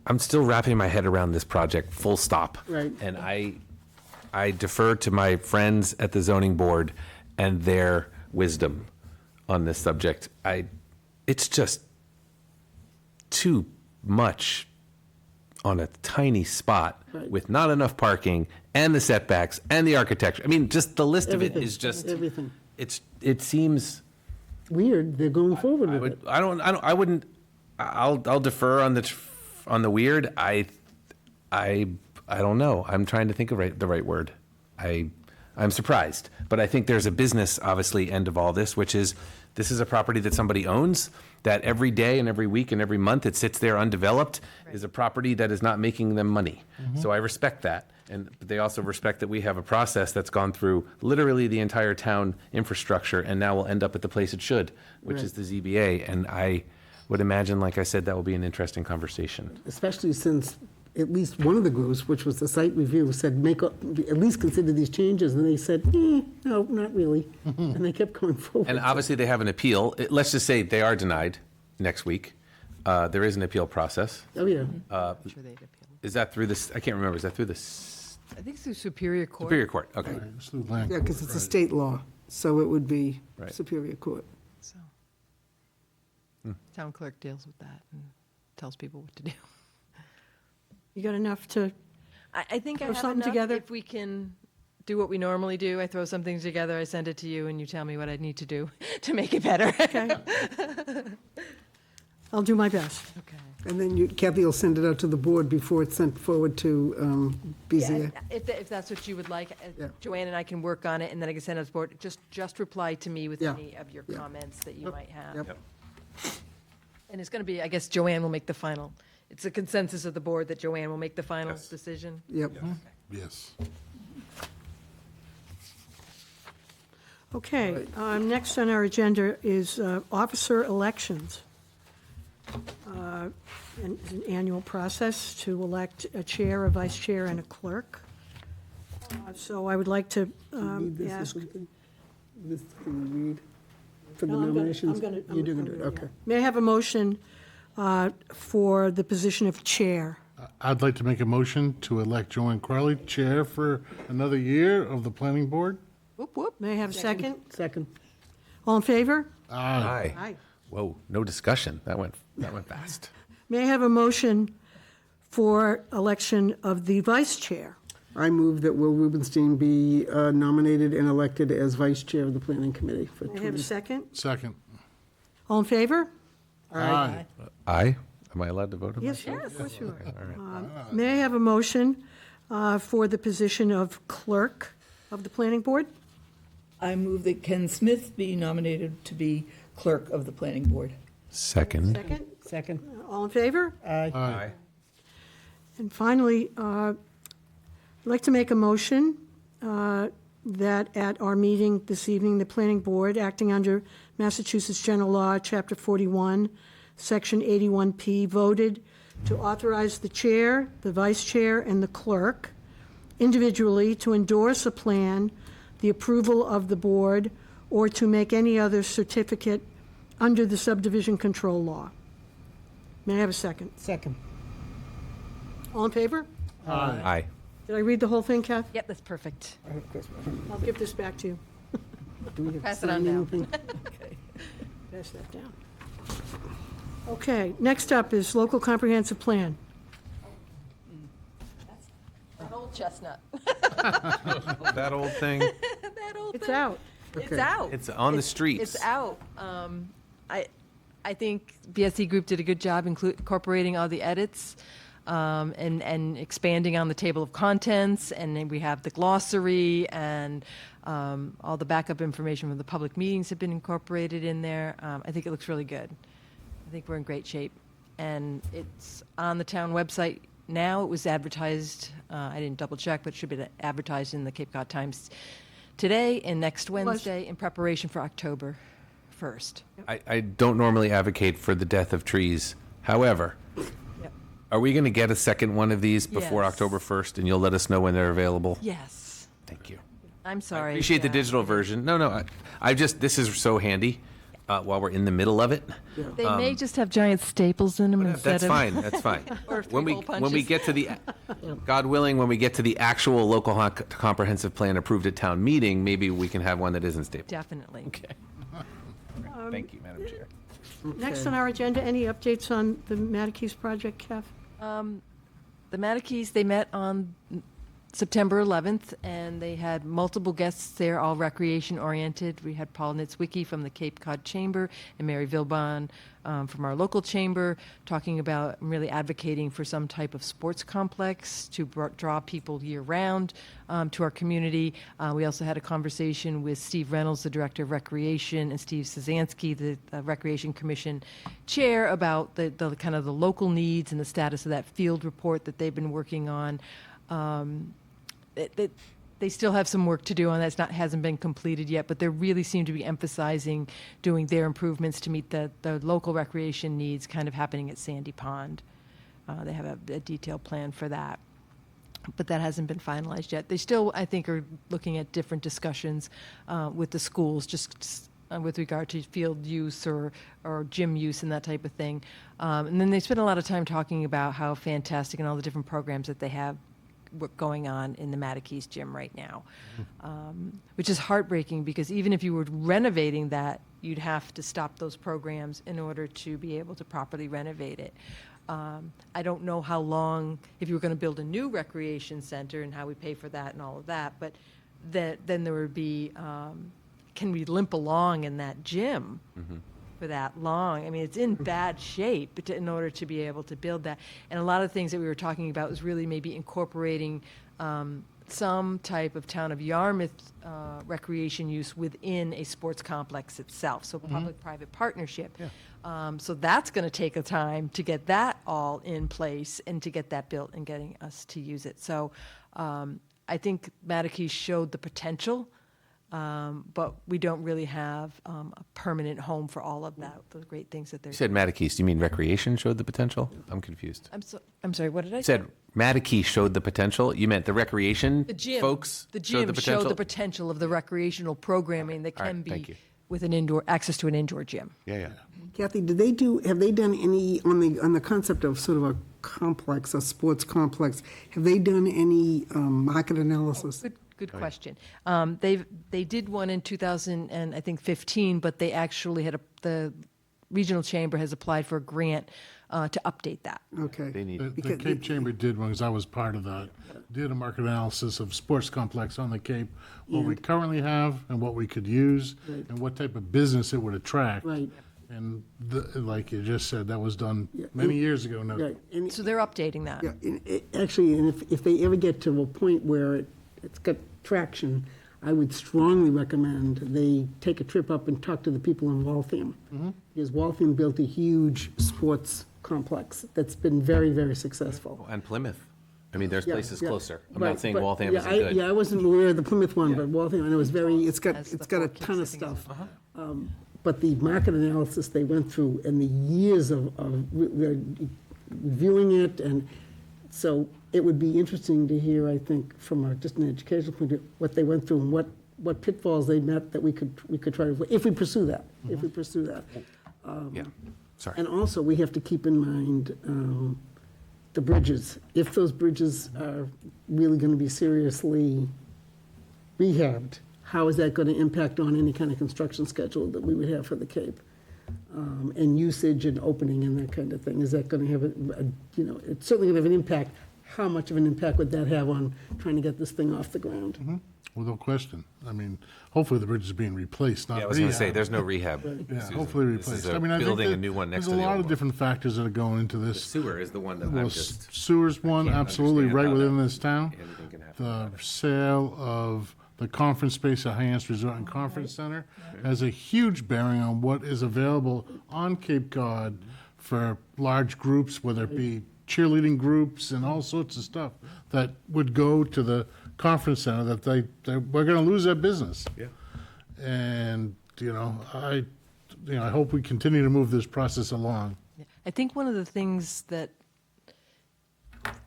[SPEAKER 5] I'm still wrapping my head around this project. Full stop.
[SPEAKER 13] Right.
[SPEAKER 5] And I defer to my friends at the zoning board and their wisdom on this subject. It's just too much on a tiny spot
[SPEAKER 13] Right.
[SPEAKER 5] with not enough parking and the setbacks and the architecture. I mean, just the list of it
[SPEAKER 13] Everything,
[SPEAKER 5] is just.
[SPEAKER 13] everything.
[SPEAKER 5] It seems.
[SPEAKER 13] Weird, they're going forward
[SPEAKER 5] I
[SPEAKER 13] with it.
[SPEAKER 5] would. I wouldn't. I'll defer on the weird. I don't know. I'm trying to think of the right word. I'm surprised, but I think there's a business obviously end of all this, which is this is a property that somebody owns. That every day and every week and every month it sits there undeveloped is a property that is not making them money. So I respect that. But they also respect that we have a process that's gone through literally the entire town infrastructure and now will end up at the place it should, which is the ZBA. And I would imagine, like I said, that will be an interesting conversation.
[SPEAKER 13] Especially since at least one of the groups, which was the site review, said at least consider these changes, and they said, no, not really. And they kept going forward.
[SPEAKER 5] And obviously they have an appeal. Let's just say they are denied next week. There is an appeal process.
[SPEAKER 13] Oh, yeah.
[SPEAKER 2] I'm sure they'd appeal.
[SPEAKER 5] Is that through this? I can't remember. Is that through this
[SPEAKER 2] I think it's through Superior Court.
[SPEAKER 5] Superior Court? Okay.
[SPEAKER 12] It's through land
[SPEAKER 13] Yeah,
[SPEAKER 12] court,
[SPEAKER 13] because it's a
[SPEAKER 12] right.
[SPEAKER 13] state law, so it would be
[SPEAKER 5] Right.
[SPEAKER 13] Superior Court.
[SPEAKER 2] So, town clerk deals with that and tells people what to do.
[SPEAKER 1] You got enough to,
[SPEAKER 2] I think I
[SPEAKER 1] Throw
[SPEAKER 2] have
[SPEAKER 1] something
[SPEAKER 2] enough.
[SPEAKER 1] together?
[SPEAKER 2] If we can do what we normally do, I throw something together, I send it to you, and you tell me what I need to do to make it better.
[SPEAKER 1] okay. I'll do my best.
[SPEAKER 2] Okay.
[SPEAKER 13] And then Kathy will send it out to the board before it's sent forward to BZA.
[SPEAKER 2] Yeah, if that's what you would like,
[SPEAKER 13] Yeah.
[SPEAKER 2] Joanne and I can work on it, and then I can send it to the board. Just reply to me with
[SPEAKER 13] Yeah.
[SPEAKER 2] any of your
[SPEAKER 13] Yeah.
[SPEAKER 2] comments that you might have.
[SPEAKER 13] Yep.
[SPEAKER 2] And it's going to be, I guess Joanne will make the final. It's a consensus of the board that Joanne will make the final decision.
[SPEAKER 13] Yep.
[SPEAKER 12] Yes.
[SPEAKER 1] Okay, next on our agenda is officer elections. And it's an annual process to elect a chair, a vice chair, and a clerk. So I would like to
[SPEAKER 13] Read this or
[SPEAKER 1] ask.
[SPEAKER 13] something? This can we read for the
[SPEAKER 1] No, I'm gonna-
[SPEAKER 13] nominations?
[SPEAKER 1] I'm gonna-
[SPEAKER 13] You're doing
[SPEAKER 1] I'm
[SPEAKER 13] it,
[SPEAKER 1] gonna-
[SPEAKER 13] okay.
[SPEAKER 1] May I have a motion for the position of chair?
[SPEAKER 12] I'd like to make a motion to elect Joanne Crowley chair for another year of the planning board.
[SPEAKER 2] Whoop, whoop.
[SPEAKER 1] May I have a second?
[SPEAKER 13] Second.
[SPEAKER 1] All in favor?
[SPEAKER 12] Aye.
[SPEAKER 1] Aye.
[SPEAKER 5] Whoa, no discussion. That went fast.
[SPEAKER 1] May I have a motion for election of the vice chair?
[SPEAKER 13] I move that Will Rubenstein be nominated and elected as vice chair of the planning committee for
[SPEAKER 1] May I have a
[SPEAKER 13] 20.
[SPEAKER 1] second?
[SPEAKER 12] Second.
[SPEAKER 1] All in favor?
[SPEAKER 12] Aye.
[SPEAKER 5] Aye. Am I allowed to vote on
[SPEAKER 1] Yes,
[SPEAKER 5] that?
[SPEAKER 1] yes, of course you are. May I have a motion for the position of clerk of the planning board?
[SPEAKER 14] I move that Ken Smith be nominated to be clerk of the planning board.
[SPEAKER 5] Second.
[SPEAKER 1] Second?
[SPEAKER 13] Second.
[SPEAKER 1] All in favor?
[SPEAKER 13] Aye.
[SPEAKER 12] Aye.
[SPEAKER 1] And finally, I'd like to make a motion that at our meeting this evening, the planning board, acting under Massachusetts General Law, Chapter 41, Section 81P, voted to authorize the chair, the vice chair, and the clerk individually to endorse a plan, the approval of the board, or to make any other certificate under the subdivision control law. May I have a second?
[SPEAKER 13] Second.
[SPEAKER 1] All in favor?
[SPEAKER 5] Aye.
[SPEAKER 1] Did I read the whole thing, Kath?
[SPEAKER 2] Yep, that's perfect.
[SPEAKER 1] I'll give this back to you.
[SPEAKER 13] Do we have to
[SPEAKER 2] Pass it on
[SPEAKER 13] sign
[SPEAKER 2] down.
[SPEAKER 13] anything?
[SPEAKER 1] Pass that down. Okay, next up is local comprehensive plan.
[SPEAKER 2] That old chestnut.
[SPEAKER 5] That old thing.
[SPEAKER 2] That old
[SPEAKER 1] It's
[SPEAKER 2] thing.
[SPEAKER 1] out.
[SPEAKER 2] It's out.
[SPEAKER 5] It's on the streets.
[SPEAKER 2] It's out. I think BSC Group did a good job incorporating all the edits and expanding on the table of contents, and then we have the glossary and all the backup information from the public meetings have been incorporated in there. I think it looks really good. I think we're in great shape, and it's on the town website now. It was advertised. I didn't double check, but it should be advertised in the Cape Cod Times today and next Wednesday in preparation for October 1st.
[SPEAKER 5] I don't normally advocate for the death of trees. However, are we going to get a second one of these before
[SPEAKER 2] Yes.
[SPEAKER 5] October 1st, and you'll let us know when they're available?
[SPEAKER 2] Yes.
[SPEAKER 5] Thank you.
[SPEAKER 2] I'm sorry.
[SPEAKER 5] Appreciate the
[SPEAKER 2] yeah.
[SPEAKER 5] digital version. No, I just, this is so handy while we're in the middle of it.
[SPEAKER 2] They may just have giant staples in them instead
[SPEAKER 5] That's
[SPEAKER 2] of.
[SPEAKER 5] fine, that's fine.
[SPEAKER 2] Or
[SPEAKER 5] When we,
[SPEAKER 2] three-hole
[SPEAKER 5] when we
[SPEAKER 2] punches.
[SPEAKER 5] get to the, God willing, when we get to the actual local comprehensive plan approved at town meeting, maybe we can have one that isn't stapled.
[SPEAKER 2] Definitely.
[SPEAKER 5] Okay. Thank you, Madam Chair.
[SPEAKER 1] Next on our agenda, any updates on the Mattakese project, Kath?
[SPEAKER 2] The Mattakese, they met on September 11th, and they had multiple guests there, all recreation-oriented. We had Paul Nitzwicki from the Cape Cod Chamber and Mary Vilbon from our local chamber, talking about really advocating for some type of sports complex to draw people year-round to our community. We also had a conversation with Steve Reynolds, the Director of Recreation, and Steve Szanski, the Recreation Commission Chair, about the kind of the local needs and the status of that field report that they've been working on. They still have some work to do on that. Hasn't been completed yet, but they really seem to be emphasizing doing their improvements to meet the local recreation needs kind of happening at Sandy Pond. They have a detailed plan for that, but that hasn't been finalized yet. They still, I think, are looking at different discussions with the schools, just with regard to field use or gym use and that type of thing. And then they spend a lot of time talking about how fantastic and all the different programs that they have going on in the Mattakese gym right now, which is heartbreaking because even if you were renovating that, you'd have to stop those programs in order to be able to properly renovate it. I don't know how long, if you were going to build a new recreation center and how we pay for that and all of that, but then there would be, can we limp along in that gym for that long? I mean, it's in bad shape in order to be able to build that. And a lot of things that we were talking about was really maybe incorporating some type of town of Yarmouth recreation use within a sports complex itself, so public-private partnership. So that's going to take a time to get that all in place and to get that built and getting us to use it. So I think Mattakese showed the potential but we don't really have a permanent home for all of that, those great things that they're.
[SPEAKER 5] You said Mattakese. Do you mean recreation showed the potential? I'm confused.
[SPEAKER 2] I'm sorry, what did I
[SPEAKER 5] You
[SPEAKER 2] say?
[SPEAKER 5] said Mattakese showed the potential. You meant the recreation
[SPEAKER 2] The gym.
[SPEAKER 5] folks
[SPEAKER 2] The
[SPEAKER 5] showed the
[SPEAKER 2] gym showed
[SPEAKER 5] potential?
[SPEAKER 2] the potential of the recreational programming that
[SPEAKER 5] All right,
[SPEAKER 2] can
[SPEAKER 5] thank
[SPEAKER 2] be
[SPEAKER 5] you.
[SPEAKER 2] with access to an indoor gym.
[SPEAKER 5] Yeah.
[SPEAKER 13] Kathy, have they done any, on the concept of sort of a complex, a sports complex, have they done any market analysis?
[SPEAKER 2] Good question. They did one in 2015, but they actually the regional chamber has applied for a grant to update that.
[SPEAKER 13] Okay.
[SPEAKER 5] They need.
[SPEAKER 12] The Cape Chamber did one, because I was part of that. Did a market analysis of sports complex on the Cape, what we currently have and what we could use,
[SPEAKER 13] Right.
[SPEAKER 12] and what type of business it would attract.
[SPEAKER 13] Right.
[SPEAKER 12] And like you just said, that was done
[SPEAKER 13] Yeah.
[SPEAKER 12] many years ago now.
[SPEAKER 13] Right. And
[SPEAKER 2] So they're updating that.
[SPEAKER 13] Yeah, actually, and if they ever get to a point where it's got traction, I would strongly recommend they take a trip up and talk to the people in Waltham. Because Waltham built a huge sports complex that's been very, very successful.
[SPEAKER 5] And Plymouth. I mean, there's
[SPEAKER 13] Yeah,
[SPEAKER 5] places
[SPEAKER 13] yeah.
[SPEAKER 5] closer. I'm
[SPEAKER 13] Right,
[SPEAKER 5] not saying
[SPEAKER 13] but-
[SPEAKER 5] Waltham
[SPEAKER 13] yeah,
[SPEAKER 5] isn't good.
[SPEAKER 13] Yeah, I wasn't aware of the Plymouth one, but Waltham, and it was very, it's got
[SPEAKER 2] Has the
[SPEAKER 13] a
[SPEAKER 2] 4
[SPEAKER 13] ton of
[SPEAKER 2] kids, I think
[SPEAKER 13] stuff.
[SPEAKER 5] Uh-huh.
[SPEAKER 13] But the market analysis they went through and the years of reviewing it, and so it would be interesting to hear, I think, from just an educational point of view, what they went through and what pitfalls they met that we could try to, if we pursue that, if we pursue that.
[SPEAKER 5] Yeah. Sorry.
[SPEAKER 13] And also, we have to keep in mind the bridges. If those bridges are really going to be seriously rehabbed, how is that going to impact on any kind of construction schedule that we would have for the Cape? And usage and opening and that kind of thing. Is that going to have it's certainly going to have an impact. How much of an impact would that have on trying to get this thing off the ground?
[SPEAKER 12] Without question. I mean, hopefully the bridge is being replaced, not
[SPEAKER 5] Yeah, I was going to say,
[SPEAKER 12] rehab.
[SPEAKER 5] there's no rehab.
[SPEAKER 12] Yeah,
[SPEAKER 5] Susan.
[SPEAKER 12] hopefully
[SPEAKER 5] This
[SPEAKER 12] replaced.
[SPEAKER 5] is a
[SPEAKER 12] I mean, I think
[SPEAKER 5] building
[SPEAKER 12] that
[SPEAKER 5] a new one next to
[SPEAKER 12] there's
[SPEAKER 5] the
[SPEAKER 12] a lot
[SPEAKER 5] old
[SPEAKER 12] of
[SPEAKER 5] one.
[SPEAKER 12] different factors that are going into
[SPEAKER 5] The
[SPEAKER 12] this.
[SPEAKER 5] sewer is the one that
[SPEAKER 12] Well,
[SPEAKER 5] I'm just.
[SPEAKER 12] sewer's one,
[SPEAKER 5] can't
[SPEAKER 12] absolutely,
[SPEAKER 5] understand
[SPEAKER 12] right
[SPEAKER 5] how
[SPEAKER 12] within
[SPEAKER 5] that-
[SPEAKER 12] this town.
[SPEAKER 5] anything can happen.
[SPEAKER 12] The sale of the conference space at Hyannis Resort and Conference Center has a huge bearing on what is available on Cape Cod for large groups, whether it be cheerleading groups and all sorts of stuff that would go to the conference center, that we're gonna lose that business.
[SPEAKER 5] Yeah.
[SPEAKER 12] And, I hope we continue to move this process along.
[SPEAKER 2] I think one of the things that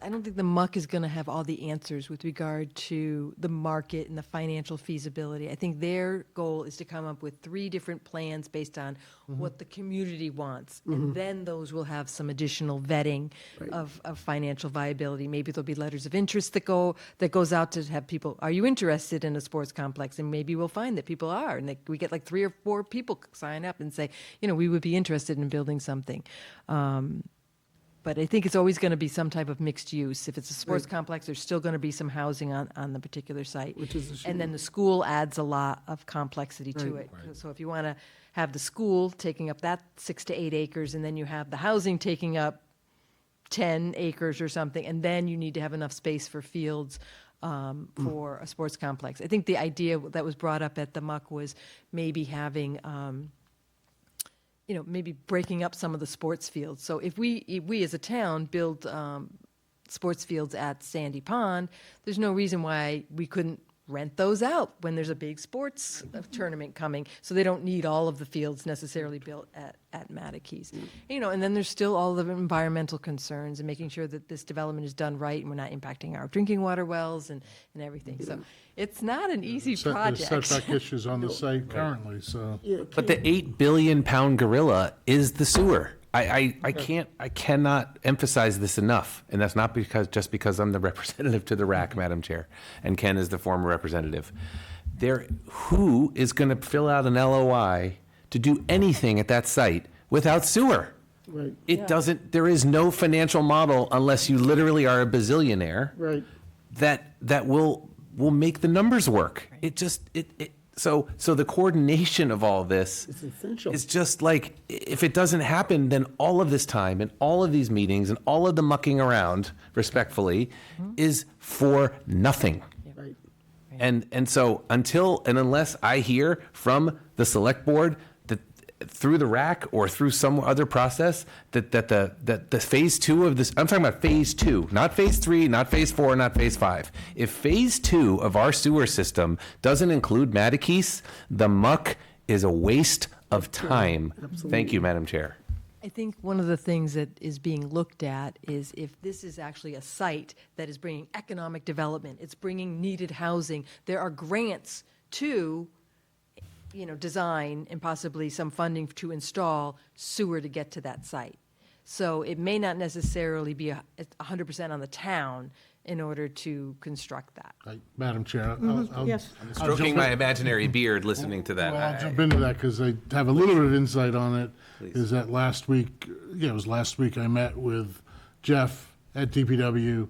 [SPEAKER 2] I don't think the muck is going to have all the answers with regard to the market and the financial feasibility. I think their goal is to come up with 3 different plans based on what the community wants. And then those will have some additional vetting of financial viability. Maybe there'll be letters of interest that goes out to have people, are you interested in a sports complex? And maybe we'll find that people are. And we get like 3 or 4 people sign up and say, we would be interested in building something. But I think it's always going to be some type of mixed use. If it's a sports complex, there's still going to be some housing on the particular site.
[SPEAKER 13] Which is a shame.
[SPEAKER 2] And then the school adds a lot of complexity to
[SPEAKER 13] Right.
[SPEAKER 2] it. So if you want to have the school taking up that 6 to 8 acres, and then you have the housing taking up 10 acres or something, and then you need to have enough space for fields for a sports complex. I think the idea that was brought up at the MUC was maybe having maybe breaking up some of the sports fields. So if we as a town build sports fields at Sandy Pond, there's no reason why we couldn't rent those out when there's a big sports tournament coming. So they don't need all of the fields necessarily built at Mattakese. And then there's still all the environmental concerns and making sure that this development is done right and we're not impacting our drinking water wells and everything. So it's not an easy
[SPEAKER 12] There's
[SPEAKER 2] project.
[SPEAKER 12] setback issues on the site currently, so.
[SPEAKER 5] But the 8 billion pound gorilla is the sewer. I cannot emphasize this enough, and that's not just because I'm the representative to the RAC, Madam Chair, and Ken is the former representative. Who is going to fill out an LOI to do anything at that site without sewer?
[SPEAKER 13] Right,
[SPEAKER 5] It doesn't. There is no financial model unless you literally are a bazillionaire
[SPEAKER 13] right.
[SPEAKER 5] that will make the numbers work. So the coordination of all this
[SPEAKER 13] It's essential.
[SPEAKER 5] is just like, if it doesn't happen, then all of this time and all of these meetings and all of the mucking around, respectfully, is for nothing.
[SPEAKER 13] Right.
[SPEAKER 5] And so unless I hear from the select board through the RAC or through some other process that the phase 2 of this, I'm talking about phase 2, not phase 3, not phase 4, not phase 5. If phase 2 of our sewer system doesn't include Mattakese, the muck is a waste of time. Thank you, Madam Chair.
[SPEAKER 2] I think one of the things that is being looked at is if this is actually a site that is bringing economic development, it's bringing needed housing, there are grants to, design and possibly some funding to install sewer to get to that site. So it may not necessarily be 100% on the town in order to construct that.
[SPEAKER 12] Madam Chair,
[SPEAKER 1] Yes.
[SPEAKER 5] Stroking my imaginary beard listening to that.
[SPEAKER 12] I'll jump into that because I have a little bit of insight on it. Is that last week, it was last week, I met with Jeff at DPW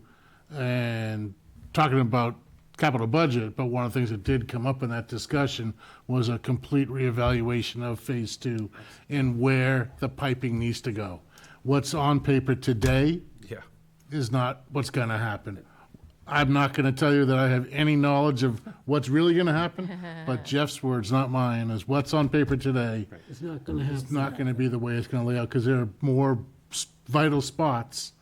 [SPEAKER 12] and talking about capital budget, but one of the things that did come up in that discussion was a complete reevaluation of phase 2 and where the piping needs to go. What's on paper today is not what's going to happen. I'm not going to tell you that I have any knowledge of what's really going to happen, but Jeff's words, not mine, is what's on paper today
[SPEAKER 13] It's not going to happen.
[SPEAKER 12] is not going to be the way it's going to lay out because there are more vital spots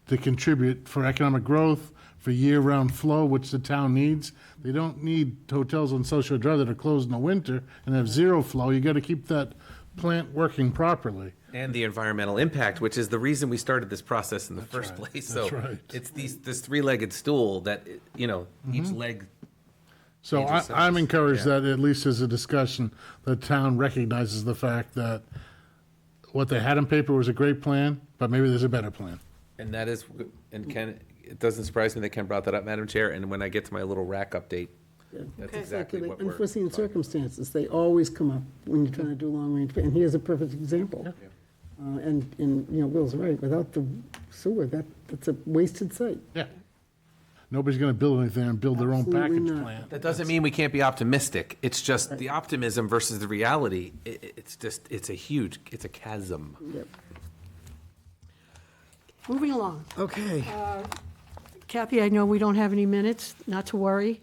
[SPEAKER 12] to contribute for economic growth, for year-round flow, which the town needs. They don't need hotels on Social Drive that are closed in the winter and have zero flow. You got to keep that plant working properly.
[SPEAKER 5] And the environmental impact, which is the reason we started this process in the first
[SPEAKER 12] right.
[SPEAKER 5] place.
[SPEAKER 12] That's
[SPEAKER 5] So
[SPEAKER 12] right.
[SPEAKER 5] it's this three-legged stool that, each leg.
[SPEAKER 12] So
[SPEAKER 5] Major sense.
[SPEAKER 12] I'm encouraged
[SPEAKER 5] Yeah.
[SPEAKER 12] that at least as a discussion, the town recognizes the fact that what they had on paper was a great plan, but maybe there's a better plan.
[SPEAKER 5] And that is, and Ken, it doesn't surprise me that Ken brought that up, Madam Chair. And when I get to my little rack update, that's exactly what we're.
[SPEAKER 13] Unforeseen circumstances, they always come up when you're trying to do long-range, and here's a perfect example. And, Will's right, without the sewer, that's a wasted site.
[SPEAKER 12] Yeah. Nobody's going to build anything and build their own
[SPEAKER 13] Absolutely
[SPEAKER 12] package
[SPEAKER 13] not.
[SPEAKER 12] plant.
[SPEAKER 5] That doesn't mean we can't be optimistic. It's just the optimism versus the reality. It's a chasm.
[SPEAKER 13] Yep.
[SPEAKER 1] Moving along.
[SPEAKER 13] Okay.
[SPEAKER 1] Kathy, I know we don't have any minutes, not to worry.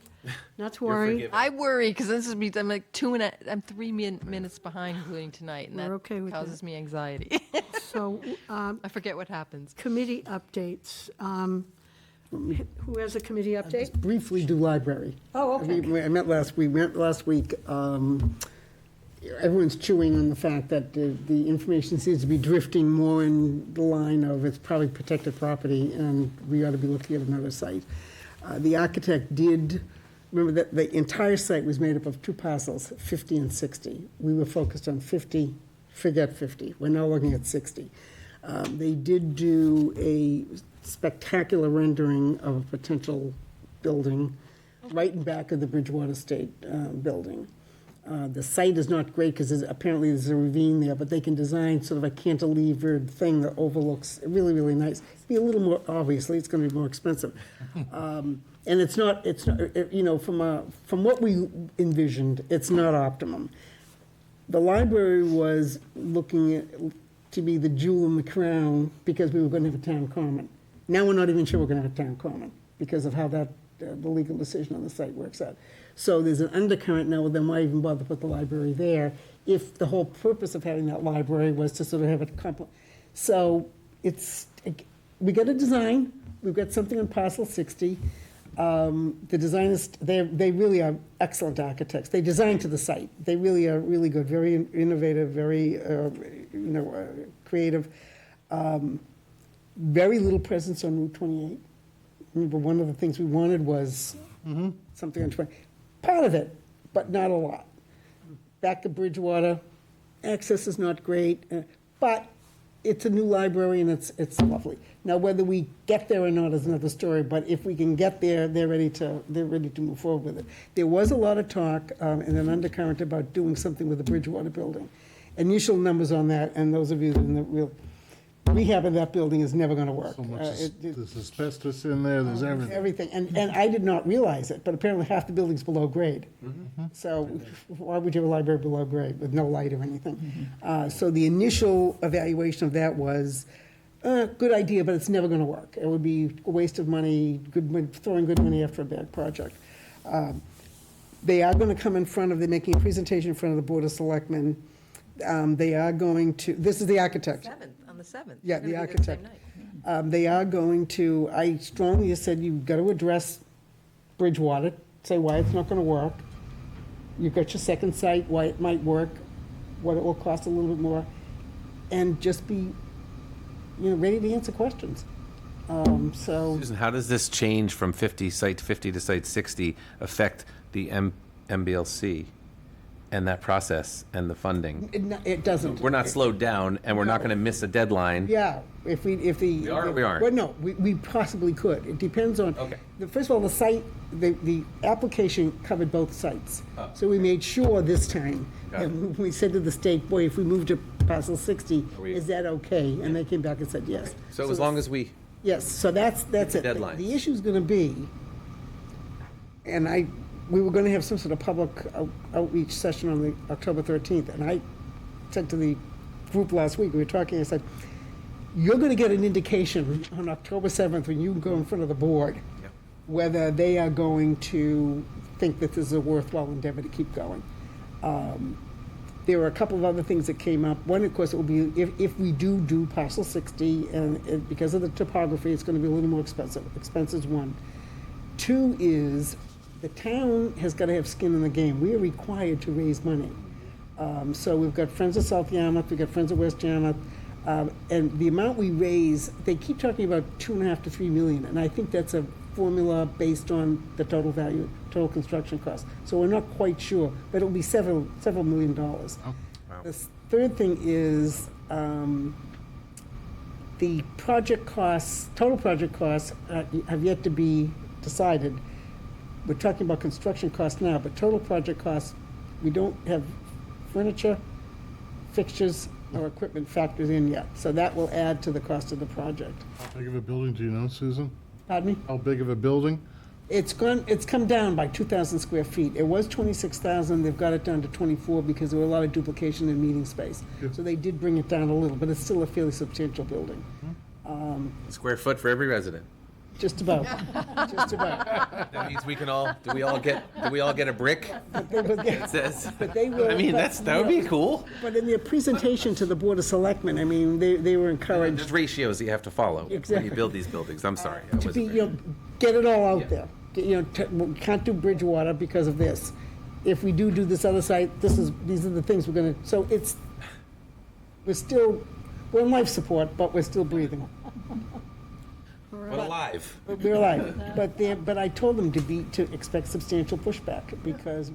[SPEAKER 1] Not to worry.
[SPEAKER 5] forgiven.
[SPEAKER 2] I worry because this is I'm like 3 minutes behind, including tonight, and
[SPEAKER 1] We're
[SPEAKER 2] that
[SPEAKER 1] okay with
[SPEAKER 2] causes
[SPEAKER 1] that.
[SPEAKER 2] me anxiety.
[SPEAKER 1] So,
[SPEAKER 2] I forget what happens.
[SPEAKER 1] committee updates. Who has a committee update?
[SPEAKER 13] Briefly do library.
[SPEAKER 1] Oh, okay.
[SPEAKER 13] I met last week. Everyone's chewing on the fact that the information seems to be drifting more in the line of it's probably protected property, and we ought to be looking at another site. The architect did, remember that the entire site was made up of 2 parcels, 50 and 60. We were focused on 50, forget 50. We're now looking at 60. They did do a spectacular rendering of a potential building right in back of the Bridgewater State building. The site is not great because apparently there's a ravine there, but they can design sort of a cantilevered thing that overlooks, really, really nice. Be a little more, obviously, it's going to be more expensive. And it's not, from what we envisioned, it's not optimum. The library was looking to be the jewel in the crown because we were going to have a town common. Now we're not even sure we're going to have a town common because of how that, the legal decision on the site works out. So there's an undercurrent now, then why even bother to put the library there if the whole purpose of having that library was to sort of have it So we got a design, we've got something on parcel 60. The designers, they really are excellent architects. They design to the site. They really are really good, very innovative, very, creative. Very little presence on Route 28. Remember, one of the things we wanted was something on 20. Part of it, but not a lot. Back to Bridgewater, access is not great, but it's a new library and it's lovely. Now, whether we get there or not is another story, but if we can get there, they're ready to move forward with it. There was a lot of talk and an undercurrent about doing something with the Bridgewater building. Initial numbers on that, and those of you in the real rehab of that building is never going to work.
[SPEAKER 12] So much, there's asbestos in there, there's everything.
[SPEAKER 13] Everything, and I did not realize it, but apparently half the building's below grade. So why would you have a library below grade with no light or anything? So the initial evaluation of that was, good idea, but it's never going to work. It would be a waste of money, throwing good money after a bad project. They are going to come in front of, they're making a presentation in front of the Board of Selectmen They are going to, this is the architect.
[SPEAKER 2] 7th, on the 7th.
[SPEAKER 13] Yeah,
[SPEAKER 2] It's
[SPEAKER 13] the
[SPEAKER 2] gonna be same
[SPEAKER 13] architect.
[SPEAKER 2] night.
[SPEAKER 13] They are going to, I strongly said you've got to address Bridgewater, say why it's not going to work. You've got your second site, why it might work, what it will cost a little bit more, and just be, ready to answer questions. So,
[SPEAKER 5] Susan, how does this change from site 50 to site 60 affect the MBLC and that process and the funding?
[SPEAKER 13] it doesn't.
[SPEAKER 5] We're not slowed down, and we're not going to miss a deadline.
[SPEAKER 13] Yeah, if the.
[SPEAKER 5] We are or we aren't?
[SPEAKER 13] Well, no, we possibly could. It depends on.
[SPEAKER 5] Okay.
[SPEAKER 13] First of all, the site, the application covered both sites.
[SPEAKER 5] Oh.
[SPEAKER 13] So we made sure this time,
[SPEAKER 5] Got it.
[SPEAKER 13] and we said to the state, boy, if we move to parcel 60,
[SPEAKER 5] Are we-
[SPEAKER 13] is that okay? And they came back and said yes.
[SPEAKER 5] So as long as we,
[SPEAKER 13] Yes, so that's it.
[SPEAKER 5] Deadlines.
[SPEAKER 13] The issue's gonna be, and we were gonna have some sort of public outreach session on the October 13th, and I said to the group last week, we were talking, I said, you're gonna get an indication on October 7th when you go in front of the board, whether they are going to think that this is a worthwhile endeavor to keep going. There were a couple of other things that came up. One, of course, it will be, if we do parcel 60, and because of the topography, it's gonna be a little more expensive. Expense is one. Two is, the town has gotta have skin in the game. We are required to raise money. So we've got Friends of South Yarmouth, we've got Friends of West Yarmouth, and the amount we raise, they keep talking about 2.5 to 3 million, and I think that's a formula based on the total value, total construction cost. So we're not quite sure, but it'll be several $1 million. The third thing is, the project costs, total project costs have yet to be decided. We're talking about construction costs now, but total project costs, we don't have furniture, fixtures, or equipment factored in yet. So that will add to the cost of the project.
[SPEAKER 12] How big of a building do you know, Susan?
[SPEAKER 13] Pardon me?
[SPEAKER 12] How big of a building?
[SPEAKER 13] It's come down by 2,000 square feet. It was 26,000, they've got it down to 24 because there were a lot of duplication in meeting space. So they did bring it down a little, but it's still a fairly substantial building.
[SPEAKER 5] square foot for every resident.
[SPEAKER 13] Just about, just about.
[SPEAKER 5] That means we can all, do we all get a brick? It says.
[SPEAKER 13] But they will.
[SPEAKER 5] I mean,
[SPEAKER 13] but,
[SPEAKER 5] that would be cool.
[SPEAKER 13] But in their presentation to the Board of Selectmen, I mean, they were encouraged
[SPEAKER 5] There's ratios that you have to follow when you
[SPEAKER 13] Exactly.
[SPEAKER 5] build these buildings. I'm sorry. I
[SPEAKER 13] to be,
[SPEAKER 5] wasn't
[SPEAKER 13] get it all out there. We can't do Bridgewater because of this. If we do this other site, these are the things we're gonna, so we're in life support, but we're still breathing.
[SPEAKER 5] But alive.
[SPEAKER 13] We're alive. But I told them to expect substantial pushback because,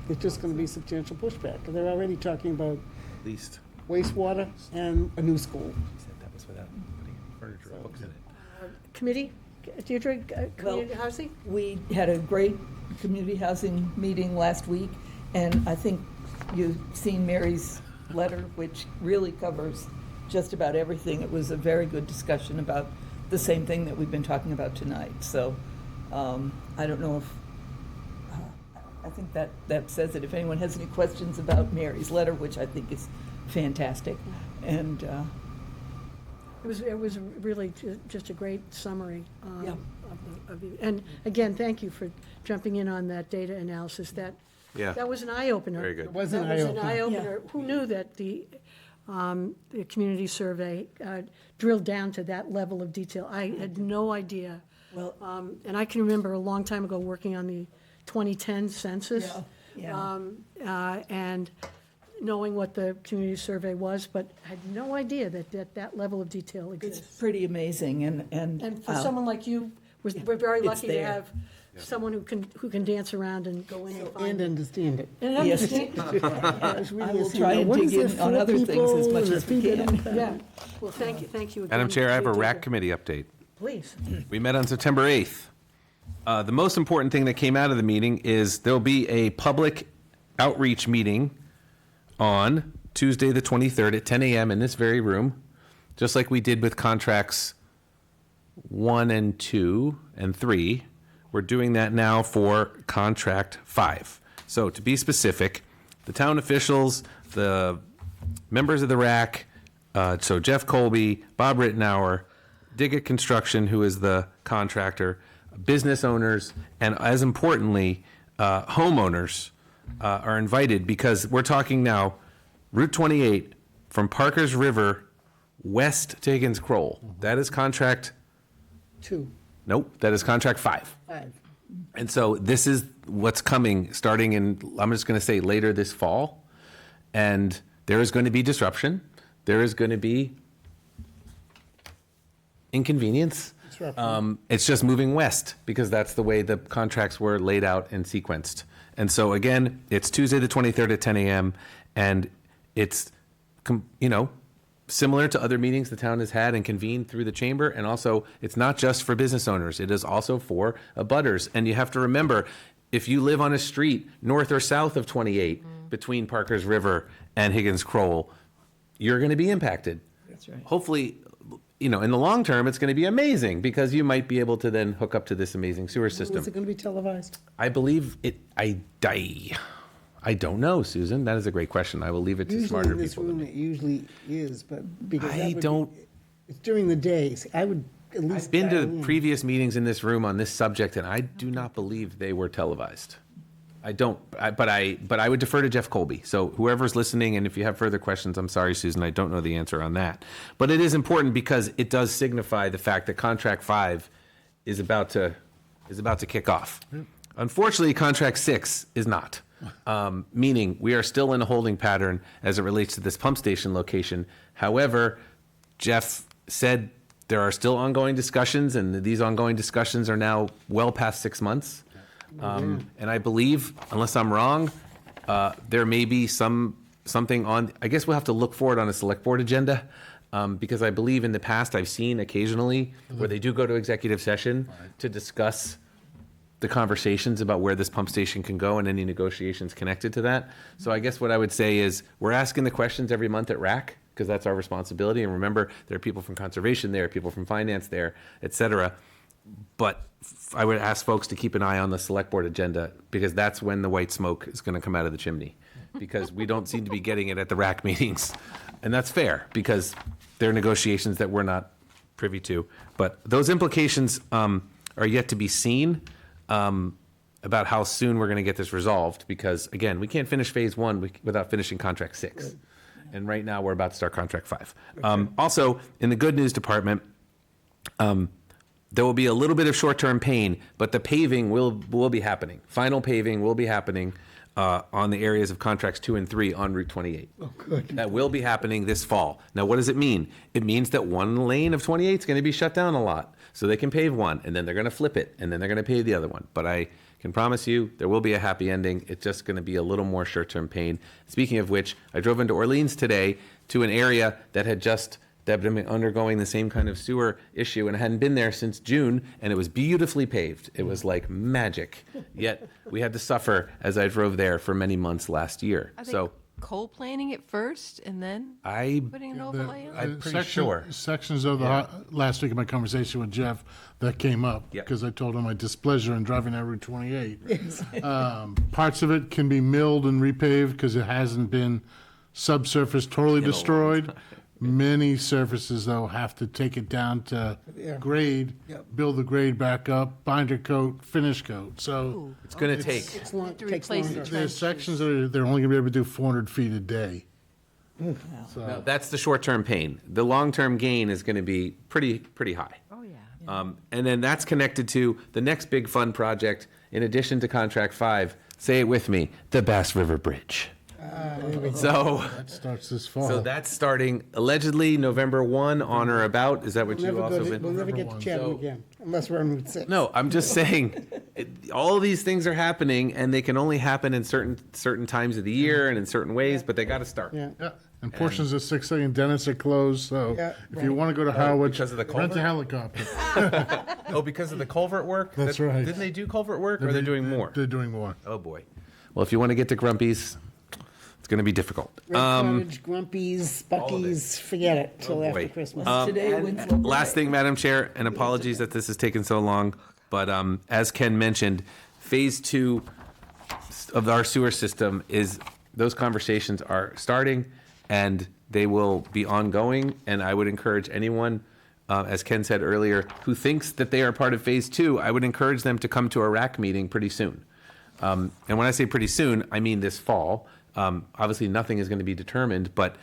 [SPEAKER 13] it's just gonna be substantial pushback. They're already talking about
[SPEAKER 5] At least.
[SPEAKER 13] wastewater and a new school.
[SPEAKER 5] She said that was without putting furniture or books in it.
[SPEAKER 1] Committee, Deirdre, community
[SPEAKER 14] Well,
[SPEAKER 1] housing?
[SPEAKER 14] We had a great community housing meeting last week, and I think you've seen Mary's letter, which really covers just about everything. It was a very good discussion about the same thing that we've been talking about tonight. So I don't know if, I think that says it. If anyone has any questions about Mary's letter, which I think is fantastic, and
[SPEAKER 1] It was really just a great summary.
[SPEAKER 14] Yeah.
[SPEAKER 1] And again, thank you for jumping in on that data analysis.
[SPEAKER 5] Yeah.
[SPEAKER 1] That was an eye-opener.
[SPEAKER 5] Very good. It
[SPEAKER 13] was an
[SPEAKER 1] That was an
[SPEAKER 13] eye-opener.
[SPEAKER 1] eye-opener. Who knew that the community survey drilled down to that level of detail? I had no idea.
[SPEAKER 14] Well-
[SPEAKER 1] And I can remember a long time ago working on the 2010 census.
[SPEAKER 14] Yeah.
[SPEAKER 1] And knowing what the community survey was, but had no idea that level of detail
[SPEAKER 14] it's
[SPEAKER 1] exists.
[SPEAKER 14] pretty amazing. And
[SPEAKER 1] And for someone like you, we're very
[SPEAKER 14] it's
[SPEAKER 1] lucky to
[SPEAKER 14] there.
[SPEAKER 1] have someone who can dance around and go in and
[SPEAKER 13] And
[SPEAKER 1] find it.
[SPEAKER 13] understand it.
[SPEAKER 1] And
[SPEAKER 14] Yes.
[SPEAKER 1] understand.
[SPEAKER 14] I will try and dig in on other things as much as we can.
[SPEAKER 1] Yeah, well, thank you again.
[SPEAKER 5] Madam Chair, I have a
[SPEAKER 1] Deirdre.
[SPEAKER 5] RAC committee update.
[SPEAKER 1] Please.
[SPEAKER 5] We met on September 8th. The most important thing that came out of the meeting is there'll be a public outreach meeting on Tuesday, the 23rd at 10 a.m. in this very room, just like we did with contracts 1 and 2 and 3. We're doing that now for contract 5. So to be specific, the town officials, the members of the RAC, so Jeff Colby, Bob Rittenauer, Diggett Construction, who is the contractor, business owners, and as importantly, homeowners are invited because we're talking now Route 28 from Parker's River west to Higgins Kroll. That is contract,
[SPEAKER 13] 2,
[SPEAKER 5] nope, that is contract 5.
[SPEAKER 13] 5.
[SPEAKER 5] And so this is what's coming starting in, I'm just going to say later this fall. And there is going to be disruption. There is going to be inconvenience. It's just moving west because that's the way the contracts were laid out and sequenced. And so again, it's Tuesday the 23rd at 10 a.m. and it's, similar to other meetings the town has had and convened through the chamber. And also, it's not just for business owners. It is also for abutters. And you have to remember, if you live on a street north or south of 28 between Parker's River and Higgins Kroll, you're going to be impacted.
[SPEAKER 14] That's right.
[SPEAKER 5] Hopefully, in the long term, it's going to be amazing because you might be able to then hook up to this amazing sewer system.
[SPEAKER 13] Is it going to be televised?
[SPEAKER 5] I believe it. I don't know, Susan. That is a great question. I will leave it to smarter
[SPEAKER 13] Usually in this
[SPEAKER 5] people. than
[SPEAKER 13] room,
[SPEAKER 5] me.
[SPEAKER 13] it usually is, but because that
[SPEAKER 5] I
[SPEAKER 13] would
[SPEAKER 5] don't.
[SPEAKER 13] be- It's during the days. I would at least.
[SPEAKER 5] I've been
[SPEAKER 13] dial
[SPEAKER 5] to
[SPEAKER 13] in.
[SPEAKER 5] previous meetings in this room on this subject, and I do not believe they were televised. I don't, but I would defer to Jeff Colby. So whoever's listening, and if you have further questions, I'm sorry, Susan, I don't know the answer on that. But it is important because it does signify the fact that Contract 5 is about to kick off. Unfortunately, Contract 6 is not. Meaning we are still in a holding pattern as it relates to this pump station location. However, Jeff said there are still ongoing discussions, and these ongoing discussions are now well past 6 months. And I believe, unless I'm wrong, there may be something on, I guess we'll have to look for it on a select board agenda, because I believe in the past I've seen occasionally where they do go to executive session to discuss the conversations about where this pump station can go and any negotiations connected to that. So I guess what I would say is we're asking the questions every month at RAC because that's our responsibility. And remember, there are people from conservation there, people from finance there, et cetera. But I would ask folks to keep an eye on the select board agenda because that's when the white smoke is going to come out of the chimney because we don't seem to be getting it at the RAC meetings. And that's fair because there are negotiations that we're not privy to. But those implications are yet to be seen. About how soon we're going to get this resolved because, again, we can't finish phase 1 without finishing contract 6. And right now, we're about to start contract 5. Also, in the good news department, there will be a little bit of short-term pain, but the paving will be happening. Final paving will be happening on the areas of contracts 2 and 3 on Route 28.
[SPEAKER 13] Oh, good.
[SPEAKER 5] That will be happening this fall. Now, what does it mean? It means that one lane of 28 is going to be shut down a lot. So they can pave one, and then they're going to flip it, and then they're going to pave the other one. But I can promise you there will be a happy ending. It's just going to be a little more short-term pain. Speaking of which, I drove into Orleans today to an area that had been undergoing the same kind of sewer issue, and I hadn't been there since June, and it was beautifully paved. It was like magic. Yet we had to suffer as I drove there for many months last year.
[SPEAKER 2] Are they
[SPEAKER 5] So
[SPEAKER 2] coal planning it first and then
[SPEAKER 5] I
[SPEAKER 2] putting an overlay on?
[SPEAKER 5] I'm pretty sure.
[SPEAKER 12] Sections of the, last week in my conversation with Jeff, that came up,
[SPEAKER 5] Yeah.
[SPEAKER 12] because I told him my displeasure in driving that Route 28. Parts of it can be milled and repaved because it hasn't been subsurface totally destroyed. Many surfaces, though, have to take it down to grade, build the grade back up, binder coat, finish coat. So
[SPEAKER 5] It's going to take.
[SPEAKER 13] It's long,
[SPEAKER 2] To
[SPEAKER 13] takes
[SPEAKER 2] replace the
[SPEAKER 13] longer.
[SPEAKER 12] there's sections that they're only going to be able to do 400 feet a day.
[SPEAKER 5] No, that's the short-term pain. The long-term gain is going to be pretty high.
[SPEAKER 2] Oh, yeah.
[SPEAKER 5] And then that's connected to the next big fun project, in addition to Contract 5, say it with me, the Bass River Bridge. So
[SPEAKER 12] That starts this fall.
[SPEAKER 5] so that's starting allegedly November 1 on or about. Is that what you've
[SPEAKER 13] We'll
[SPEAKER 5] also
[SPEAKER 13] never
[SPEAKER 5] been?
[SPEAKER 13] get to Chatham again, unless we're on Route 6.
[SPEAKER 5] No, I'm just saying, all these things are happening, and they can only happen in certain times of the year and in certain ways, but they got to start.
[SPEAKER 13] Yeah.
[SPEAKER 12] Yeah, and portions of 6A and Dennis are closed, so
[SPEAKER 13] Yeah,
[SPEAKER 12] if you
[SPEAKER 13] right.
[SPEAKER 12] want to go to Howard,
[SPEAKER 5] because of the
[SPEAKER 12] rent a
[SPEAKER 5] culvert?
[SPEAKER 12] helicopter.
[SPEAKER 5] Oh, because of the culvert work?
[SPEAKER 12] That's right.
[SPEAKER 5] Didn't they do culvert work, or they're doing more?
[SPEAKER 12] They're doing more.
[SPEAKER 5] Oh, boy. Well, if you want to get to Grumpy's, it's going to be difficult.
[SPEAKER 13] Red Cottage, Grumpy's, Bucky's, forget it till after
[SPEAKER 5] boy.
[SPEAKER 13] Christmas.
[SPEAKER 14] Today, Winslow.
[SPEAKER 5] Last thing, Madam Chair, and apologies that this has taken so long, but as Ken mentioned, Phase 2 of our sewer system those conversations are starting, and they will be ongoing, and I would encourage anyone, as Ken said earlier, who thinks that they are part of Phase 2, I would encourage them to come to a RAC meeting pretty soon. And when I say pretty soon, I mean this fall, Obviously, nothing is going to be determined, but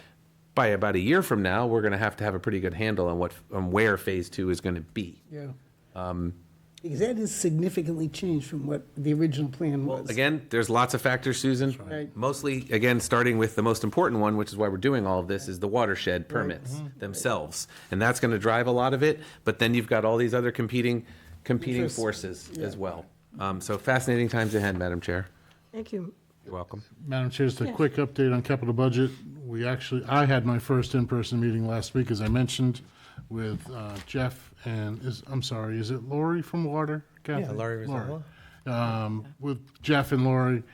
[SPEAKER 5] by about a year from now, we're going to have a pretty good handle on where phase 2 is going to be.
[SPEAKER 13] Yeah. Because that is significantly changed from what the original plan was.
[SPEAKER 5] Again, there's lots of factors, Susan.
[SPEAKER 13] Right.
[SPEAKER 5] Mostly, again, starting with the most important one, which is why we're doing all of this, is the watershed permits themselves. And that's going to drive a lot of it, but then you've got all these other competing
[SPEAKER 13] Interests.
[SPEAKER 5] forces as well. So fascinating times ahead, Madam Chair.
[SPEAKER 1] Thank you.
[SPEAKER 5] You're welcome.
[SPEAKER 12] Madam Chair, just a quick update on capital budget. I had my first in-person meeting last week, as I mentioned, with Jeff and, is it Lori from Water? Kathy?
[SPEAKER 5] Yeah, Lori Rizzola.
[SPEAKER 12] With Jeff and Lori,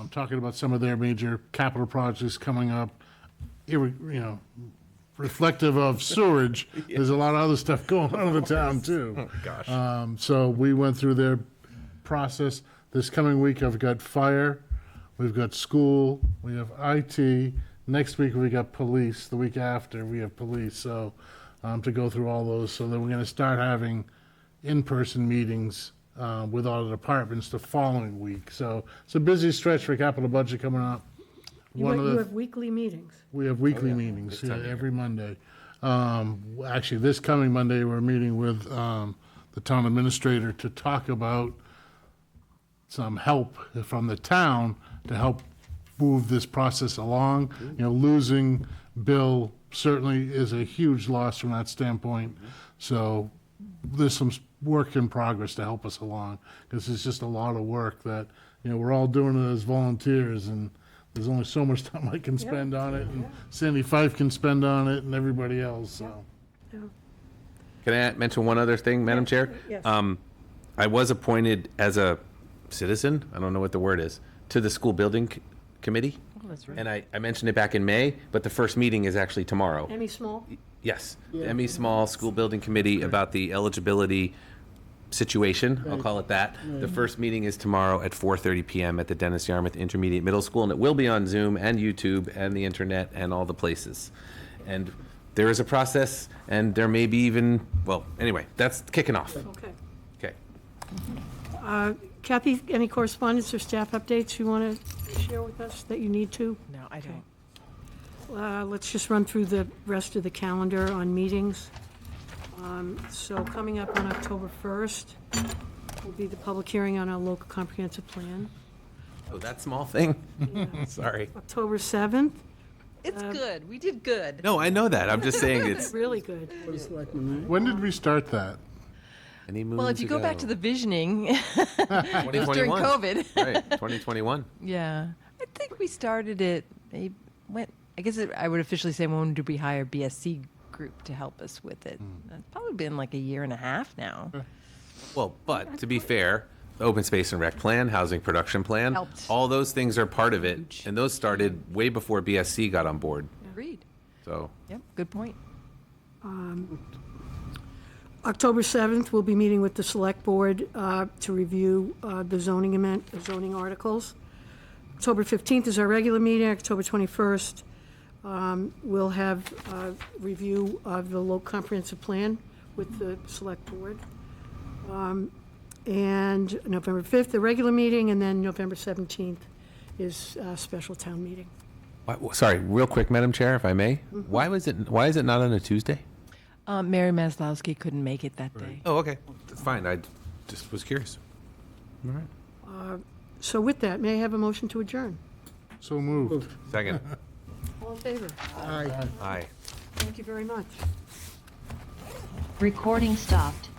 [SPEAKER 12] talking about some of their major capital projects coming up, reflective of sewerage. There's a lot of other stuff going on in the town, too.
[SPEAKER 5] Oh, gosh.
[SPEAKER 12] So we went through their process. This coming week, I've got fire, we've got school, we have IT. Next week, we got police. The week after, we have police. So to go through all those. So then we're going to start having in-person meetings with all the departments the following week. So it's a busy stretch for capital budget coming up.
[SPEAKER 1] You have weekly meetings.
[SPEAKER 12] We have weekly meetings every Monday. Actually, this coming Monday, we're meeting with the town administrator to talk about some help from the town to help move this process along. Losing Bill certainly is a huge loss from that standpoint. So there's some work in progress to help us along, because it's just a lot of work that, we're all doing it as volunteers, and there's only so much time I can spend on it, and Sandy Fife can spend on it, and everybody else, so.
[SPEAKER 5] Can I mention one other thing, Madam Chair?
[SPEAKER 1] Yes.
[SPEAKER 5] I was appointed as a citizen, I don't know what the word is, to the school building committee.
[SPEAKER 2] Oh, that's right.
[SPEAKER 5] And I mentioned it back in May, but the first meeting is actually tomorrow.
[SPEAKER 1] Emmy Small?
[SPEAKER 5] Yes, the Emmy Small School Building Committee about the eligibility situation, I'll call it that. The first meeting is tomorrow at 4:30 PM at the Dennis Yarmouth Intermediate Middle School, and it will be on Zoom and YouTube and the internet and all the places. And there is a process, and there may be even, well, anyway, that's kicking off.
[SPEAKER 1] Okay.
[SPEAKER 5] Okay.
[SPEAKER 1] Kathy, any correspondence or staff updates you want to share with us that you need to?
[SPEAKER 2] No, I don't.
[SPEAKER 1] Let's just run through the rest of the calendar on meetings. So coming up on October 1st will be the public hearing on our local comprehensive plan.
[SPEAKER 5] Oh, that small thing? Sorry.
[SPEAKER 1] October 7th,
[SPEAKER 2] It's good. We did good.
[SPEAKER 5] No, I know that. I'm just saying it's
[SPEAKER 1] really good.
[SPEAKER 12] When did we start that?
[SPEAKER 5] many moons
[SPEAKER 2] Well, if you go back to the visioning, it was during
[SPEAKER 5] 2021.
[SPEAKER 2] COVID.
[SPEAKER 5] Right, 2021.
[SPEAKER 2] Yeah. I think we started it, I guess I would officially say when did we hire BSC Group to help us with it? It's probably been like a year and a half now.
[SPEAKER 5] Well, but to be fair, the open space and rec plan, housing production plan,
[SPEAKER 2] Helped.
[SPEAKER 5] all those things are part of it, and those started way before BSC got on board.
[SPEAKER 2] Agreed.
[SPEAKER 5] So
[SPEAKER 2] Yep, good point.
[SPEAKER 1] October 7th, we'll be meeting with the Select Board to review the zoning articles. October 15th is our regular meeting. October 21st, we'll have a review of the local comprehensive plan with the Select Board. And November 5th, the regular meeting, and then November 17th is a special town meeting.
[SPEAKER 5] sorry, real quick, Madam Chair, if I may. Why is it not on a Tuesday?
[SPEAKER 2] Mary Maslowski couldn't make it that day.
[SPEAKER 5] Oh, okay, that's fine. I just was curious. All right.
[SPEAKER 1] So with that, may I have a motion to adjourn?
[SPEAKER 12] So moved.
[SPEAKER 5] Second.
[SPEAKER 1] All in favor?
[SPEAKER 5] Aye.
[SPEAKER 1] Thank you very much.
[SPEAKER 15] Recording stopped.